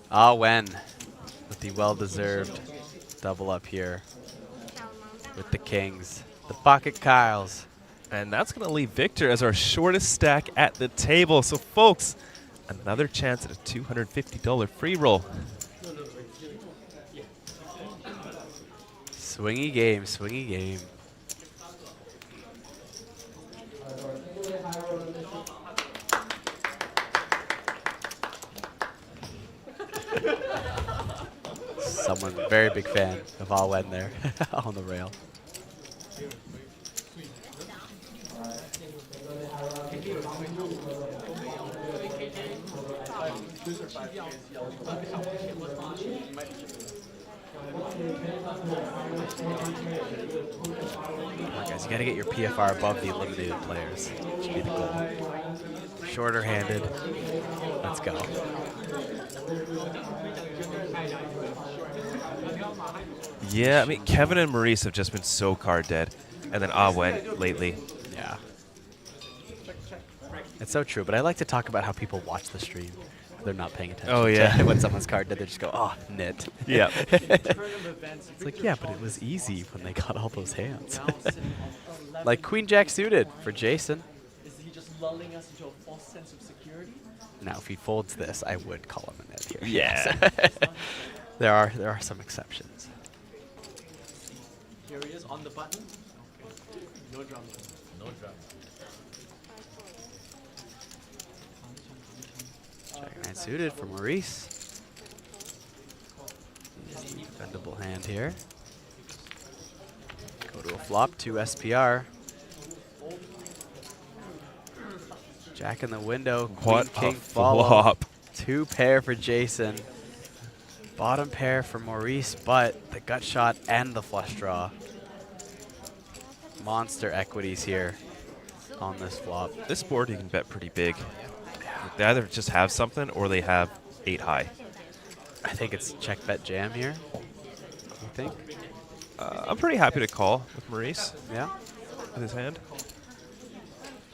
Ah Wen with the well-deserved double up here with the Kings. The pocket Kyles. And that's going to leave Victor as our shortest stack at the table. So, folks, another chance at a $250 free roll. Swingy game, swingy game. Someone very big fan of Ah Wen there on the rail. Come on, guys, you gotta get your PFR above the eliminated players. Should be the goal. Shorter handed. Let's go. Yeah, I mean, Kevin and Maurice have just been so card dead. And then Ah Wen lately. Yeah. It's so true, but I like to talk about how people watch the stream. They're not paying attention. Oh, yeah. To when someone's card dead, they just go, oh, nit. Yeah. It's like, yeah, but it was easy when they got all those hands. Like Queen Jack suited for Jason. lulling us into a false sense of security. Now, if he folds this, I would call him a net here. Yeah. there are some exceptions. Here he is on the button. No drama. No drama. Jack 9 suited for Maurice. Here's the defendable hand here. Go to a flop, 2 SPR. Jack in the window, What Queen a King follow. flop. 2 pair for Jason. Bottom pair for Maurice, but the gut shot and the flush draw. Monster equities here on this flop. This board you can bet pretty big. They either just have something or they have 8 high. I think it's check bet jam here. You think? I'm pretty happy to call with Maurice. Yeah. With his hand.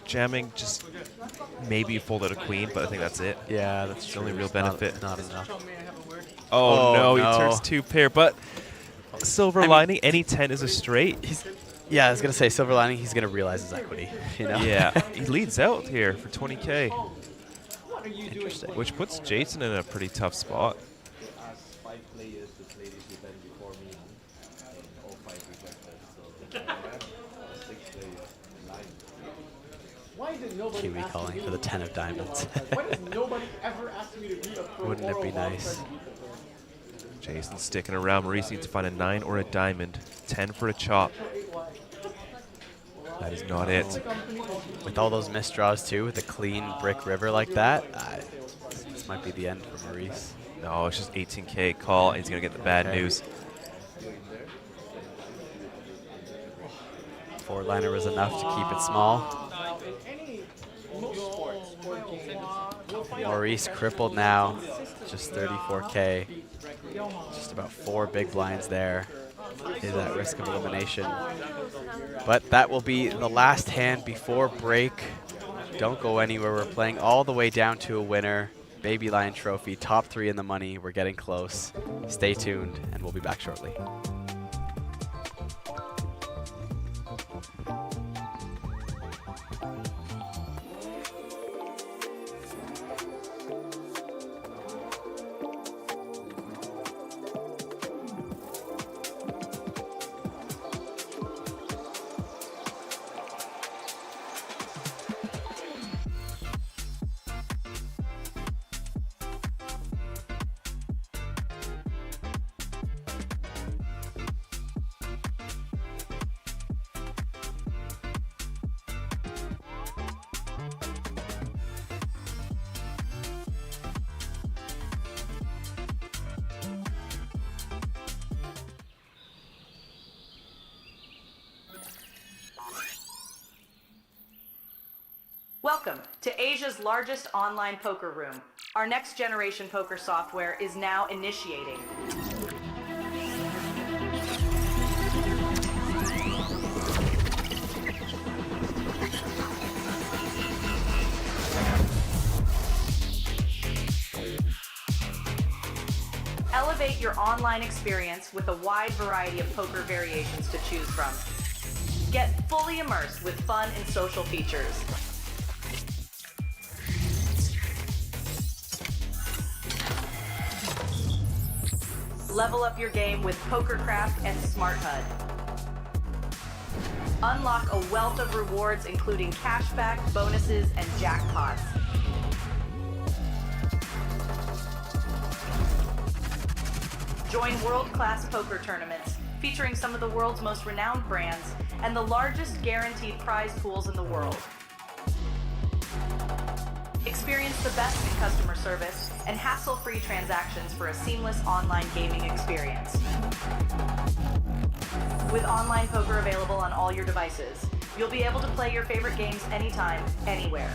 Jamming, just maybe fold out a queen, but I think that's it. Yeah, that's the only true. real It's benefit. not enough. Oh, no, no. he turns 2 pair, but silver lining, any 10 is a straight. Yeah, I was gonna say silver lining. He's gonna realize his equity. You know. Yeah, he leads out here for 20K. Interesting. Which puts Jason in a pretty tough spot. Kiwi calling for the 10 of diamonds. Why does nobody ever ask me to be a pro? Wouldn't it be nice? Jason's sticking around. Maurice needs to find a 9 or a diamond. 10 for a chop. That is not it. With all those missed draws too, with a clean brick river like that, this might be the end for Maurice. No, it's just 18K call, and he's going to get the bad news. 4-liner was enough to keep it small. Maurice crippled now, just 34K. Just about 4 big blinds there. Is at risk of elimination. But that will be the last hand before break. Don't go anywhere. We're playing all the way down to a winner. Baby Lion Trophy, top 3 in the money. We're getting close. Stay tuned, and we'll be back shortly. Welcome to Asia's largest online poker room. Our next generation poker software is now initiating. Elevate your online experience with a wide variety of poker variations to choose from. Get fully immersed with fun and social features. Level up your game with PokerCraft and Smart HUD. Unlock a wealth of rewards including cashback, bonuses, and jackpots. Join world-class poker tournaments featuring some of the world's most renowned brands and the largest guaranteed prize pools in the world. Experience the best in customer service and hassle-free transactions for a seamless online gaming experience. With online poker available on all your devices, you'll be able to play your favorite games anytime, anywhere.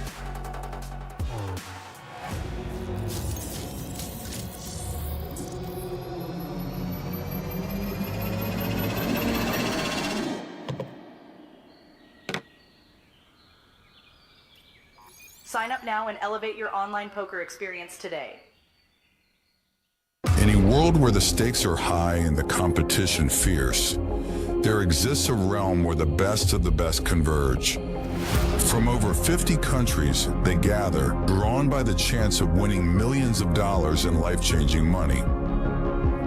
Sign up now and elevate your online poker experience today. In a world where the stakes are high and the competition fierce, there exists a realm where the best of the best converge. From over 50 countries, they gather, drawn by the chance of winning millions of dollars in life-changing money.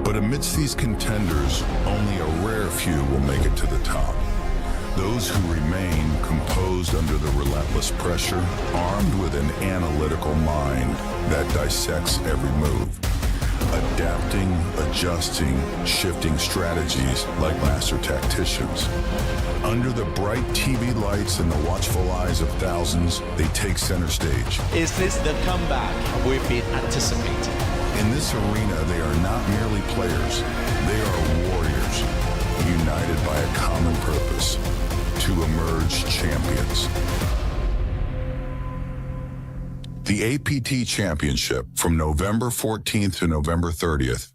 But amidst these contenders, only a rare few will make it to the top. Those who remain composed under the relentless pressure, armed with an analytical mind that dissects every move. Adapting, adjusting, shifting strategies like master tacticians. Under the bright TV lights and the watchful eyes of thousands, they take center stage. Is this the comeback we've been anticipating? In this arena, they are not merely players. They are warriors, united by a common purpose, to emerge champions. The APT Championship from November 14th to November 30th.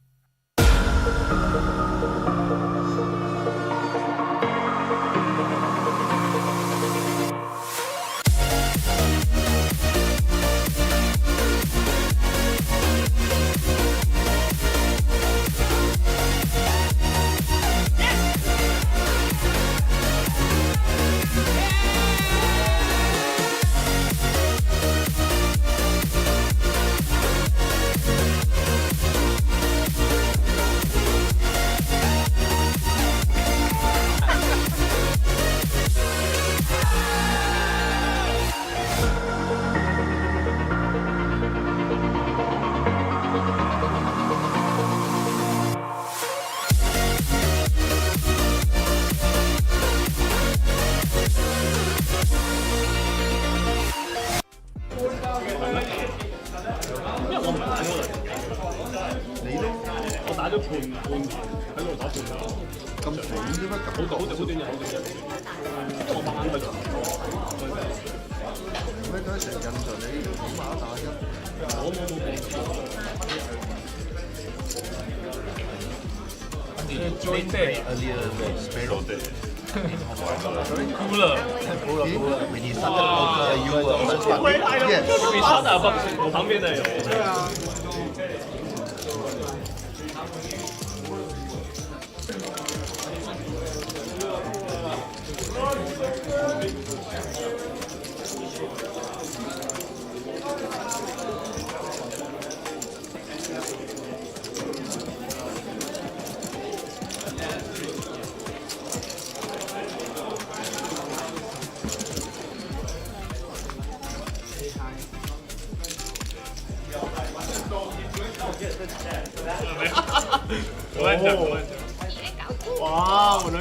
哇，我的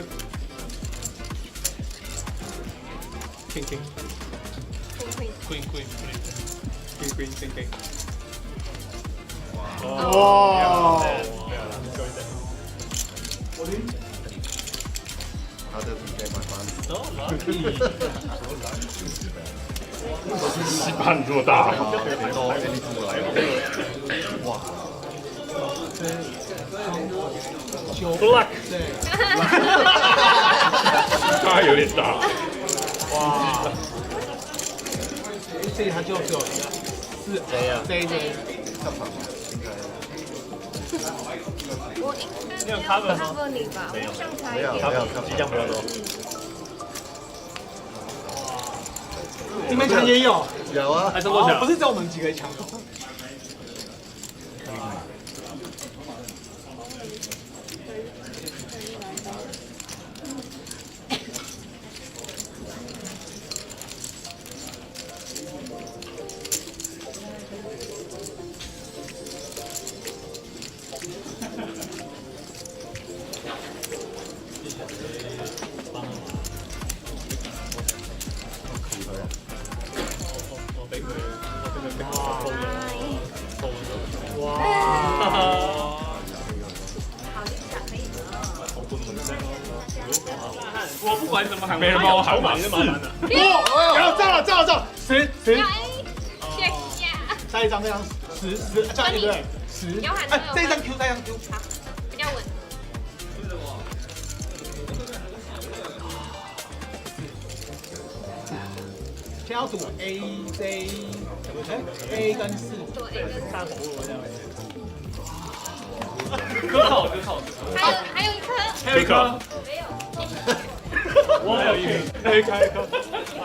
King King Queen Queen Queen Queen King King 哇How does he get my fun? So lucky 西班做大，多 any 出来，哇！ Black 它有点大，哇！这它就只有是 J 我你有 cover 吗？ cover 你吧，没有，上台没有，即将不要多。你们抢也有？有啊，还争多抢？不是只有我们几个抢。我不管怎么喊，没人帮我喊码是麻烦的。哇！照了，10，下一张这张10，这样对不对？10，哎，这一张 Q， 这一张 Q， 好，比较稳。先要赌 A 跟4，看红路这样。颗扣，还有一颗，没有。我还有一颗，还有一颗。哎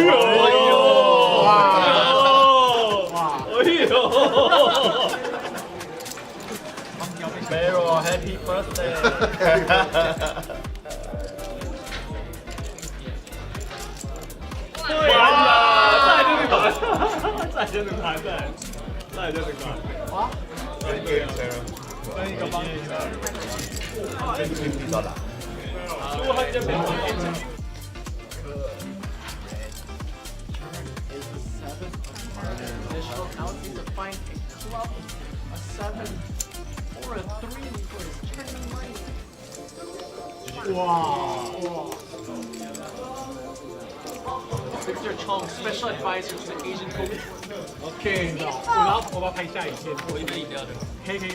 呦！哇！哎呦 ！Vero Happy Birthday！ 对呀，再就能弹，再就能弹，再就能弹。哇！跟一个帮你的，这个比较难。Additional penalty to find a club, a 7, or a 3 for his turning money. Wow. Victor Chong, special advisor to the Asian Poker. Okay,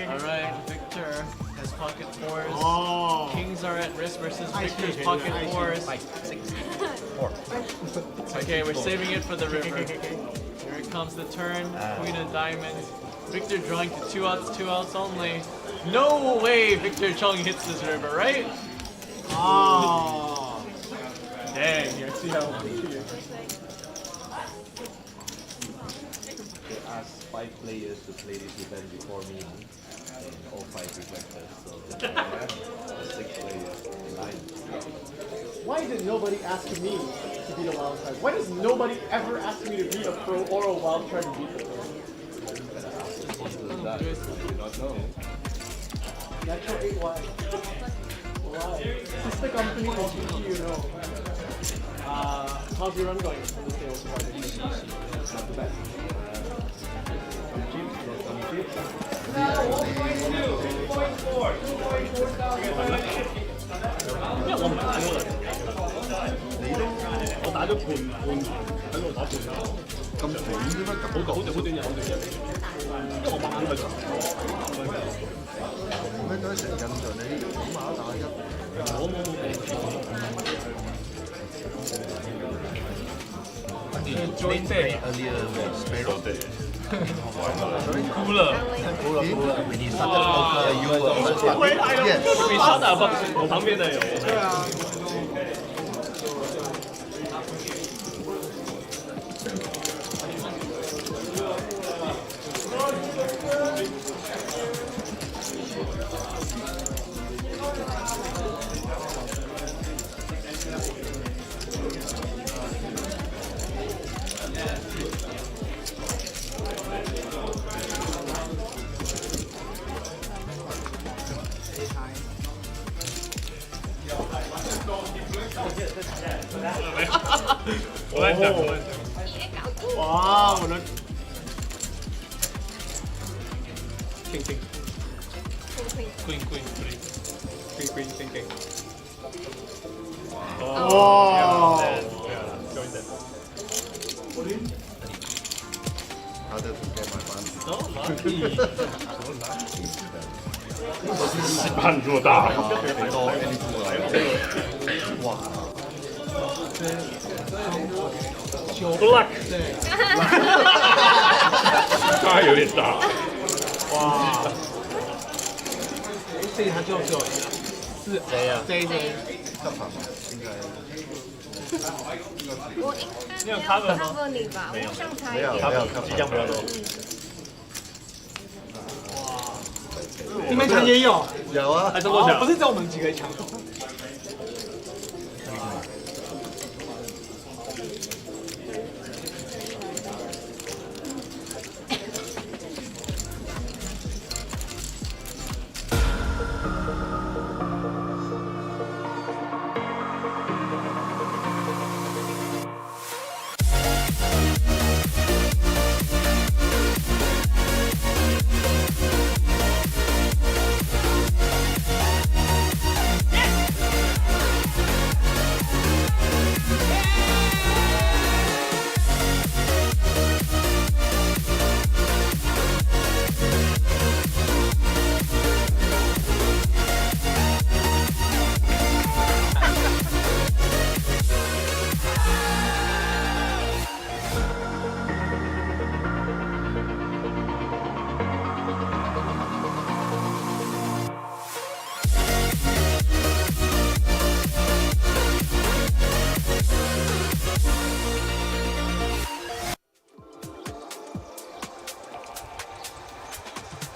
Alright, Victor has pocket fours. Kings are at risk versus Victor's pocket fours. Okay, we're saving it for the river. Here it comes the turn. Queen of diamonds. Victor drawing to 2 outs, 2 outs only. No way Victor Chong hits this river, right? Oh. Dang, you see how They asked 5 players to play this event before me, and all 5 rejected. So 6 players, 9. Why did nobody ask me to be the wild card? Why does nobody ever ask me to be a pro or a wild card and beat the pro? I do not know. Natural 8 why? Why? This is the company of you know. How's your run going on this day? Not the best. Join day earlier was Sparrow Day. 哭了。When he started poker, you were 回来了，比他打吧，我旁边的有。对啊。我在等，我在等。哇，我的。King King。Queen Queen Queen Queen King King。哇。Join them. How did you get my fun? So lucky. So lucky. 半做大。多 anything 来了。哇。Good luck. 他有点大。哇。所以他就只有4谁呀？这一堆。干嘛？应该。你有 cover 吗？ cover 你吧，没有，上台没有，即将不要多。你们抢也有？有啊。还中多少？不是只有我们几个抢。Yes!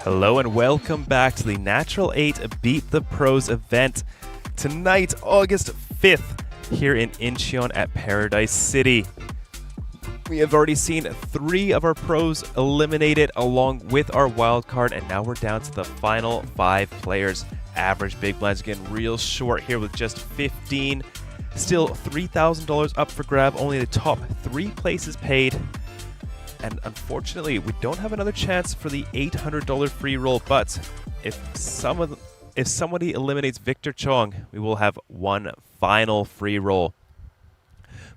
Hello and welcome back to the Natural 8 Beat the Pros event. Tonight, August 5th, here in Incheon at Paradise City. We have already seen 3 of our pros eliminated along with our wild card, and now we're down to the final 5 players. Average big blinds getting real short here with just 15. Still $3,000 up for grab, only the top 3 places paid. And unfortunately, we don't have another chance for the $800 free roll, but if somebody eliminates Victor Chong, we will have one final free roll.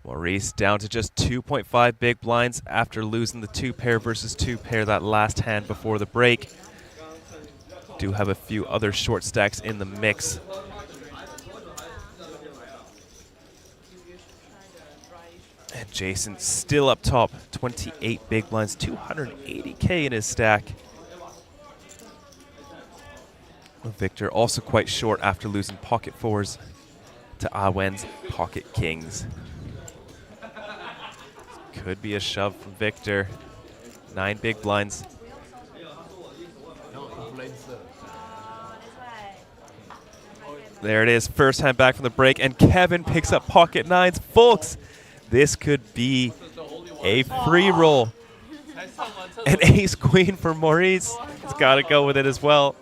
Maurice down to just 2.5 big blinds after losing the 2-pair versus 2-pair that last hand before the break. Do have a few other short stacks in the mix. And Jason still up top, 28 big blinds, 280K in his stack. Victor also quite short after losing pocket 4s to Awen's pocket kings. Could be a shove from Victor. 9 big blinds. There it is, first hand back from the break, and Kevin picks up pocket 9s. Folks, this could be a free roll. An ace queen for Maurice. He's got to go with it as well.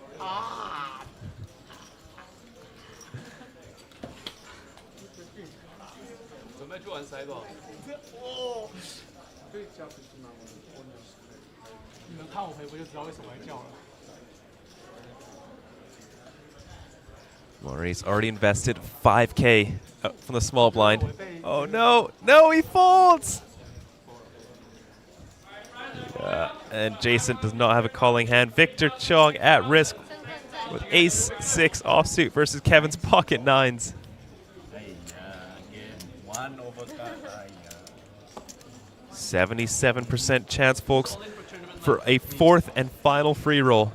Maurice already invested 5K from the small blind. Oh no, no, he folds! Yeah, and Jason does not have a calling hand. Victor Chong at risk with ace 6 offsuit versus Kevin's pocket 9s. 77% chance, folks, for a 4th and final free roll.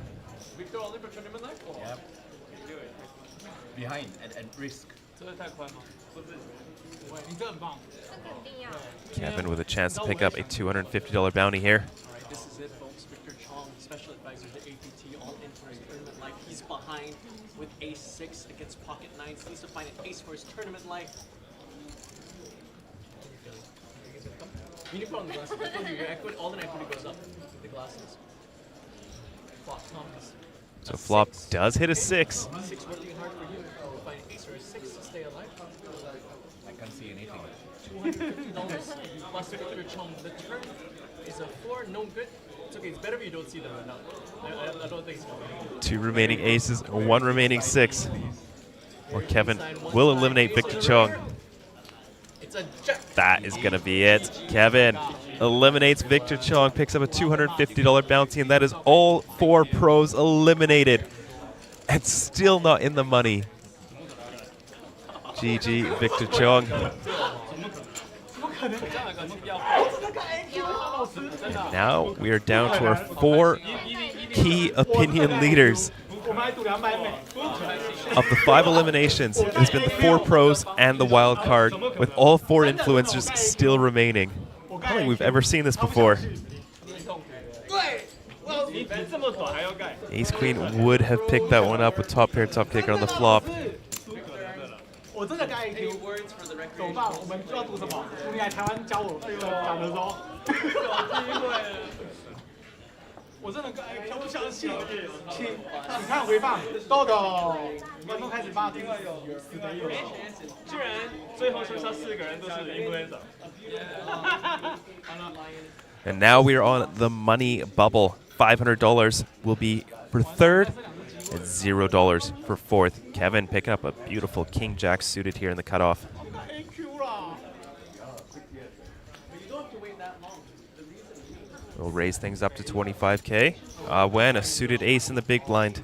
Behind and risk. Kevin with a chance to pick up a $250 bounty here. This is it, folks. Victor Chong, special advisor to APT, all in for his tournament life. He's behind with ace 6 against pocket 9s. Needs to find an ace for his tournament life. You need to put on the glasses. I told you, your equity, all the equity goes up. The glasses. Flop comes. So flop does hit a 6. 6 working hard for you. Find an ace or a 6 to stay alive. I can't see anything. $250 plus Victor Chong. The turn is a 4, no good. It's okay, it's better if you don't see them right now. I don't think it's going. 2 remaining aces, 1 remaining 6. Or Kevin will eliminate Victor Chong. That is going to be it. Kevin eliminates Victor Chong, picks up a $250 bounty, and that is all 4 pros eliminated. And still not in the money. GG, Victor Chong. And now we are down to our 4 key opinion leaders. Of the 5 eliminations, it has been the 4 pros and the wild card, with all 4 influencers still remaining. I don't think we've ever seen this before. Ace Queen would have picked that one up with top pair, top kicker on the flop. 我真的该 IQ 走吧，我们就要赌什么？你来台湾教我讲的时候，我真的该 IQ 不相信。请你看回放，豆豆，观众开始发听死的有，居然最后剩下4个人都是 influencer。And now we are on the money bubble. $500 will be for 3rd. And $0 for 4th. Kevin picking up a beautiful King Jack suited here in the cutoff. We'll raise things up to 25K. When a suited ace in the big blind.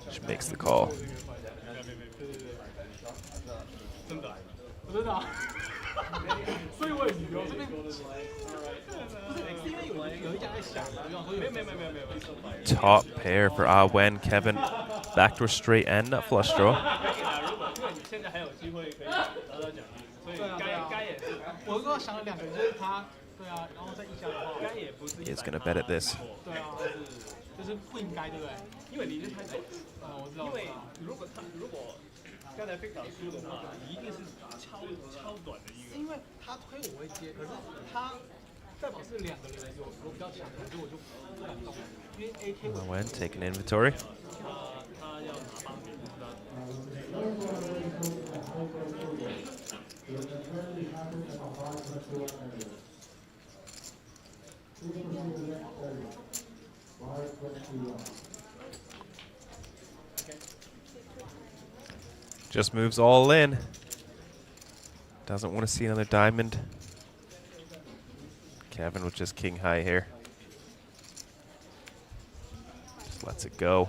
Which makes the call. Top pair for Wen. Kevin backdoor straight and nut flush draw. 我刚刚想了2个，就是他 He is going to bet at this. 就是不应该，对不对？因为你就开始，我知道。因为如果刚才 Victor 输的话，你一定是超短的一个。是因为他推我会接，可是他代表是2个人有比较强的，所以我就不敢动。因为 AK 我。Went, take an inventory. 他要拿棒子，Just moves all in. Doesn't want to see another diamond. Kevin with just king high here. Just lets it go.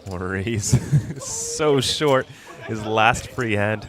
Maurice, so short. His last free hand.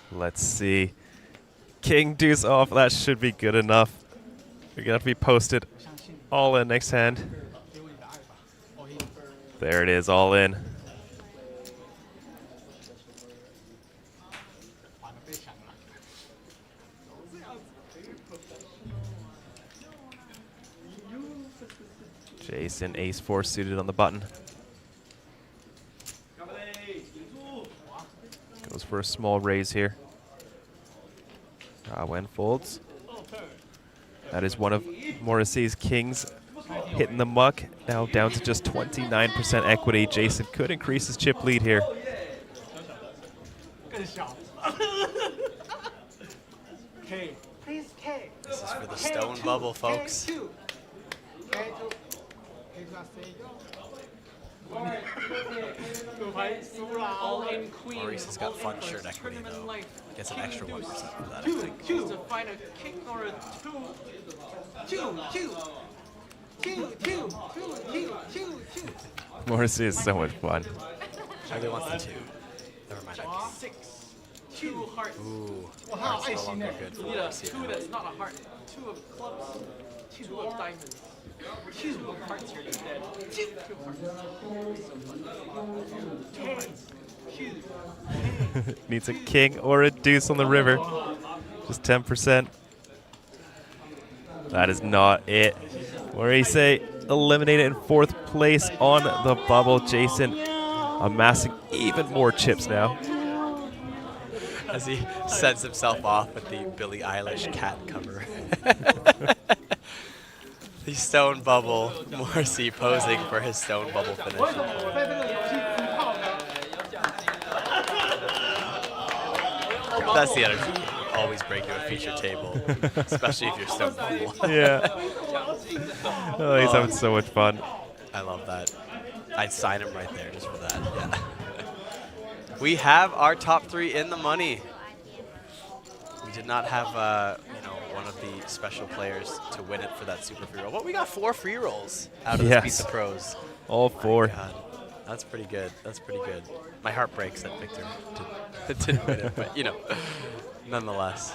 Let's see. King deuce off. That should be good enough. We're gonna have to be posted. All in next hand. There it is, all in. Jason, ace-4 suited on the button. Goes for a small raise here. Wen folds. That is one of Morrissey's kings hitting the muck. Now down to just 29% equity. Jason could increase his chip lead here. This is for the stone bubble, folks. Maurice has got fun shirt equity though. Gets an extra 1% for that, I think. Choose to find a king or a two. Morrissey is so much fun. I really want the 2. Never mind. 6. 2 hearts. Ooh. Wow, Hearts no longer good for you need a Morrissey 2 now. that's not a heart. 2 of clubs. 2 of diamonds. 2 of hearts here instead. 2 hearts. 2 hearts. Needs a king or a deuce on the river. Just 10%. That is not it. Maurice eliminated in 4th place on the bubble. Jason amassing even more chips now. As he sends himself off with the Billie Eilish cat cover. The stone bubble, Morrissey posing for his stone bubble finish. That's the energy. Always bring to a feature table, especially if you're stone bubble. Yeah. Oh, he's having so much fun. I love that. I'd sign him right there just for that. Yeah. We have our top 3 in the money. We did not have, one of the special players to win it for that super free roll. But we got 4 free rolls out of this Pizza Pros. All 4. God. That's pretty good. That's pretty good. My heart breaks that Victor didn't win it, but nonetheless,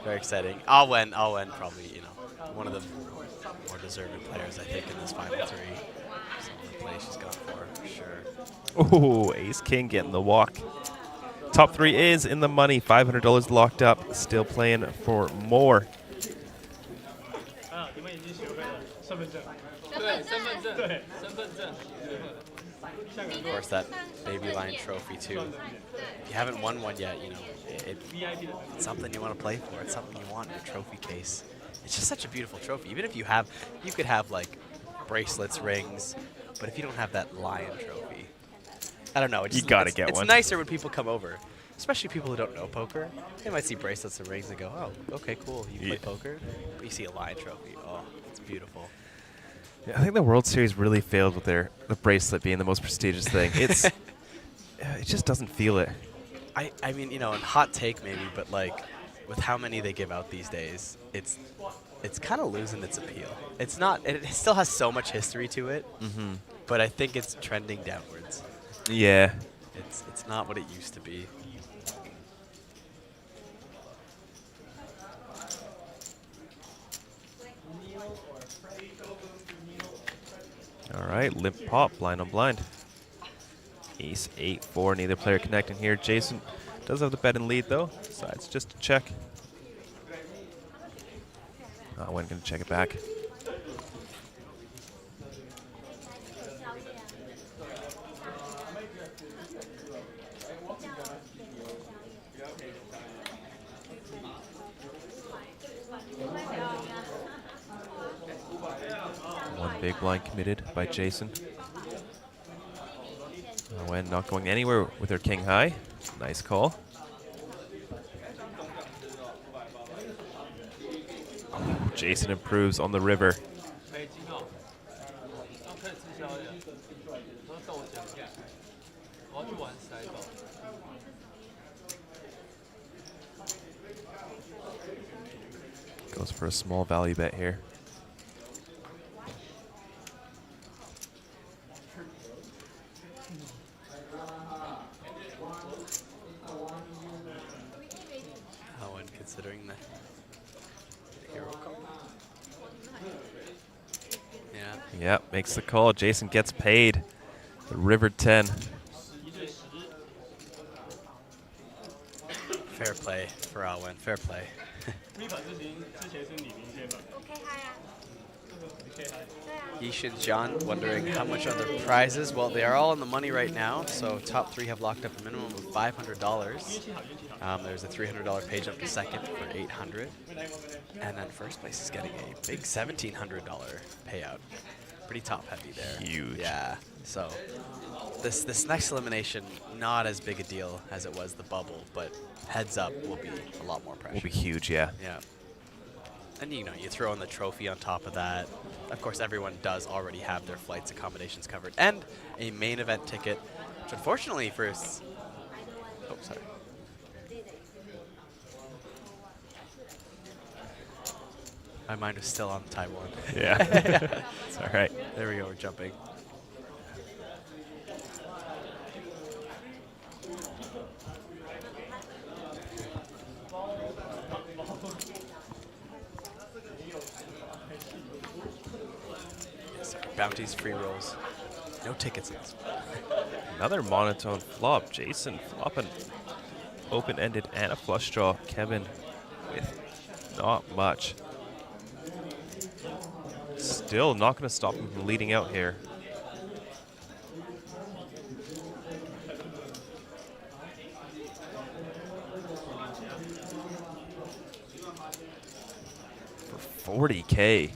very exciting. I'll win probably, one of the more deserving players, I think, in this final 3. Some of the plays she's gone for sure. Ooh, ace king getting the walk. Top 3 is in the money. $500 locked up. Still playing for more. Of course, that Baby Lion trophy too. If you haven't won one yet, it's something you want to play for. It's something you want in your trophy case. It's just such a beautiful trophy. Even if you could have like bracelets, rings, but if you don't have that lion trophy, I don't know. You gotta get it's one. It's nicer when people come over. especially people who don't know poker. They might see bracelets and rings and go, oh, okay, cool, you play poker. But you see a Lion trophy. Oh, it's beautiful. Yeah, I think the World Series really failed with the bracelet being the most prestigious thing. It's it just doesn't feel it. I mean, you know, in hot take maybe, but like with how many they give out these days, it's kind of losing its appeal. It's not. It still has so much history to it, but I think it's trending downwards. Yeah. It's not what it used to be. All right, limp pop, blind on blind. Ace 8-4, neither player connecting here. Jason does have the bet and lead though, decides just to check. Wen gonna check it back. One big blind committed by Jason. Wen not going anywhere with her king high. Nice call. Oh, Jason improves on the river. Goes for a small value bet here. Considering the hero card. Yeah. Yep, makes the call. Jason gets paid. The river 10. Fair play for Wen. Fair play. Yishin John wondering how much are their prizes. Well, they are all on the money right now, so top 3 have locked up a minimum of $500. There's a $300 page up to second for $800, and then first place is getting a big $1,700 payout. Pretty top heavy there. Huge. Yeah. So this next elimination, not as big a deal as it was the bubble, but heads up will be a lot more pressure. Will be huge, yeah. Yeah. And you know, you throw in the trophy on top of that. Of course, everyone does already have their flights accommodations covered, and a main event ticket, which unfortunately for oh, sorry. My mind was still on Taiwan. Yeah. It's all right. There we go, we're jumping. Bounties, free rolls. No tickets in this one. Another monotone flop. Jason flopping open-ended and a flush draw. Kevin with not much. Still not going to stop him from leading out here. For 40K.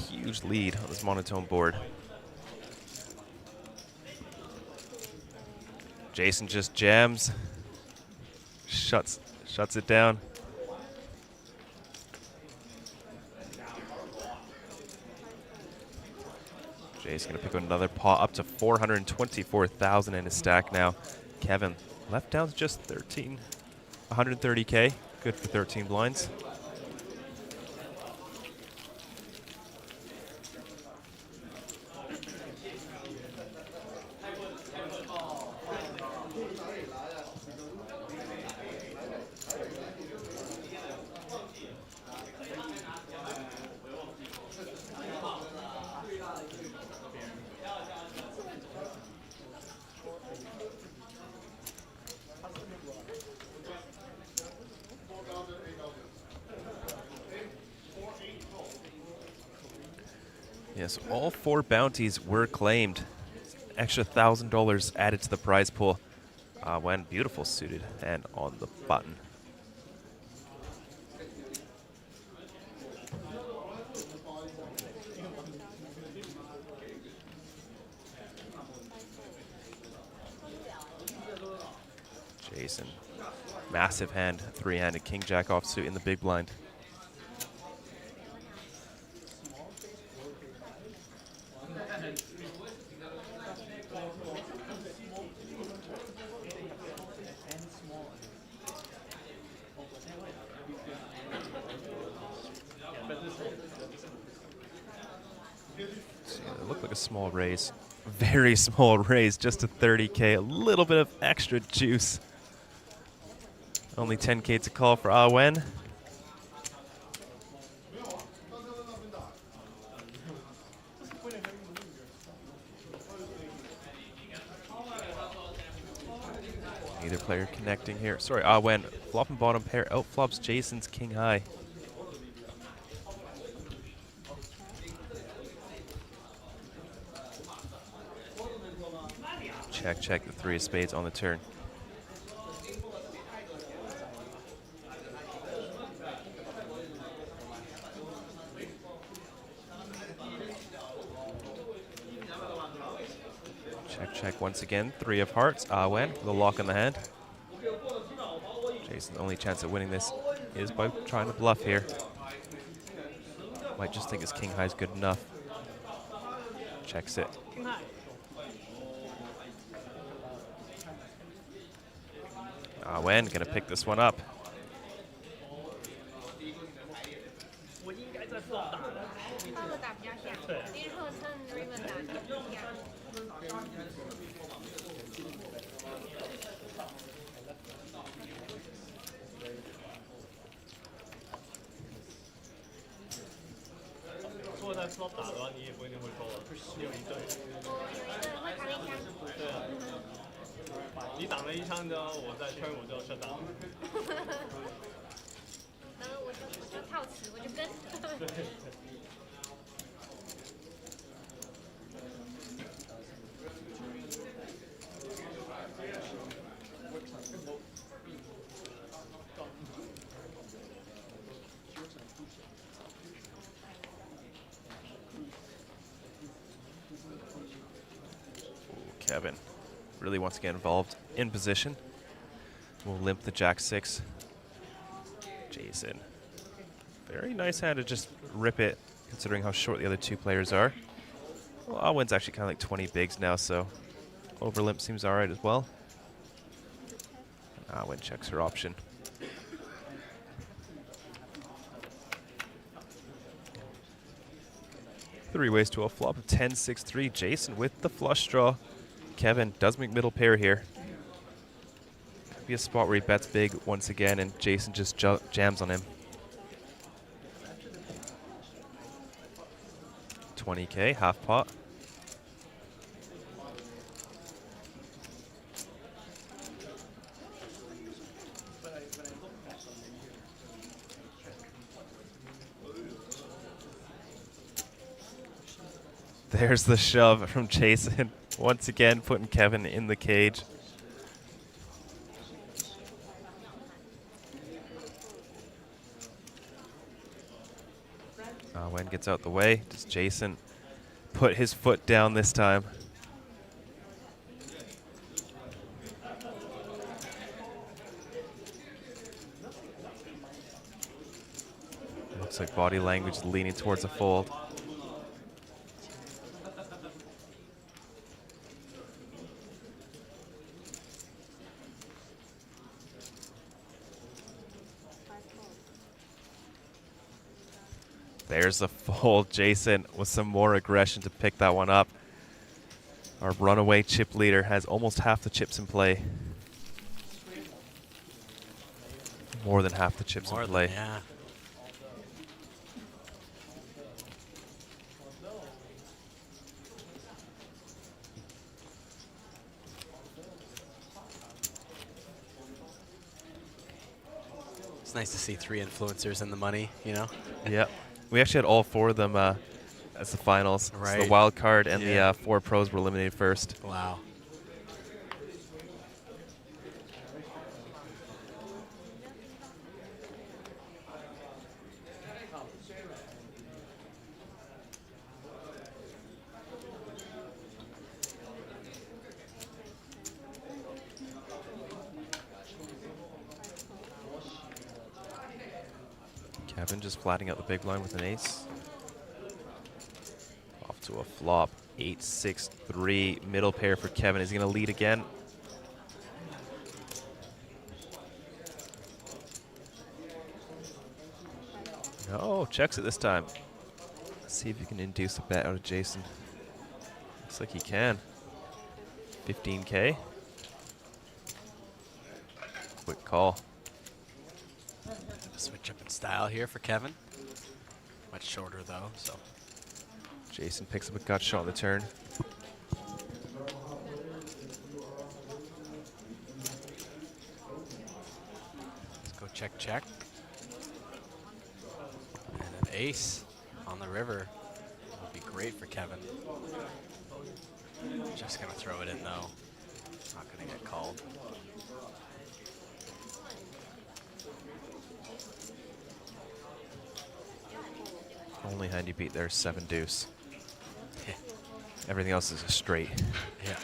Huge lead on this monotone board. Jason just jams, shuts it down. Jay's gonna pick another pot up to 424,000 in his stack now. Kevin left down to just 130K, good for 13 blinds. Yes, all 4 bounties were claimed. Extra $1,000 added to the prize pool. When beautiful suited and on the button. Jason, massive hand, three-handed king jack offsuit in the big blind. It looked like a small raise. Very small raise, just to 30K. A little bit of extra juice. Only 10K to call for Wen. Neither player connecting here. Sorry, Wen, flop and bottom pair outflops Jason's king high. Check, check the three of spades on the turn. Check, check once again. Three of hearts. Wen with a lock in the hand. Jason's only chance at winning this is by trying to bluff here. Might just think his king high is good enough. Checks it. Wen gonna pick this one up. Kevin really wants to get involved in position. We'll limp the jack-6. Jason. Very nice hand to just rip it, considering how short the other two players are. Well, Wen's actually kind of like 20 bigs now, so over limp seems all right as well. Wen checks her option. Three ways to a flop of 10-6-3. Jason with the flush draw. Kevin does make middle pair here. Could be a spot where he bets big once again and Jason just jams on him. 20K, half pot. There's the shove from Jason. Once again, putting Kevin in the cage. Wen gets out the way. Does Jason put his foot down this time? Looks like body language is leaning towards a fold. There's the fold. Jason with some more aggression to pick that one up. Our runaway chip leader has almost half the chips in play. More than half the chips in play. Yeah. It's nice to see three influencers in the money, you know? Yeah. We actually had all four of them as the finals. Right. So the wild card and the 4 pros were eliminated first. Wow. Kevin just flatting out the big blind with an ace. Off to a flop. 8-6-3. Middle pair for Kevin. Is he going to lead again? No, checks it this time. Let's see if you can induce a bet out of Jason. Looks like he can. 15K. Quick call. Switch up in style here for Kevin. Much shorter though, so. Jason picks up a gut shot on the turn. Let's go check, check. And an ace on the river would be great for Kevin. Just gonna throw it in though. Not gonna get called. Only hand you beat there is 7 deuce. Everything else is a straight. Yeah.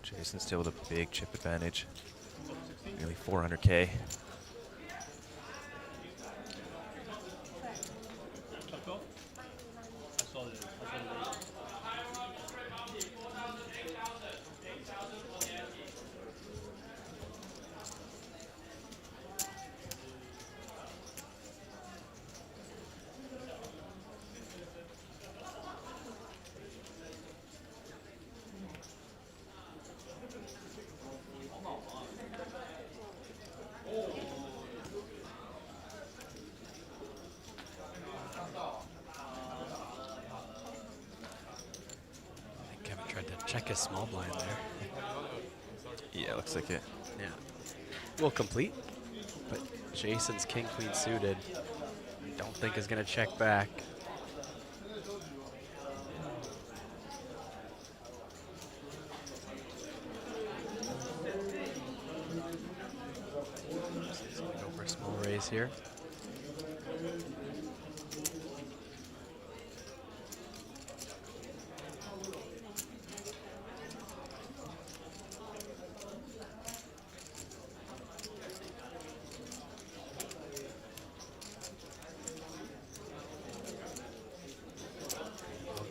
Jason still with a big chip advantage. Nearly 400K. Check his small blind there. Yeah, looks like it. Yeah. Well, complete, but Jason's king queen suited. Don't think is gonna check back. He's gonna go for a small raise here.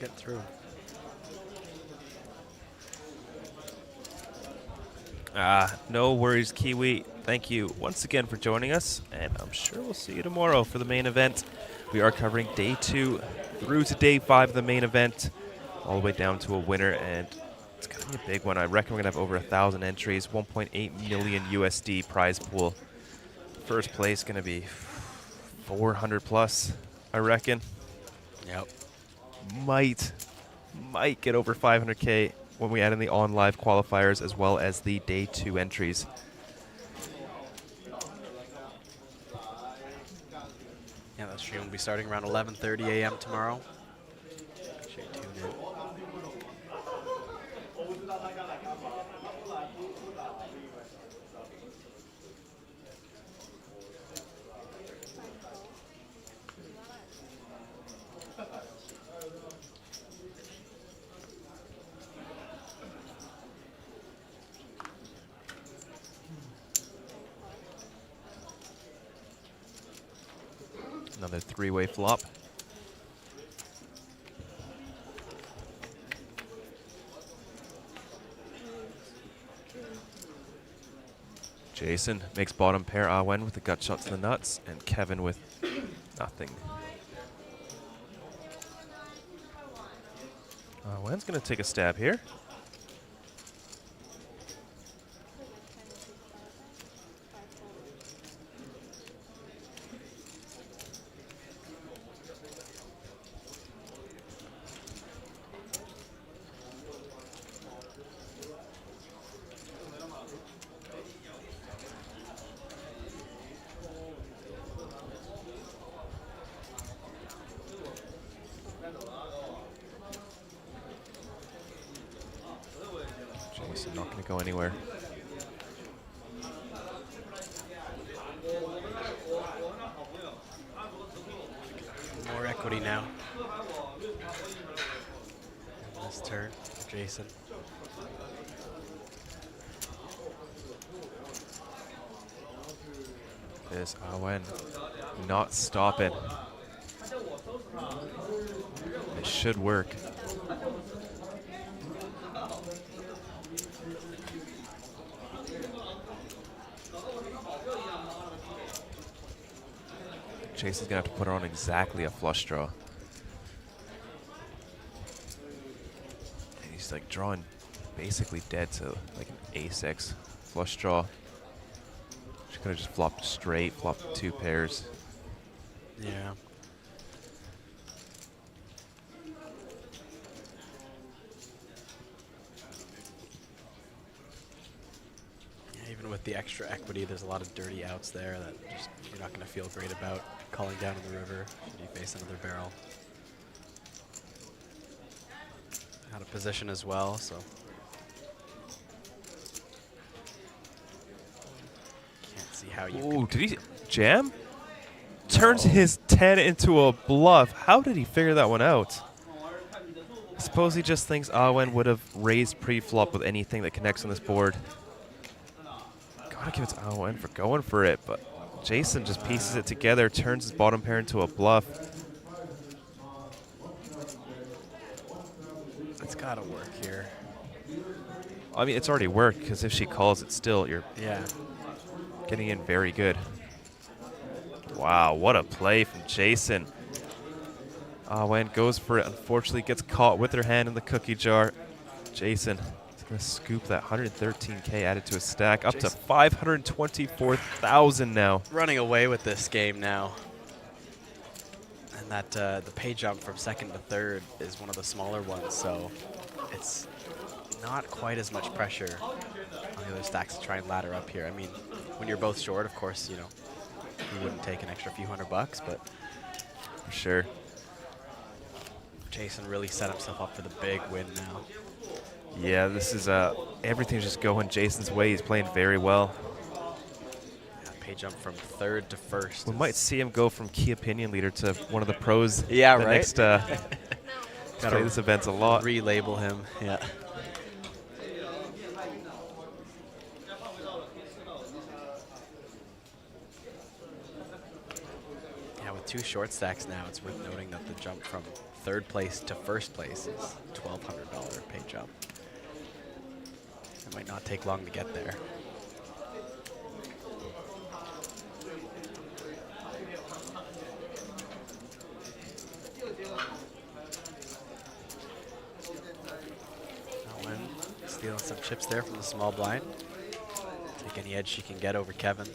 Get through. No worries, Kiwi. Thank you once again for joining us, and I'm sure we'll see you tomorrow for the main event. We are covering day 2 through to day 5 of the main event, all the way down to a winner, and it's gonna be a big one. I reckon we're gonna have over 1,000 entries, 1.8 million USD prize pool. First place gonna be 400 plus, I reckon. Yep. Might get over 500K when we add in the on-live qualifiers as well as the day 2 entries. Yeah, that stream will be starting around 11:30 a.m. tomorrow. Make sure you tune in. Another 3-way flop. Jason makes bottom pair Awen with the gut shot to the nuts, and Kevin with nothing. Awen's going to take a stab here. not going to go anywhere. More equity now. This turn for Jason. This Awen not stopping. It should work. Jason's gonna have to put her on exactly a flush draw. And he's like drawing basically dead to like an A6 flush draw. She could have just flopped straight, flopped 2 pairs. Yeah. Even with the extra equity, there's a lot of dirty outs there that just you're not going to feel great about calling down in the river should you face another barrel. Out of position as well, so can't see how you. Ooh, did he jam? Turns his 10 into a bluff. How did he figure that one out? I suppose he just thinks Awen would have raised pre-flop with anything that connects on this board. Gotta give it to Awen for going for it, but Jason just pieces it together, turns his bottom pair into a bluff. It's gotta work here. I mean, it's already worked, because if she calls it still, you're yeah getting in very good. Wow, what a play from Jason. Awen goes for it, unfortunately gets caught with her hand in the cookie jar. Jason is going to scoop that 113K added to his stack, up to 524,000 now. Running away with this game now. And that the pay jump from second to third is one of the smaller ones, so it's not quite as much pressure on the other stacks to try and ladder up here. I mean, when you're both short, of course, you know, you wouldn't take an extra few $100, but for sure. Jason really set himself up for the big win now. Yeah, this is everything's just going Jason's way. He's playing very well. Yeah, pay jump from third to first. We might see him go from key opinion leader to one of the pros. Yeah, the right. Next, play this event a lot. Relabel him. Yeah. With 2 short stacks now, it's worth noting that the jump from third place to first place is $1,200 pay jump. It might not take long to get there. Awen stealing some chips there from the small blind. Take any edge she can get over Kevin.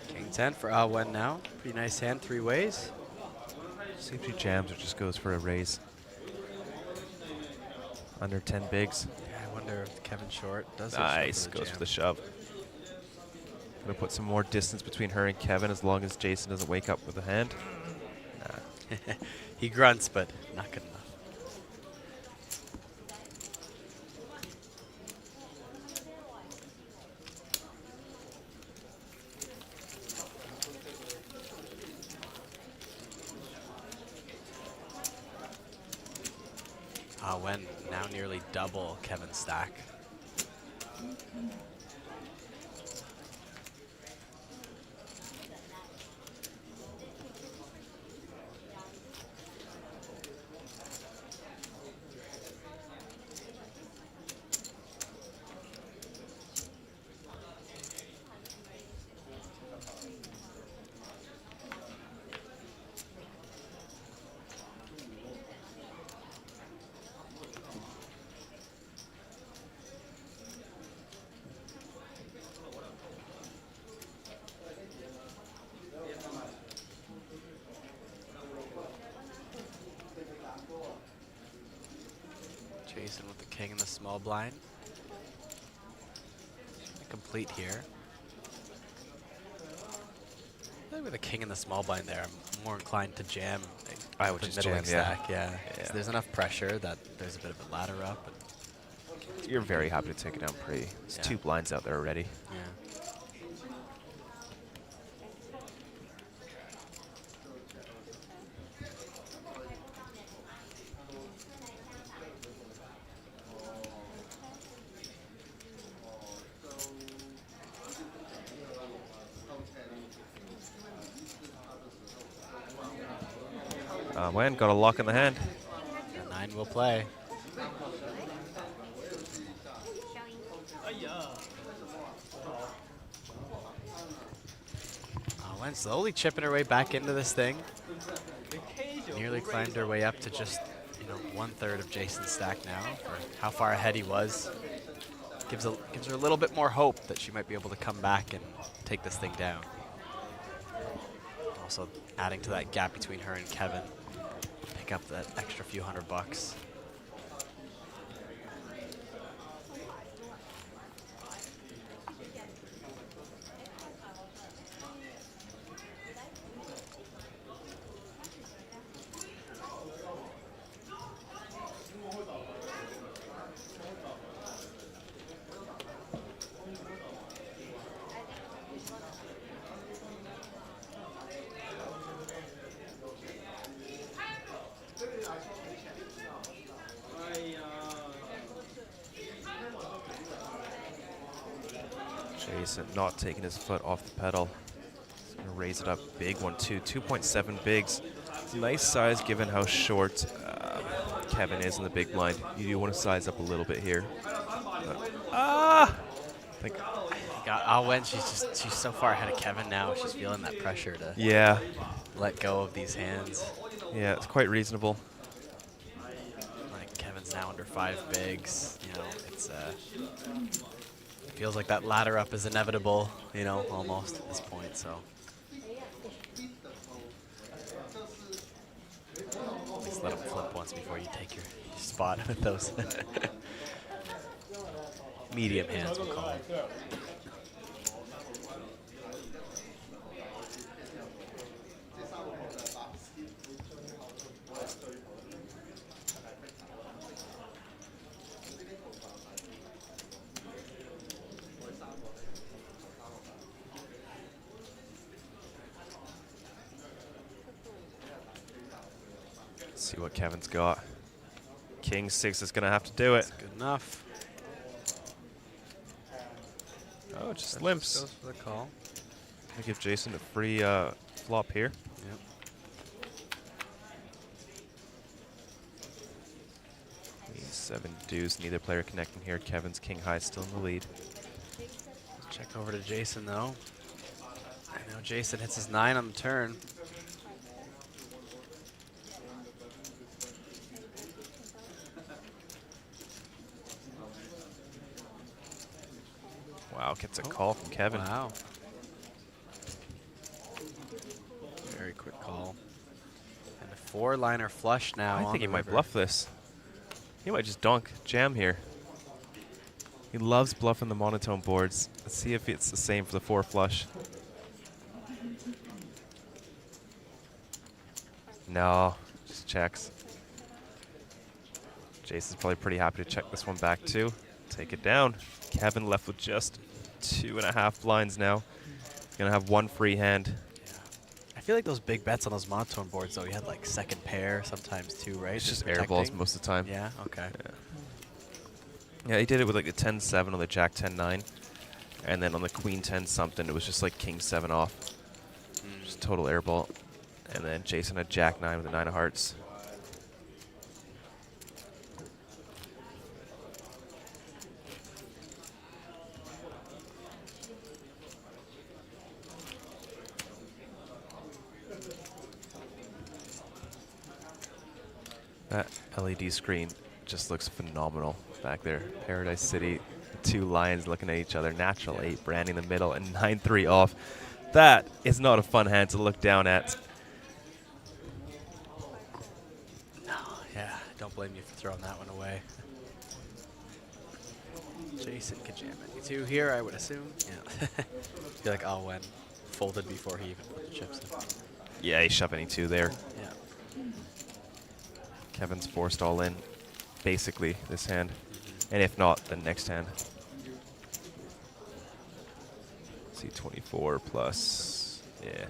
King 10 for Awen now. Pretty nice hand 3 ways. See if she jams or just goes for a raise. Under 10 bigs. Yeah, I wonder if Kevin Short does it. Nice, goes for the shove. Gonna put some more distance between her and Kevin as long as Jason doesn't wake up with a hand. Nah. He grunts, but not good enough. Awen now nearly double Kevin's stack. Jason with the king and the small blind. Complete here. I think with the king and the small blind there, I'm more inclined to jam. I would the just middling jam, yeah. stack, yeah. So there's enough pressure that there's a bit of a ladder up. You're very happy to take it down pretty. There's 2 blinds out there already. Yeah. Wen got a lock in the hand. The 9 will play. Wen slowly chipping her way back into this thing. Nearly climbed her way up to just, 1/3 of Jason's stack now for how far ahead he was. Gives her a little bit more hope that she might be able to come back and take this thing down. Also adding to that gap between her and Kevin. Pick up that extra few $100. Jason not taking his foot off the pedal. He's going to raise it up. Big one, too. 2.7 bigs. Nice size given how short Kevin is in the big blind. You do want to size up a little bit here. I think Wen, she's so far ahead of Kevin now. She's feeling that pressure to let go of these hands. Yeah, it's quite reasonable. Like Kevin's now under 5 bigs. It's feels like that ladder up is inevitable. Almost at this point. So at least let him flip once before you take your spot with those medium hands, we'll call it. See what Kevin's got. King 6 is going to have to do it. That's good enough. Oh, it just limps. Goes for the call. Gonna give Jason a free flop here. Yep. Queen 7 deuce. Neither player connecting here. Kevin's king high still in the lead. Let's check over to Jason though. I know Jason hits his 9 on the turn. Wow, gets a call from Kevin. Wow. Very quick call. And a 4-liner flush now. I think he might bluff this. He might just donk jam here. He loves bluffing the monotone boards. Let's see if it's the same for the 4 flush. No, just checks. Jason's probably pretty happy to check this one back too. Take it down. Kevin left with just 2.5 blinds now. He's gonna have 1 free hand. Yeah. I feel like those big bets on those monotone boards though, you had like second pair sometimes too, right? It's just air balls most of the time. Yeah, okay. Yeah, he did it with like the 10-7 on the Jack 10-9. And then on the Queen 10 something, it was just like King 7 off. Just total air ball. And then Jason had Jack 9 with the 9 of hearts. That LED screen just looks phenomenal back there. Paradise City, 2 lions looking at each other. Natural 8, branding the middle, and 9-3 off. That is not a fun hand to look down at. No, yeah, don't blame you for throwing that one away. Jason could jam any 2 here, I would assume. Yeah. I feel like Alwen folded before he even put the chips in. Yeah, he shoved any 2 there. Yeah. Kevin's forced all in, basically, this hand. And if not, then next hand. See, 24 plus, yeah.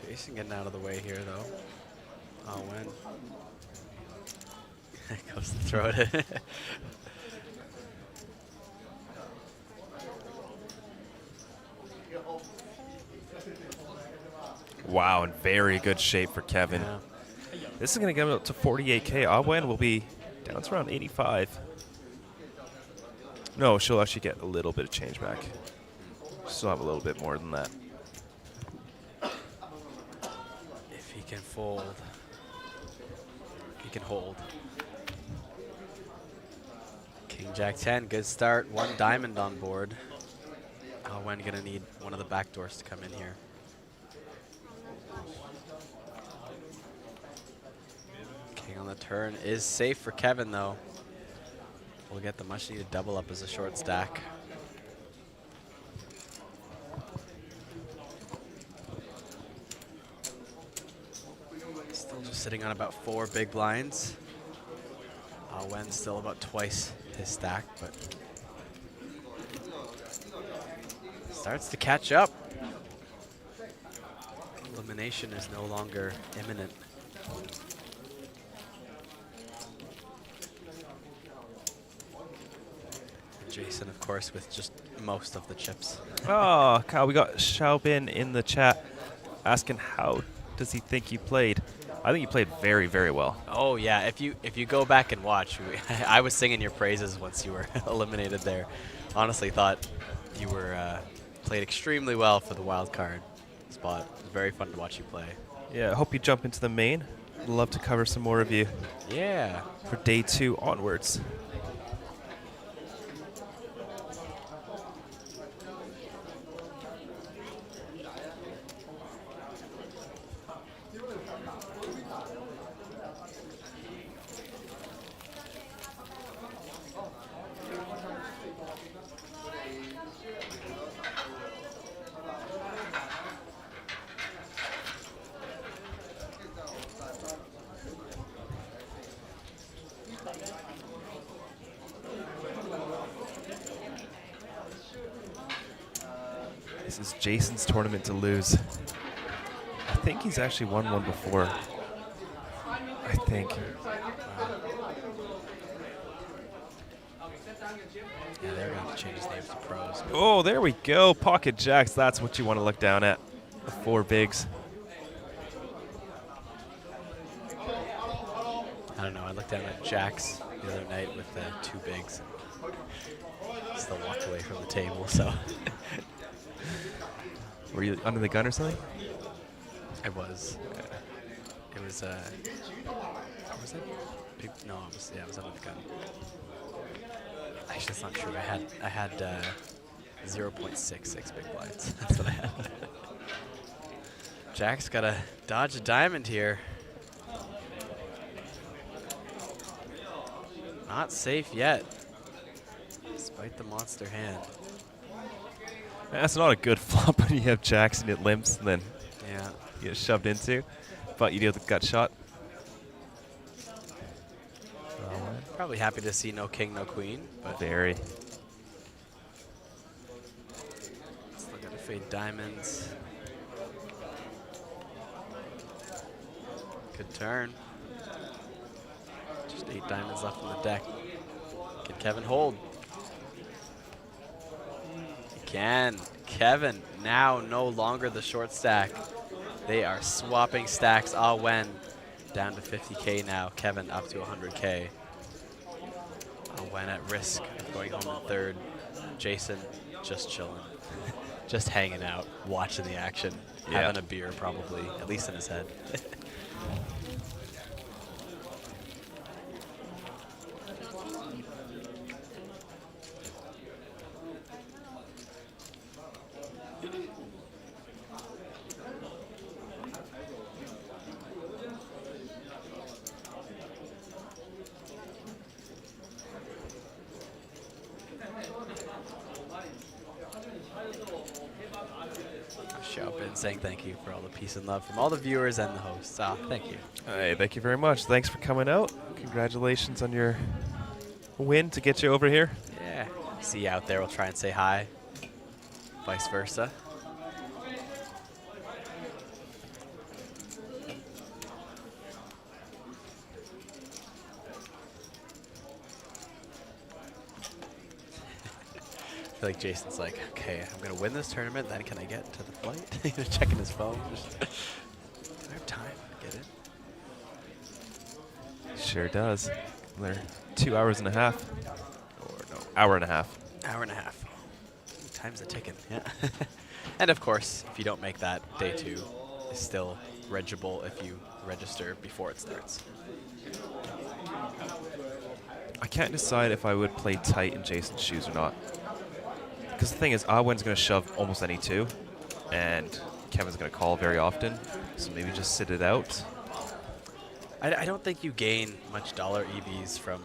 Jason getting out of the way here, though. Alwen. Goes to throw it in. Wow, in very good shape for Kevin. Yeah. This is going to get him up to 48K. Alwen will be down to around 85. No, she'll actually get a little bit of change back. Still have a little bit more than that. If he can fold, he can hold. King Jack 10, good start. 1 diamond on board. Alwen gonna need one of the back doors to come in here. King on the turn is safe for Kevin, though. We'll get the much needed double up as a short stack. Still just sitting on about 4 big blinds. Alwen's still about twice his stack, but starts to catch up. Elimination is no longer imminent. Jason, of course, with just most of the chips. Oh, Kyle, we got Xiaobin in the chat asking how does he think he played. I think he played very, very well. Oh yeah, if you go back and watch, I was singing your praises once you were eliminated there. Honestly, thought you were played extremely well for the wild card spot. It was very fun to watch you play. Yeah, I hope you jump into the main. I'd love to cover some more of you. Yeah. For day 2 onwards. This is Jason's tournament to lose. I think he's actually won one before. I think. Yeah, they're going to change his name to pros. Oh, there we go. Pocket jacks. That's what you want to look down at. The 4 bigs. I don't know. I looked down at jacks the other night with the 2 bigs. Still walked away from the table, so. Were you under the gun or something? I was. It was, what was it? No, it was, yeah, it was under the gun. Actually, that's not true. I had 0.66 big blinds. That's what I had. Jack's got to dodge a diamond here. Not safe yet, despite the monster hand. That's not a good flop when you have jacks and it limps and then yeah, you get shoved into. But you deal with the gut shot. Probably happy to see no king, no queen. But very. Still got to fade diamonds. Good turn. Just 8 diamonds left on the deck. Can Kevin hold? He can. Kevin now no longer the short stack. They are swapping stacks. Alwen down to 50K now. Kevin up to 100K. Alwen at risk of going home in 3rd. Jason just chilling, just hanging out, watching the action, having a beer probably, at least in his head. Saying thank you for all the peace and love from all the viewers and the hosts. Thank you. Hey, thank you very much. Thanks for coming out. Congratulations on your win to get you over here. Yeah. See you out there. We'll try and say hi. Vice versa. I feel like Jason's like, okay, I'm going to win this tournament, then can I get to the flight? He's checking his phone. Just, do I have time to get in? Sure does. They're 2 hours and a half. Or no, hour and a half. Hour and a half. Time's a ticking, yeah. And of course, if you don't make that, day 2 is still regible if you register before it starts. I can't decide if I would play tight in Jason's shoes or not. Because the thing is, Awen's going to shove almost any 2, and Kevin's going to call very often, so maybe just sit it out. I don't think you gain much dollar EVs from,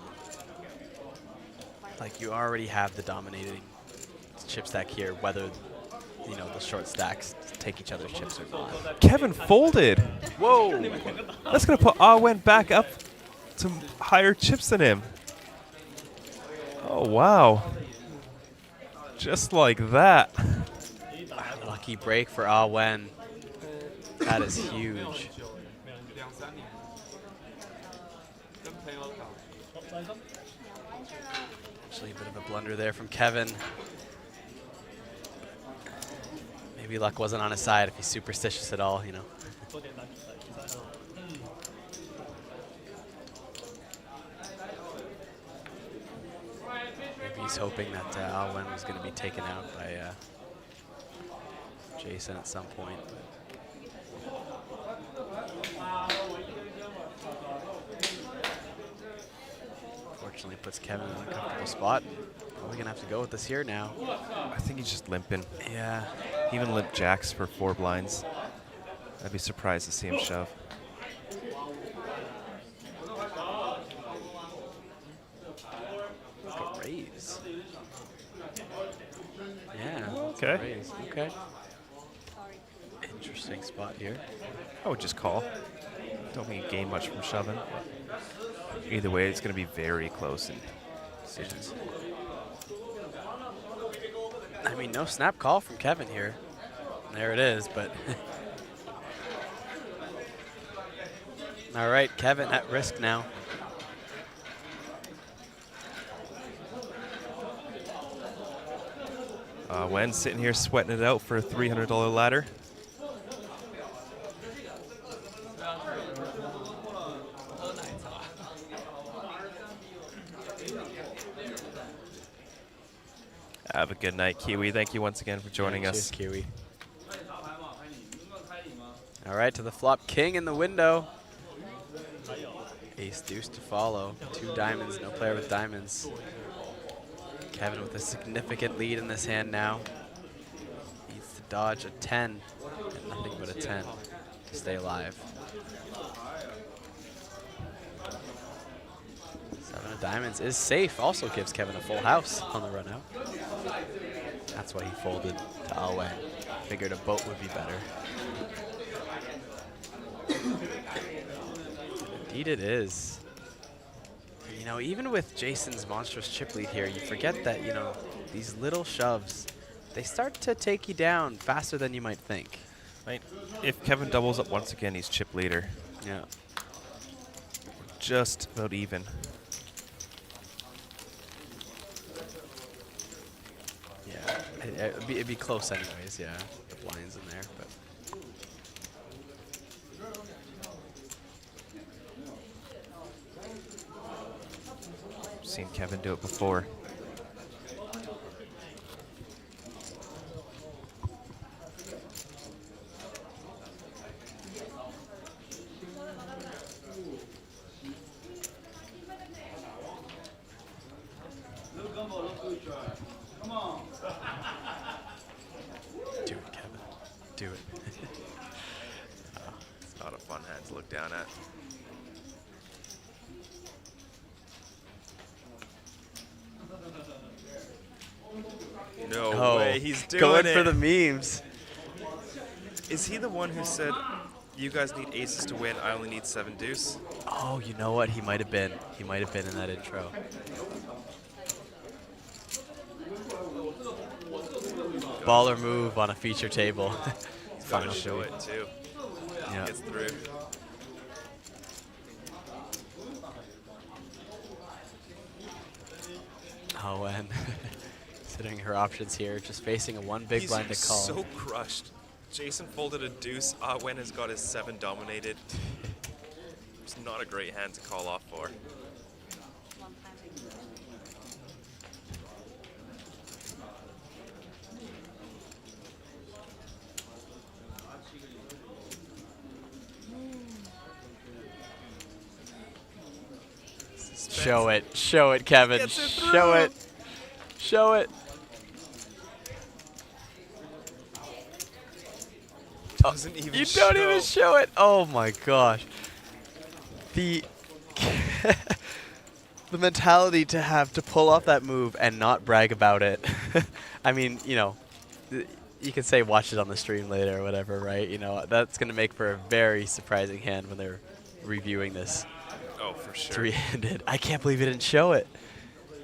like, you already have the dominating chip stack here, whether, you know, the short stacks take each other's chips or not. Kevin folded. Whoa. That's going to put Awen back up to higher chips than him. Oh, wow. Just like that. Lucky break for Awen. That is huge. Actually, a bit of a blunder there from Kevin. Maybe luck wasn't on his side if he's superstitious at all, you know. He's hoping that Awen was going to be taken out by Jason at some point. Fortunately, puts Kevin in a comfortable spot. Probably going to have to go with this here now. I think he's just limping. Yeah. He even limped jacks for 4 blinds. I'd be surprised to see him shove. Raise. Yeah. Okay. Raise. Okay. Interesting spot here. I would just call. Don't think he gained much from shoving. Either way, it's going to be very close in decisions. I mean, no snap call from Kevin here. There it is, but... All right, Kevin at risk now. Wen sitting here sweating it out for a $300 ladder. Have a good night, Kiwi. Thank you once again for joining us. Cheers, Kiwi. All right, to the flop king in the window. Ace deuce to follow. 2 diamonds, no player with diamonds. Kevin with a significant lead in this hand now. Needs to dodge a 10 and nothing but a 10 to stay alive. 7 of diamonds is safe. Also gives Kevin a full house on the run out. That's why he folded to Awen. Figured a boat would be better. Indeed it is. You know, even with Jason's monstrous chip lead here, you forget that, you know, these little shoves, they start to take you down faster than you might think. Right. If Kevin doubles up once again, he's chip leader. Yeah. Just about even. Yeah, it'd be close anyways, yeah. The blinds in there, but. Seen Kevin do it before. It's not a fun hand to look down at. No way, he's doing going it. for the memes. Is he the one who said, you guys need aces to win, I only need 7 deuce? Oh, you know what? He might have been. He might have been in that intro. Baller move on a feature table. He's got to show it too. Yeah. Gets through. Oh, and considering her options here, just facing a 1 big blind to call. He's so crushed. Jason folded a deuce. Wen has got his 7 dominated. It's not a great hand to call off for. Show it, Kevin. Show it. Show it. Doesn't even You don't even show it. Oh my gosh. The the mentality to have to pull off that move and not brag about it. I mean, you know, you can say watch it on the stream later or whatever, right? You know, that's going to make for a very surprising hand when they're reviewing this. Oh, for sure. Three-handed. I can't believe he didn't show it.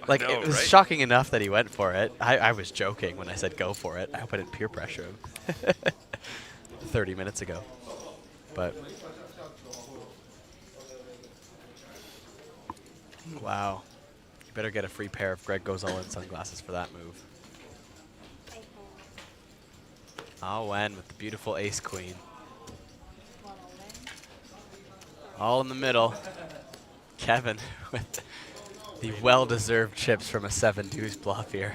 Like, know, it was right? shocking enough that he went for it. I was joking when I said go for it. I hope I didn't peer pressure him 30 minutes ago. But wow. You better get a free pair of Greg Goes All In sunglasses for that move. Wen with the beautiful ace-queen. All in the middle. Kevin with the well-deserved chips from a 7 deuce bluff here.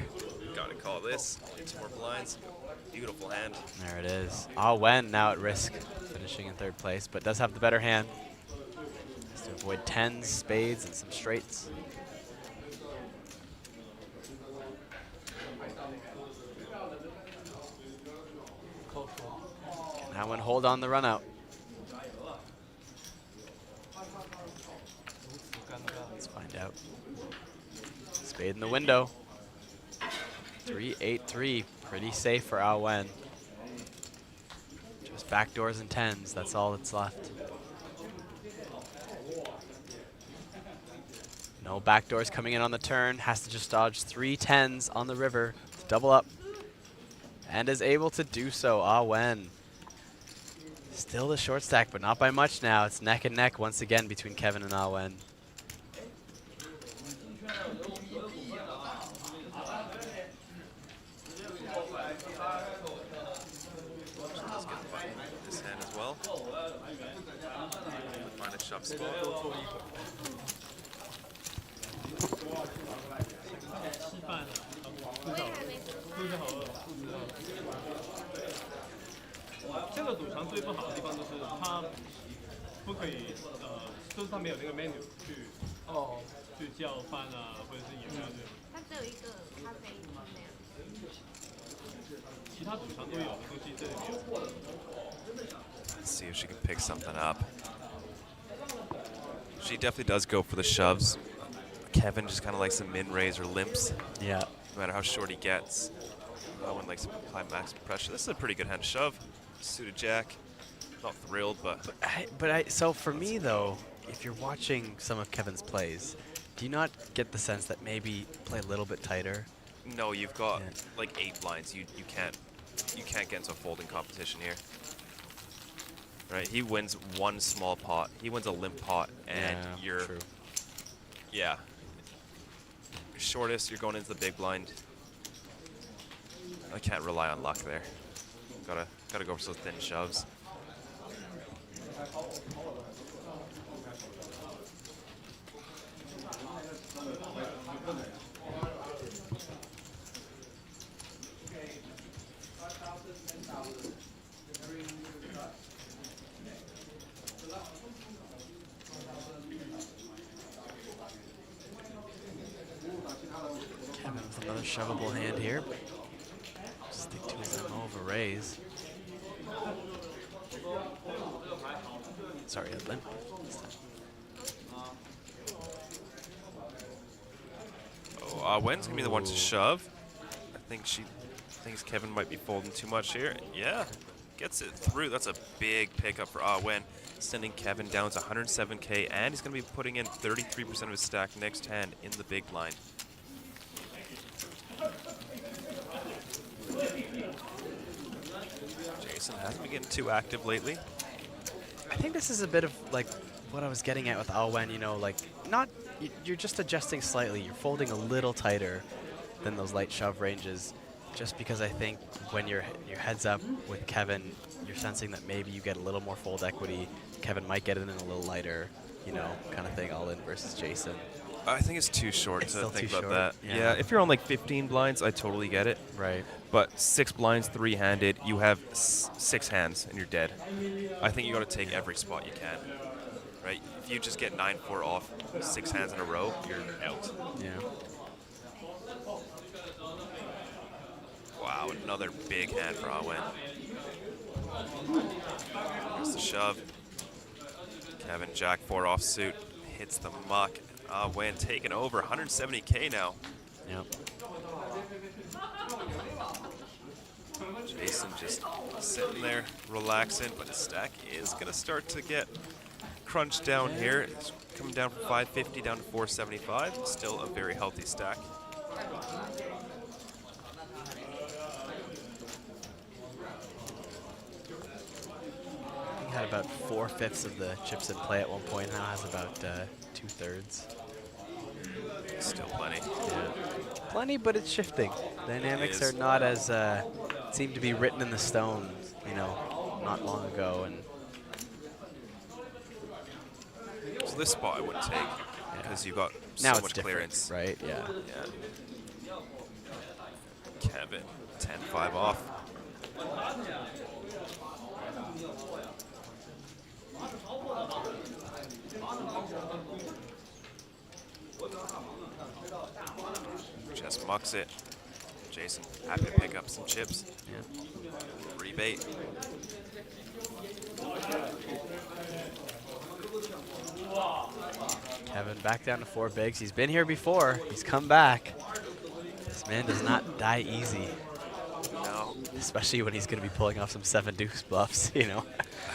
Gotta call this. 2 more blinds. Beautiful hand. There it is. Wen now at risk, finishing in 3rd place, but does have the better hand. Has to avoid 10s, spades, and some straights. Can Wen hold on the run out? Let's find out. Spade in the window. 3-8-3, pretty safe for Wen. Just backdoors and 10s, that's all that's left. No backdoors coming in on the turn, has to just dodge 3 10s on the river to double up. And is able to do so, Wen. Still the short stack, but not by much now. It's neck and neck once again between Kevin and Wen. This hand as well. Find a shove spot. 这个赌场最不好的地方就是它不可以就是它没有那个 menu 去叫饭啊，或者是饮料这种。它只有一个咖啡厅那样。其他赌场都有的东西这里没有。Let's see if she can pick something up. She definitely does go for the shoves. Kevin just kind of likes some min-raise or limps. Yeah. No matter how short he gets. Wen likes to apply max pressure. This is a pretty good hand to shove. Suited jack. Not thrilled, but so for me though, if you're watching some of Kevin's plays, do you not get the sense that maybe play a little bit tighter? no, you've got like 8 blinds. You can't get into a folding competition here. Right? He wins 1 small pot. He wins a limp pot, and you're yeah. Shortest, you're going into the big blind. I can't rely on luck there. Gotta go for those thin shoves. Kevin with another shovable hand here. Stick to his MO of a raise. Sorry, a limp. Oh, Wen's gonna be the one to shove. I think she thinks Kevin might be folding too much here. Yeah, gets it through. That's a big pickup for Wen, sending Kevin down to 107K, and he's gonna be putting in 33% of his stack next hand in the big blind. Jason hasn't been getting too active lately. I think this is a bit of like what I was getting at with Wen, you know, like you're just adjusting slightly. You're folding a little tighter than those light shove ranges, just because I think when your heads up with Kevin, you're sensing that maybe you get a little more fold equity. Kevin might get it in a little lighter, you know, kind of thing, all in versus Jason. I think it's too short to think about that. Yeah, if you're on like 15 blinds, I totally get it. Right. But 6 blinds, 3-handed, you have 6 hands and you're dead. I think you got to take every spot you can. Right? If you just get 9-4 off 6 hands in a row, you're out. Yeah. Wow, another big hand for Wen. There's the shove. Kevin Jack 4 offsuit hits the muck. Wen taking over 170K now. Yep. Jason just sitting there, relaxing, but his stack is going to start to get crunched down here. It's coming down from 550 down to 475. Still a very healthy stack. He had about 4/5 of the chips in play at one point. Now has about 2/3. Still plenty. Yeah. Plenty, but it's shifting. Dynamics are not as seem to be written in the stone, you know, not long ago. And so this spot I wouldn't take because you've got now so it's much different, clearance. right? Yeah. Kevin, 10-5 off. Just mucks it. Jason, happy to pick up some chips. Yeah. Rebate. Kevin back down to 4 bigs. He's been here before. He's come back. This man does not die easy. No. Especially when he's going to be pulling off some 7 deuce bluffs, you know.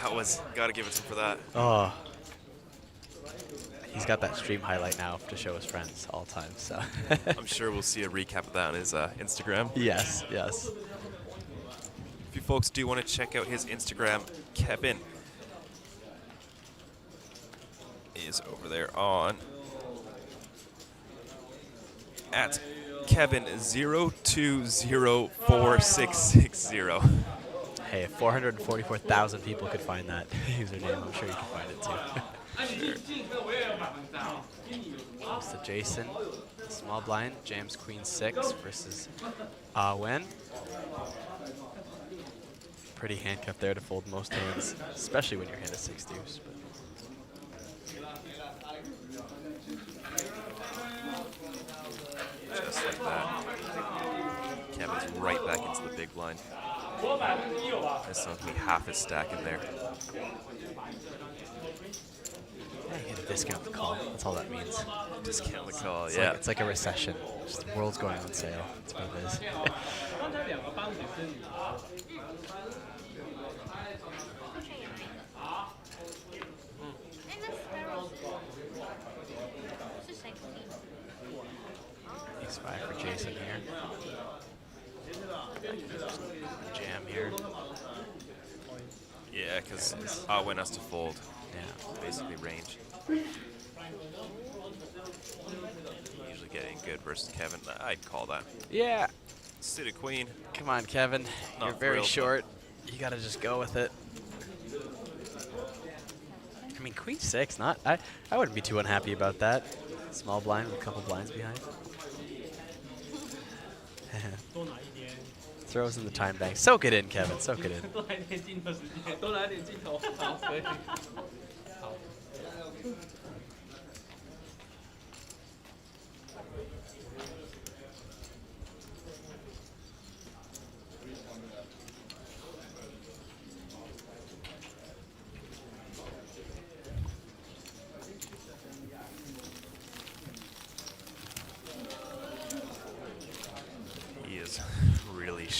That was, gotta give it to him for that. Oh. He's got that stream highlight now to show his friends all the time, so. I'm sure we'll see a recap of that on his Instagram. Yes, yes. If you folks do want to check out his Instagram, Kevin is over there on at Kevin020460. Hey, if 444,000 people could find that username, I'm sure you can find it too. Sure. Comes to Jason, small blind, jams queen 6 versus Wen. Pretty handcuff there to fold most hands, especially when your hand is 6 deuce. But just like that. Kevin's right back into the big blind. This one's gonna be half his stack in there. yeah, you get to discount the call. That's all that means. Discount the call, It's yeah. like, it's like a recession. Just the world's going on sale. That's what it is. Ace 5 for Jason here. Jam here. Yeah, because Wen has to fold. Yeah. Basically range. Usually getting good versus Kevin. I'd call that. Yeah. City Queen. Come on, Kevin. Not You're very thrilled, short. You gotta just go with it. I mean, queen 6, not. I wouldn't be too unhappy about that. Small blind with a couple blinds behind. Throws in the time bank. Soak it in, Kevin. Soak it in.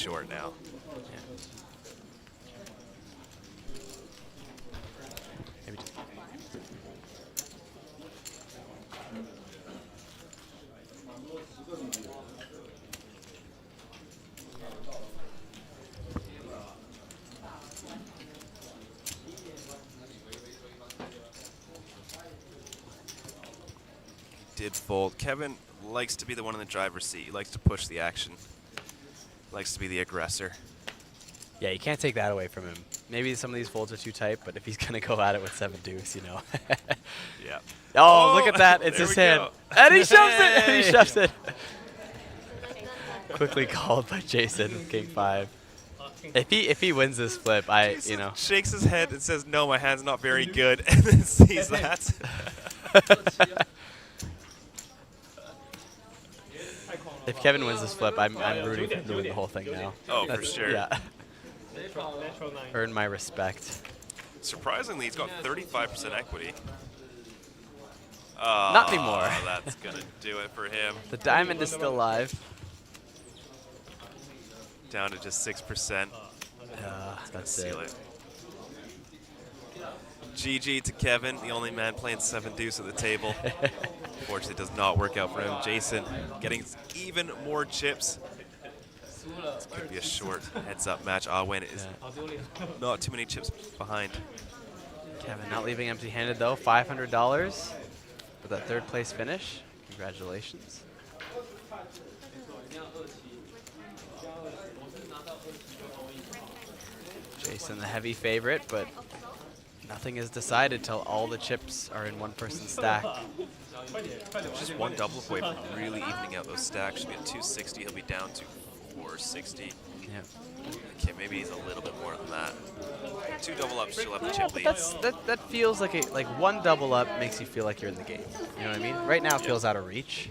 short now. Did fold. Kevin likes to be the one in the driver's seat. He likes to push the action. Likes to be the aggressor. Yeah, you can't take that away from him. Maybe some of these folds are too tight, but if he's going to go at it with 7 deuce, you know. Yeah. Oh, look at that. It's his hand. And he shoves it. And he shoves it. Quickly called by Jason, king 5. If he wins this flip, Jason you know. shakes his head and says, no, my hand's not very good, and then sees that. If Kevin wins this flip, I'm rooting for him to win the whole thing now. Oh, for sure. Yeah. Earn my respect. Surprisingly, he's got 35% equity. Not anymore. That's going to do it for him. The diamond is still live. Down to just 6%. That's seal it. GG to Kevin, the only man playing 7 deuce at the table. Unfortunately, it does not work out for him. Jason getting even more chips. This could be a short heads-up match. Awen is not too many chips behind. Kevin not leaving empty-handed though. $500 for that 3rd place finish. Congratulations. Jason the heavy favorite, but nothing is decided till all the chips are in one person's stack. Just one double away from really evening out those stacks. Should be at 260. He'll be down to 460. Yeah. Okay, maybe he's a little bit more than that. 2 double ups, still have the chip lead. That feels like one double up makes you feel like you're in the game. You know what I mean? Right now it feels out of reach.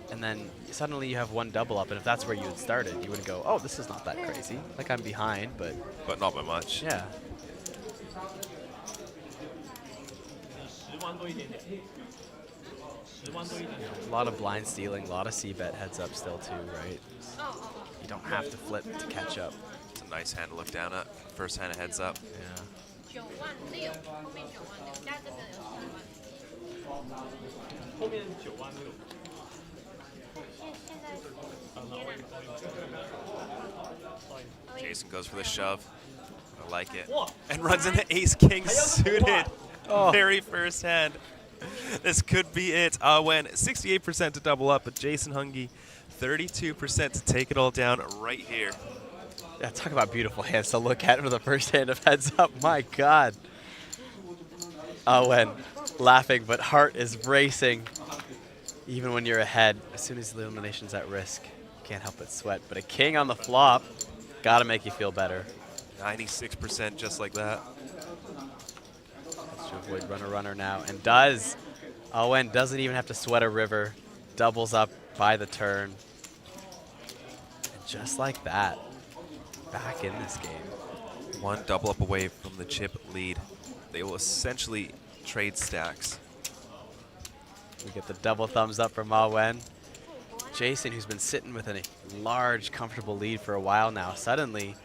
And then suddenly you have 1 double up, and if that's where you had started, you would go, oh, this is not that crazy. Like I'm behind, but not by much. Yeah. A lot of blind stealing, a lot of c-bet heads up still too, right? You don't have to flip to catch up. It's a nice hand to look down at. First hand of heads up. Yeah. Jason goes for the shove. I like it. And runs into ace-king suited. Very first hand. This could be it. Awen, 68% to double up, but Jason Hungy, 32% to take it all down right here. Yeah, talk about beautiful hands to look at for the first hand of heads up. My God. Awen laughing, but heart is racing. Even when you're ahead, as soon as the elimination's at risk, you can't help but sweat. But a king on the flop, gotta make you feel better. 96% just like that. Has to avoid runner now, and does. Awen doesn't even have to sweat a river. Doubles up by the turn. And just like that, back in this game. 1 double up away from the chip lead. They will essentially trade stacks. We get the double thumbs up from Awen. Jason, who's been sitting with a large, comfortable lead for a while now, suddenly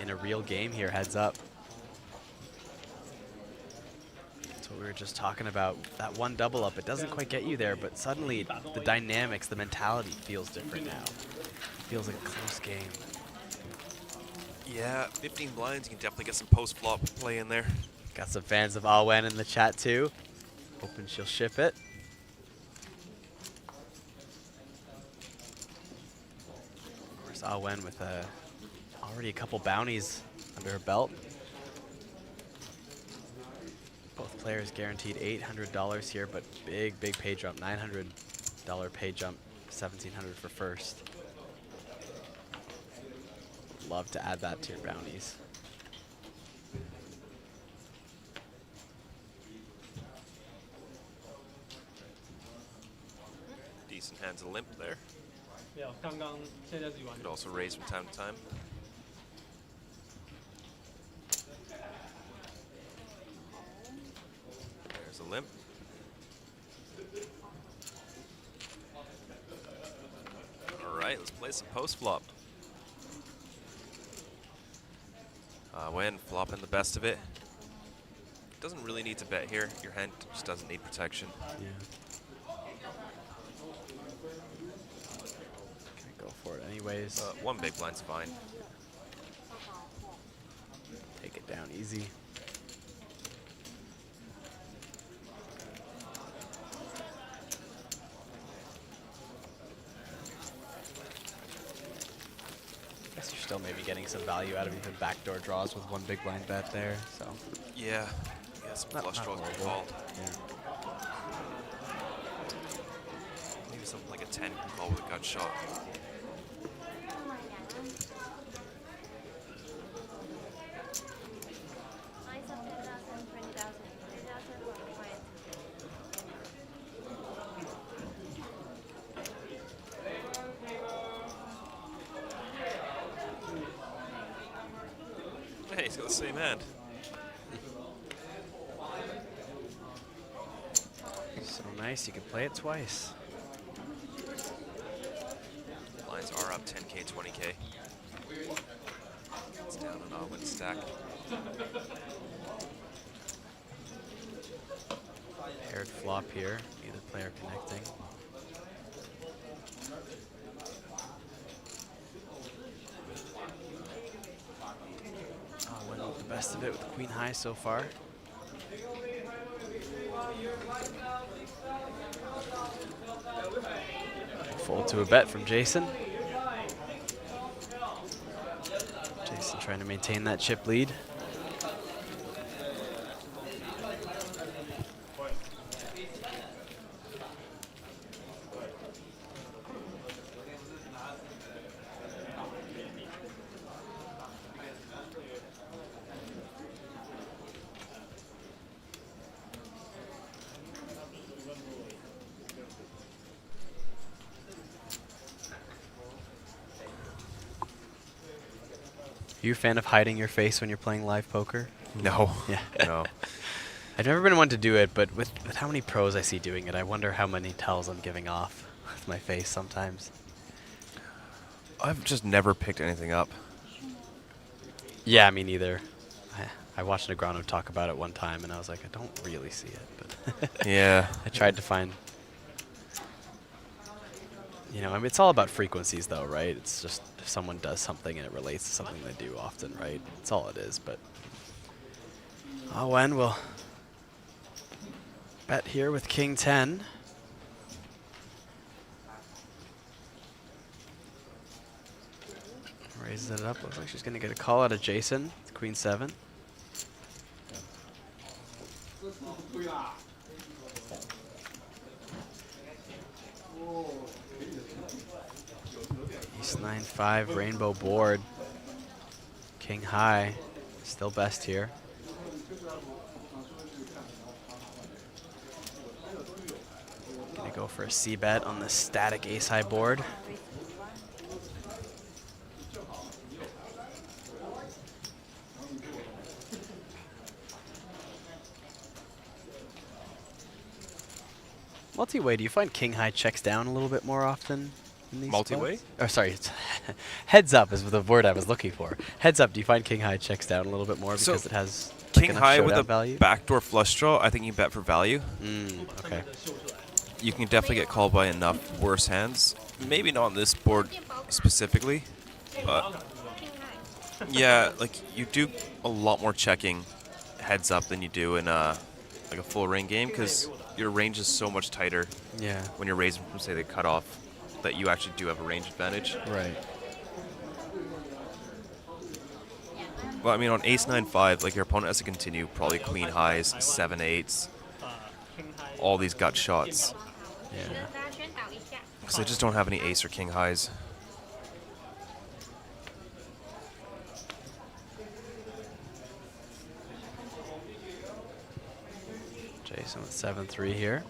in a real game here, heads up. That's what we were just talking about. That 1 double up, it doesn't quite get you there, but suddenly the dynamics, the mentality feels different now. It feels like a close game. Yeah, 15 blinds, you can definitely get some post-flop play in there. Got some fans of Awen in the chat too. Hoping she'll ship it. Of course, Awen with already a couple bounties under her belt. Both players guaranteed $800 here, but big pay jump, $900 pay jump, $1,700 for first. Love to add that to your bounties. Decent hands a limp there. Yeah, Could also raise from time to time. There's a limp. All right, let's play some post flop. No win, flopping the best of it. Doesn't really need to bet here. Your hand just doesn't need protection. Yeah. Can't go for it anyways. One big blind's fine. Take it down easy. Guess you're still maybe getting some value out of even backdoor draws with one big blind bet there. So Yeah. Some flush draws can call. Yeah. Maybe something like a 10 can call with a gut shot. Hey, he's got the same hand. So nice, you can play it twice. Lines are up 10k, 20k. It's down an all-win stack. Paired flop here, either player connecting. Oh, went with the best of it with the queen high so far. Fold to a bet from Jason. Jason trying to maintain that chip lead. Are you a fan of hiding your face when you're playing live poker? No. Yeah. No. I've never been one to do it, but with how many pros I see doing it, I wonder how many tells I'm giving off with my face sometimes. I've just never picked anything up. Yeah, me neither. I watched Negrano talk about it one time, and I was like, I don't really see it. But Yeah. I tried to find... You know, I mean, it's all about frequencies, though, right? It's just if someone does something and it relates to something they do often, right? That's all it is, but... Wen will bet here with King 10. Raises it up. Looks like she's going to get a call out of Jason. It's Queen 7. East 9-5, rainbow board. King high, still best here. Gonna go for a C-bet on the static ace-high board. Multi-way, do you find king high checks down a little bit more often in these Multi-way? spots? Oh, sorry. Heads up is the word I was looking for. Heads up, do you find king high checks down a little bit more because it has king enough high with showdown a value? backdoor flush draw? I think you bet for value. Okay. You can definitely get called by enough worse hands. Maybe not on this board specifically, but yeah, like you do a lot more checking heads up than you do in like a full ring game because your range is so much tighter. Yeah. When you're raising from say the cutoff, that you actually do have a range advantage. Right. Well, I mean, on ace 9-5, like your opponent has to continue probably queen highs, 7-8s, all these gut shots. Yeah. Because they just don't have any ace or king highs. Jason with 7-3 here.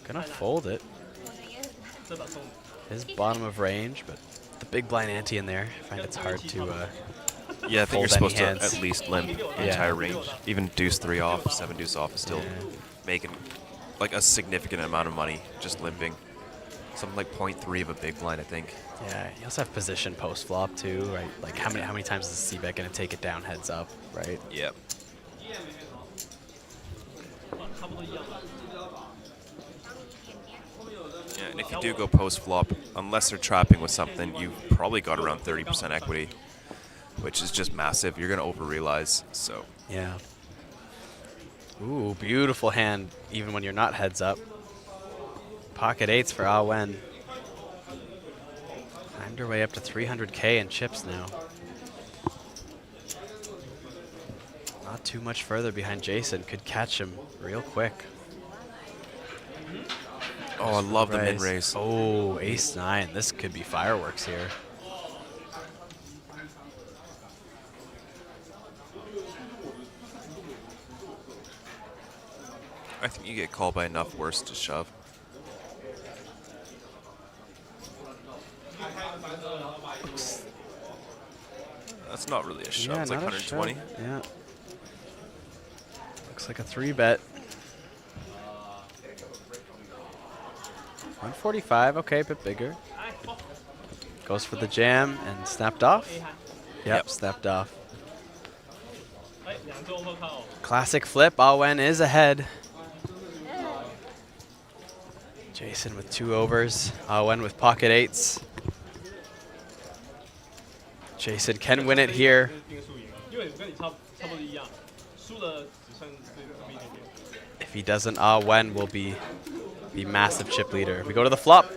Gonna fold it. His bottom of range, but the big blind ante in there. I find it's hard to Yeah, I think you're fold supposed any to hands. at least limp the Yeah. entire range. Even deuce 3 off, 7 deuce off is still making like a significant amount of money just limping. Something like 0.3 of a big blind, I think. Yeah, you also have position post flop too, right? Like how many times is the c-bet gonna take it down heads up, right? Yep. Yeah, and if you do go post flop, unless they're trapping with something, you've probably got around 30% equity, which is just massive. You're gonna over-realize, so. Yeah. Ooh, beautiful hand, even when you're not heads up. Pocket eights for Ah Wen. Climbed her way up to 300K in chips now. Not too much further behind Jason. Could catch him real quick. Oh, I love the min raise. Oh, ace-9. This could be fireworks here. I think you get called by enough worse to shove. That's not really a shove. Yeah, It's like not a 120. shove. Yeah. Looks like a 3-bet. 145, okay, a bit bigger. Goes for the jam and snapped off. Yep, snapped off. Classic flip. Ah Wen is ahead. Jason with 2 overs. Ah Wen with pocket eights. Jason can win it here. If he doesn't, Ah Wen will be the massive chip leader. We go to the flop.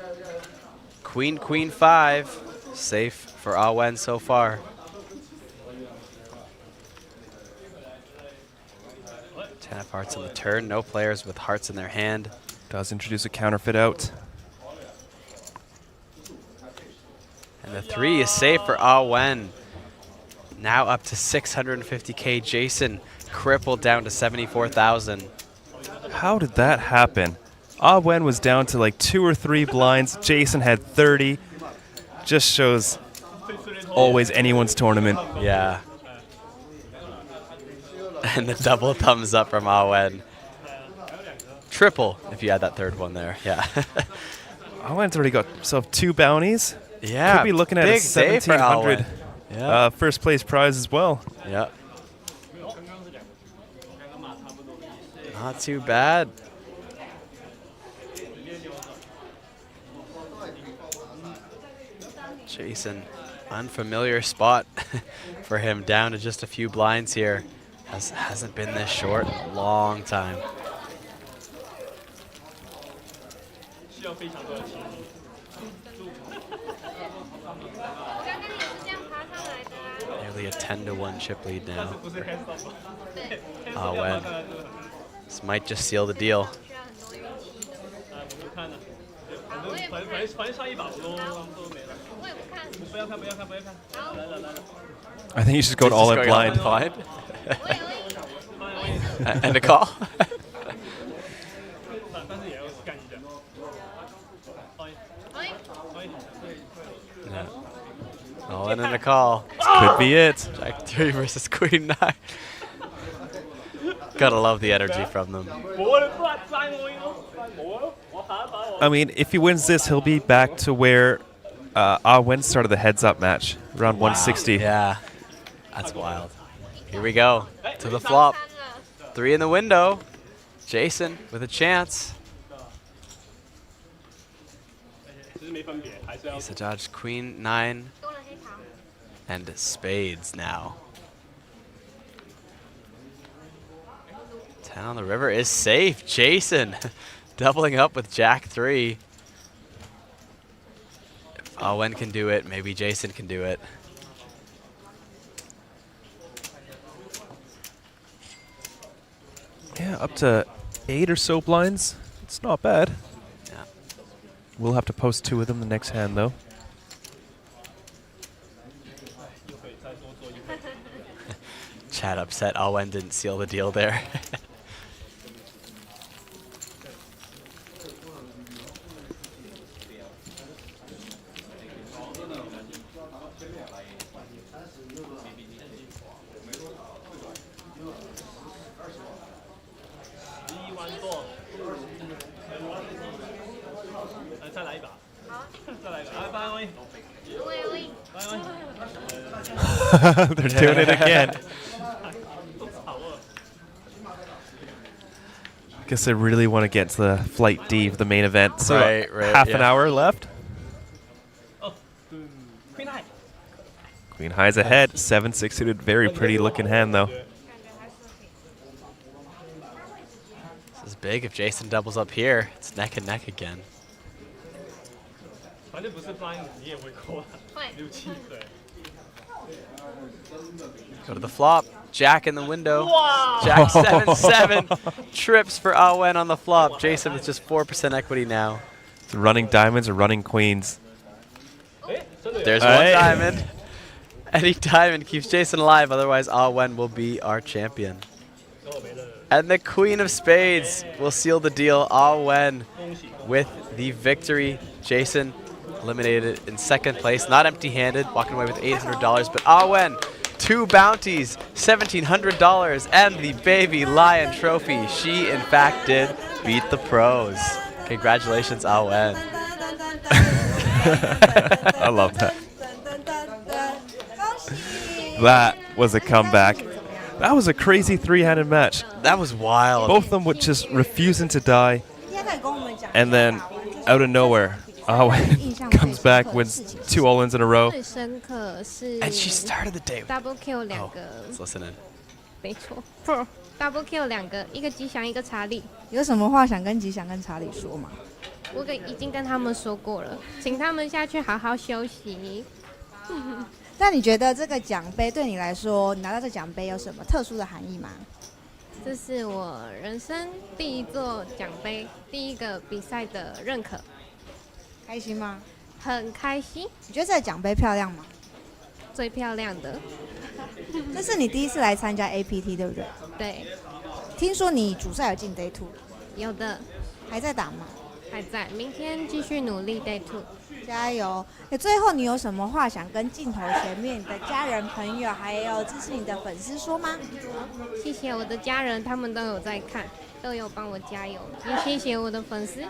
Queen, queen 5. Safe for Ah Wen so far. 10 of hearts on the turn. No players with hearts in their hand. Does introduce a counterfeit out. And the 3 is safe for Ah Wen. Now up to 650K. Jason crippled down to 74,000. How did that happen? Ah Wen was down to like 2 or 3 blinds. Jason had 30. Just shows always anyone's tournament. Yeah. And the double thumbs up from Ah Wen. Triple if you had that third one there. Yeah. Ah Wen's already got himself 2 bounties. Yeah. Could be looking at a big save for Ah 1,700 Wen. first place prize as well. Yeah. Not too bad. Jason, unfamiliar spot for him, down to just a few blinds here. Hasn't been this short in a long time. Nearly a 10-to-1 chip lead now. Ah Wen. This might just seal the deal. I think you should go all in blind. And a call. Yeah. All in and a call. This could be it. Jack 3 versus Queen 9. Gotta love the energy from them. I mean, if he wins this, he'll be back to where Ah Wen started the heads-up match, around 160. Yeah, that's wild. Here we go, to the flop. 3 in the window. Jason with a chance. He's a dodge Queen 9 and spades now. 10 on the river is safe. Jason doubling up with Jack 3. If Ah Wen can do it, maybe Jason can do it. Yeah, up to 8 or so blinds. It's not bad. Yeah. We'll have to post 2 of them the next hand, though. Chat upset. Ah Wen didn't seal the deal there. They're doing it again. Guess I really want to get to the Flight D for the main event. So Right, half an hour left. Queen High's ahead. 7-6 suited. Very pretty looking hand though. This is big. If Jason doubles up here, it's neck and neck again. Go to the flop. Jack in the window. Wow. Jack 7-7. Trips for Awen on the flop. Jason with just 4% equity now. It's running diamonds or running queens. There's one diamond. Any diamond keeps Jason alive, otherwise Awen will be our champion. And the Queen of Spades will seal the deal. Awen with the victory. Jason eliminated in second place, not empty-handed, walking away with $800. But Awen, 2 bounties, $1,700, and the Baby Lion trophy. She, in fact, did beat the pros. Congratulations, Awen. I love that. That was a comeback. That was a crazy 3-handed match. That was wild. Both of them were just refusing to die. And then, out of nowhere, Awen comes back, wins 2 all-ins in a row. And she started the day with double kill 2个。 Let's listen in. 没错 ，double kill 2个，一个吉祥，一个查理。有什么话想跟吉祥跟查理说吗？我已经跟他们说过了，请他们下去好好休息。那你觉得这个奖杯对你来说，你拿到这奖杯有什么特殊的含义吗？这是我人生第一座奖杯，第一个比赛的认可。开心吗？很开心。你觉得这个奖杯漂亮吗？最漂亮的。这是你第一次来参加 APT 对不对？对。听说你主赛有进 Day 2。有的。还在打吗？还在，明天继续努力 Day 2。加油！最后你有什么话想跟镜头前面你的家人、朋友，还有支持你的粉丝说吗？谢谢我的家人，他们都有在看，都有帮我加油，也谢谢我的粉丝。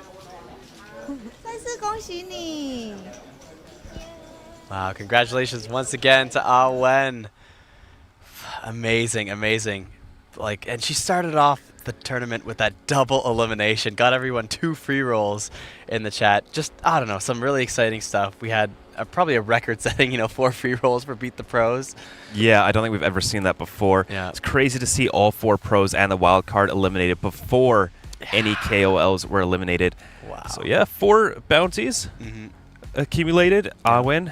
再次恭喜你！ Wow, congratulations once again to Awen. Amazing, amazing. And she started off the tournament with that double elimination, got everyone 2 free rolls in the chat. Just, I don't know, some really exciting stuff. We had probably a record-setting, 4 free rolls for Beat the Pros. Yeah, I don't think we've ever seen that before. Yeah. It's crazy to see all 4 pros and the wild card eliminated before any KOLs were eliminated. Wow. So yeah, 4 bounties accumulated. Awen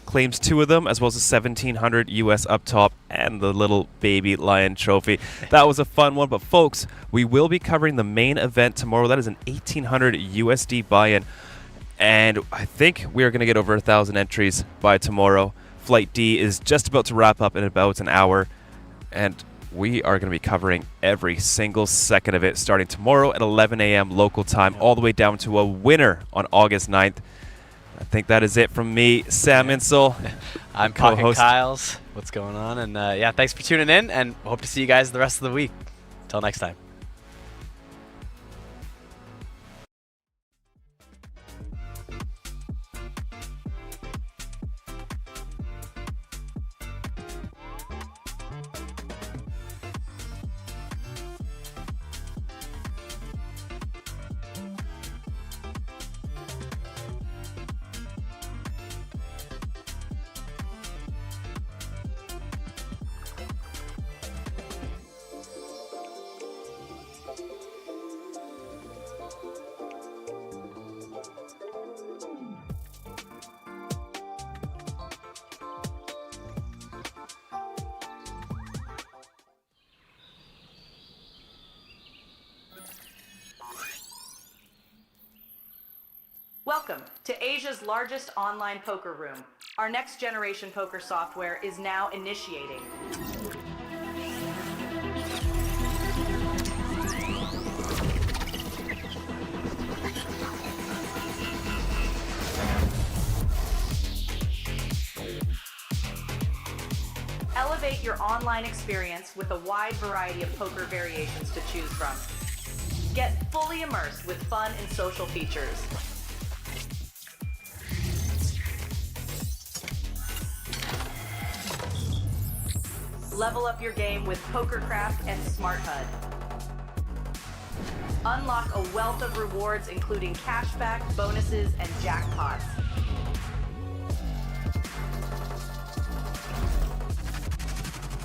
claims 2 of them, as well as a $1,700 US up top and the little Baby Lion trophy. That was a fun one, but folks, we will be covering the main event tomorrow. That is an $1,800 USD buy-in, and I think we are going to get over 1,000 entries by tomorrow. Flight D is just about to wrap up in about an hour, and we are going to be covering every single second of it starting tomorrow at 11 a.m. local time, all the way down to a winner on August 9th. I think that is it from me, Sam Insole. I'm Pocket Kyles. What's going on? And yeah, thanks for tuning in, and hope to see you guys the rest of the week. Until next time. Welcome to Asia's largest online poker room. Our next generation poker software is now initiating. Elevate your online experience with a wide variety of poker variations to choose from. Get fully immersed with fun and social features. Level up your game with PokerCraft and Smart HUD. Unlock a wealth of rewards including cashback, bonuses, and jackpots.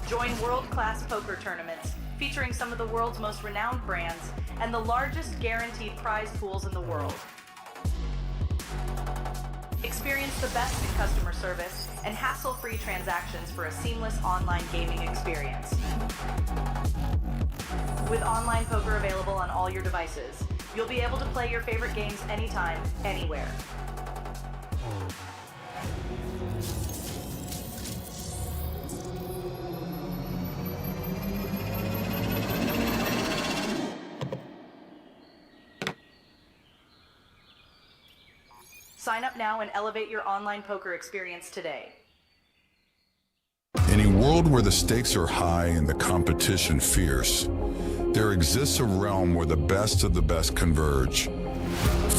Join world-class poker tournaments featuring some of the world's most renowned brands and the largest guaranteed prize pools in the world. Experience the best in customer service and hassle-free transactions for a seamless online gaming experience. With online poker available on all your devices, you'll be able to play your favorite games anytime, anywhere. Sign up now and elevate your online poker experience today. In a world where the stakes are high and the competition fierce, there exists a realm where the best of the best converge.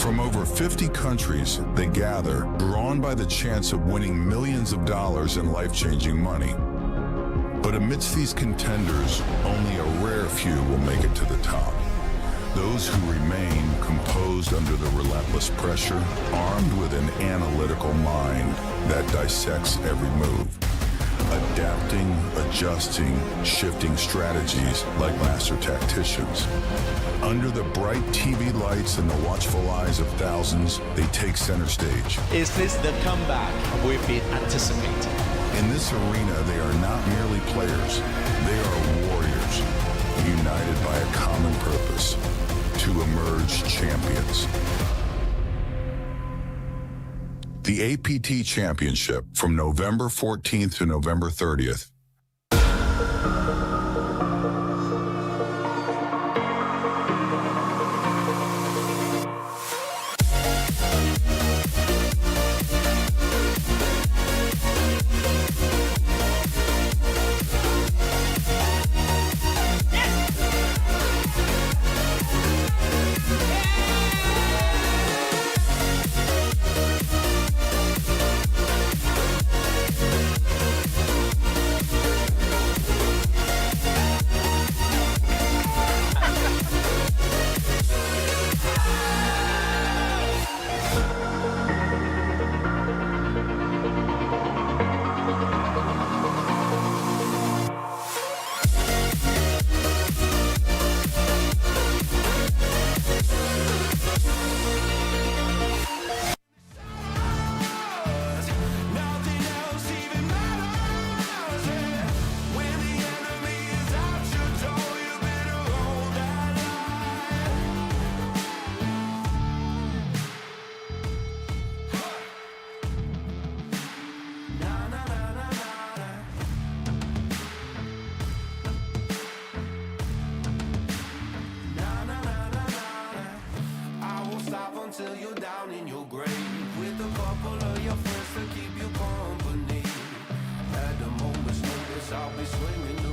From over 50 countries, they gather, drawn by the chance of winning millions of dollars in life-changing money. But amidst these contenders, only a rare few will make it to the top. Those who remain composed under the relentless pressure, armed with an analytical mind that dissects every move, adapting, adjusting, shifting strategies like master tacticians. Under the bright TV lights and the watchful eyes of thousands, they take center stage. Is this the comeback we've been anticipating? In this arena, they are not merely players, they are warriors, united by a common purpose: to emerge champions. The APT Championship from November 14th to November 30th. Until you're down in your grave with a couple of your friends to keep you company. At the moment's notice, I'll be swinging the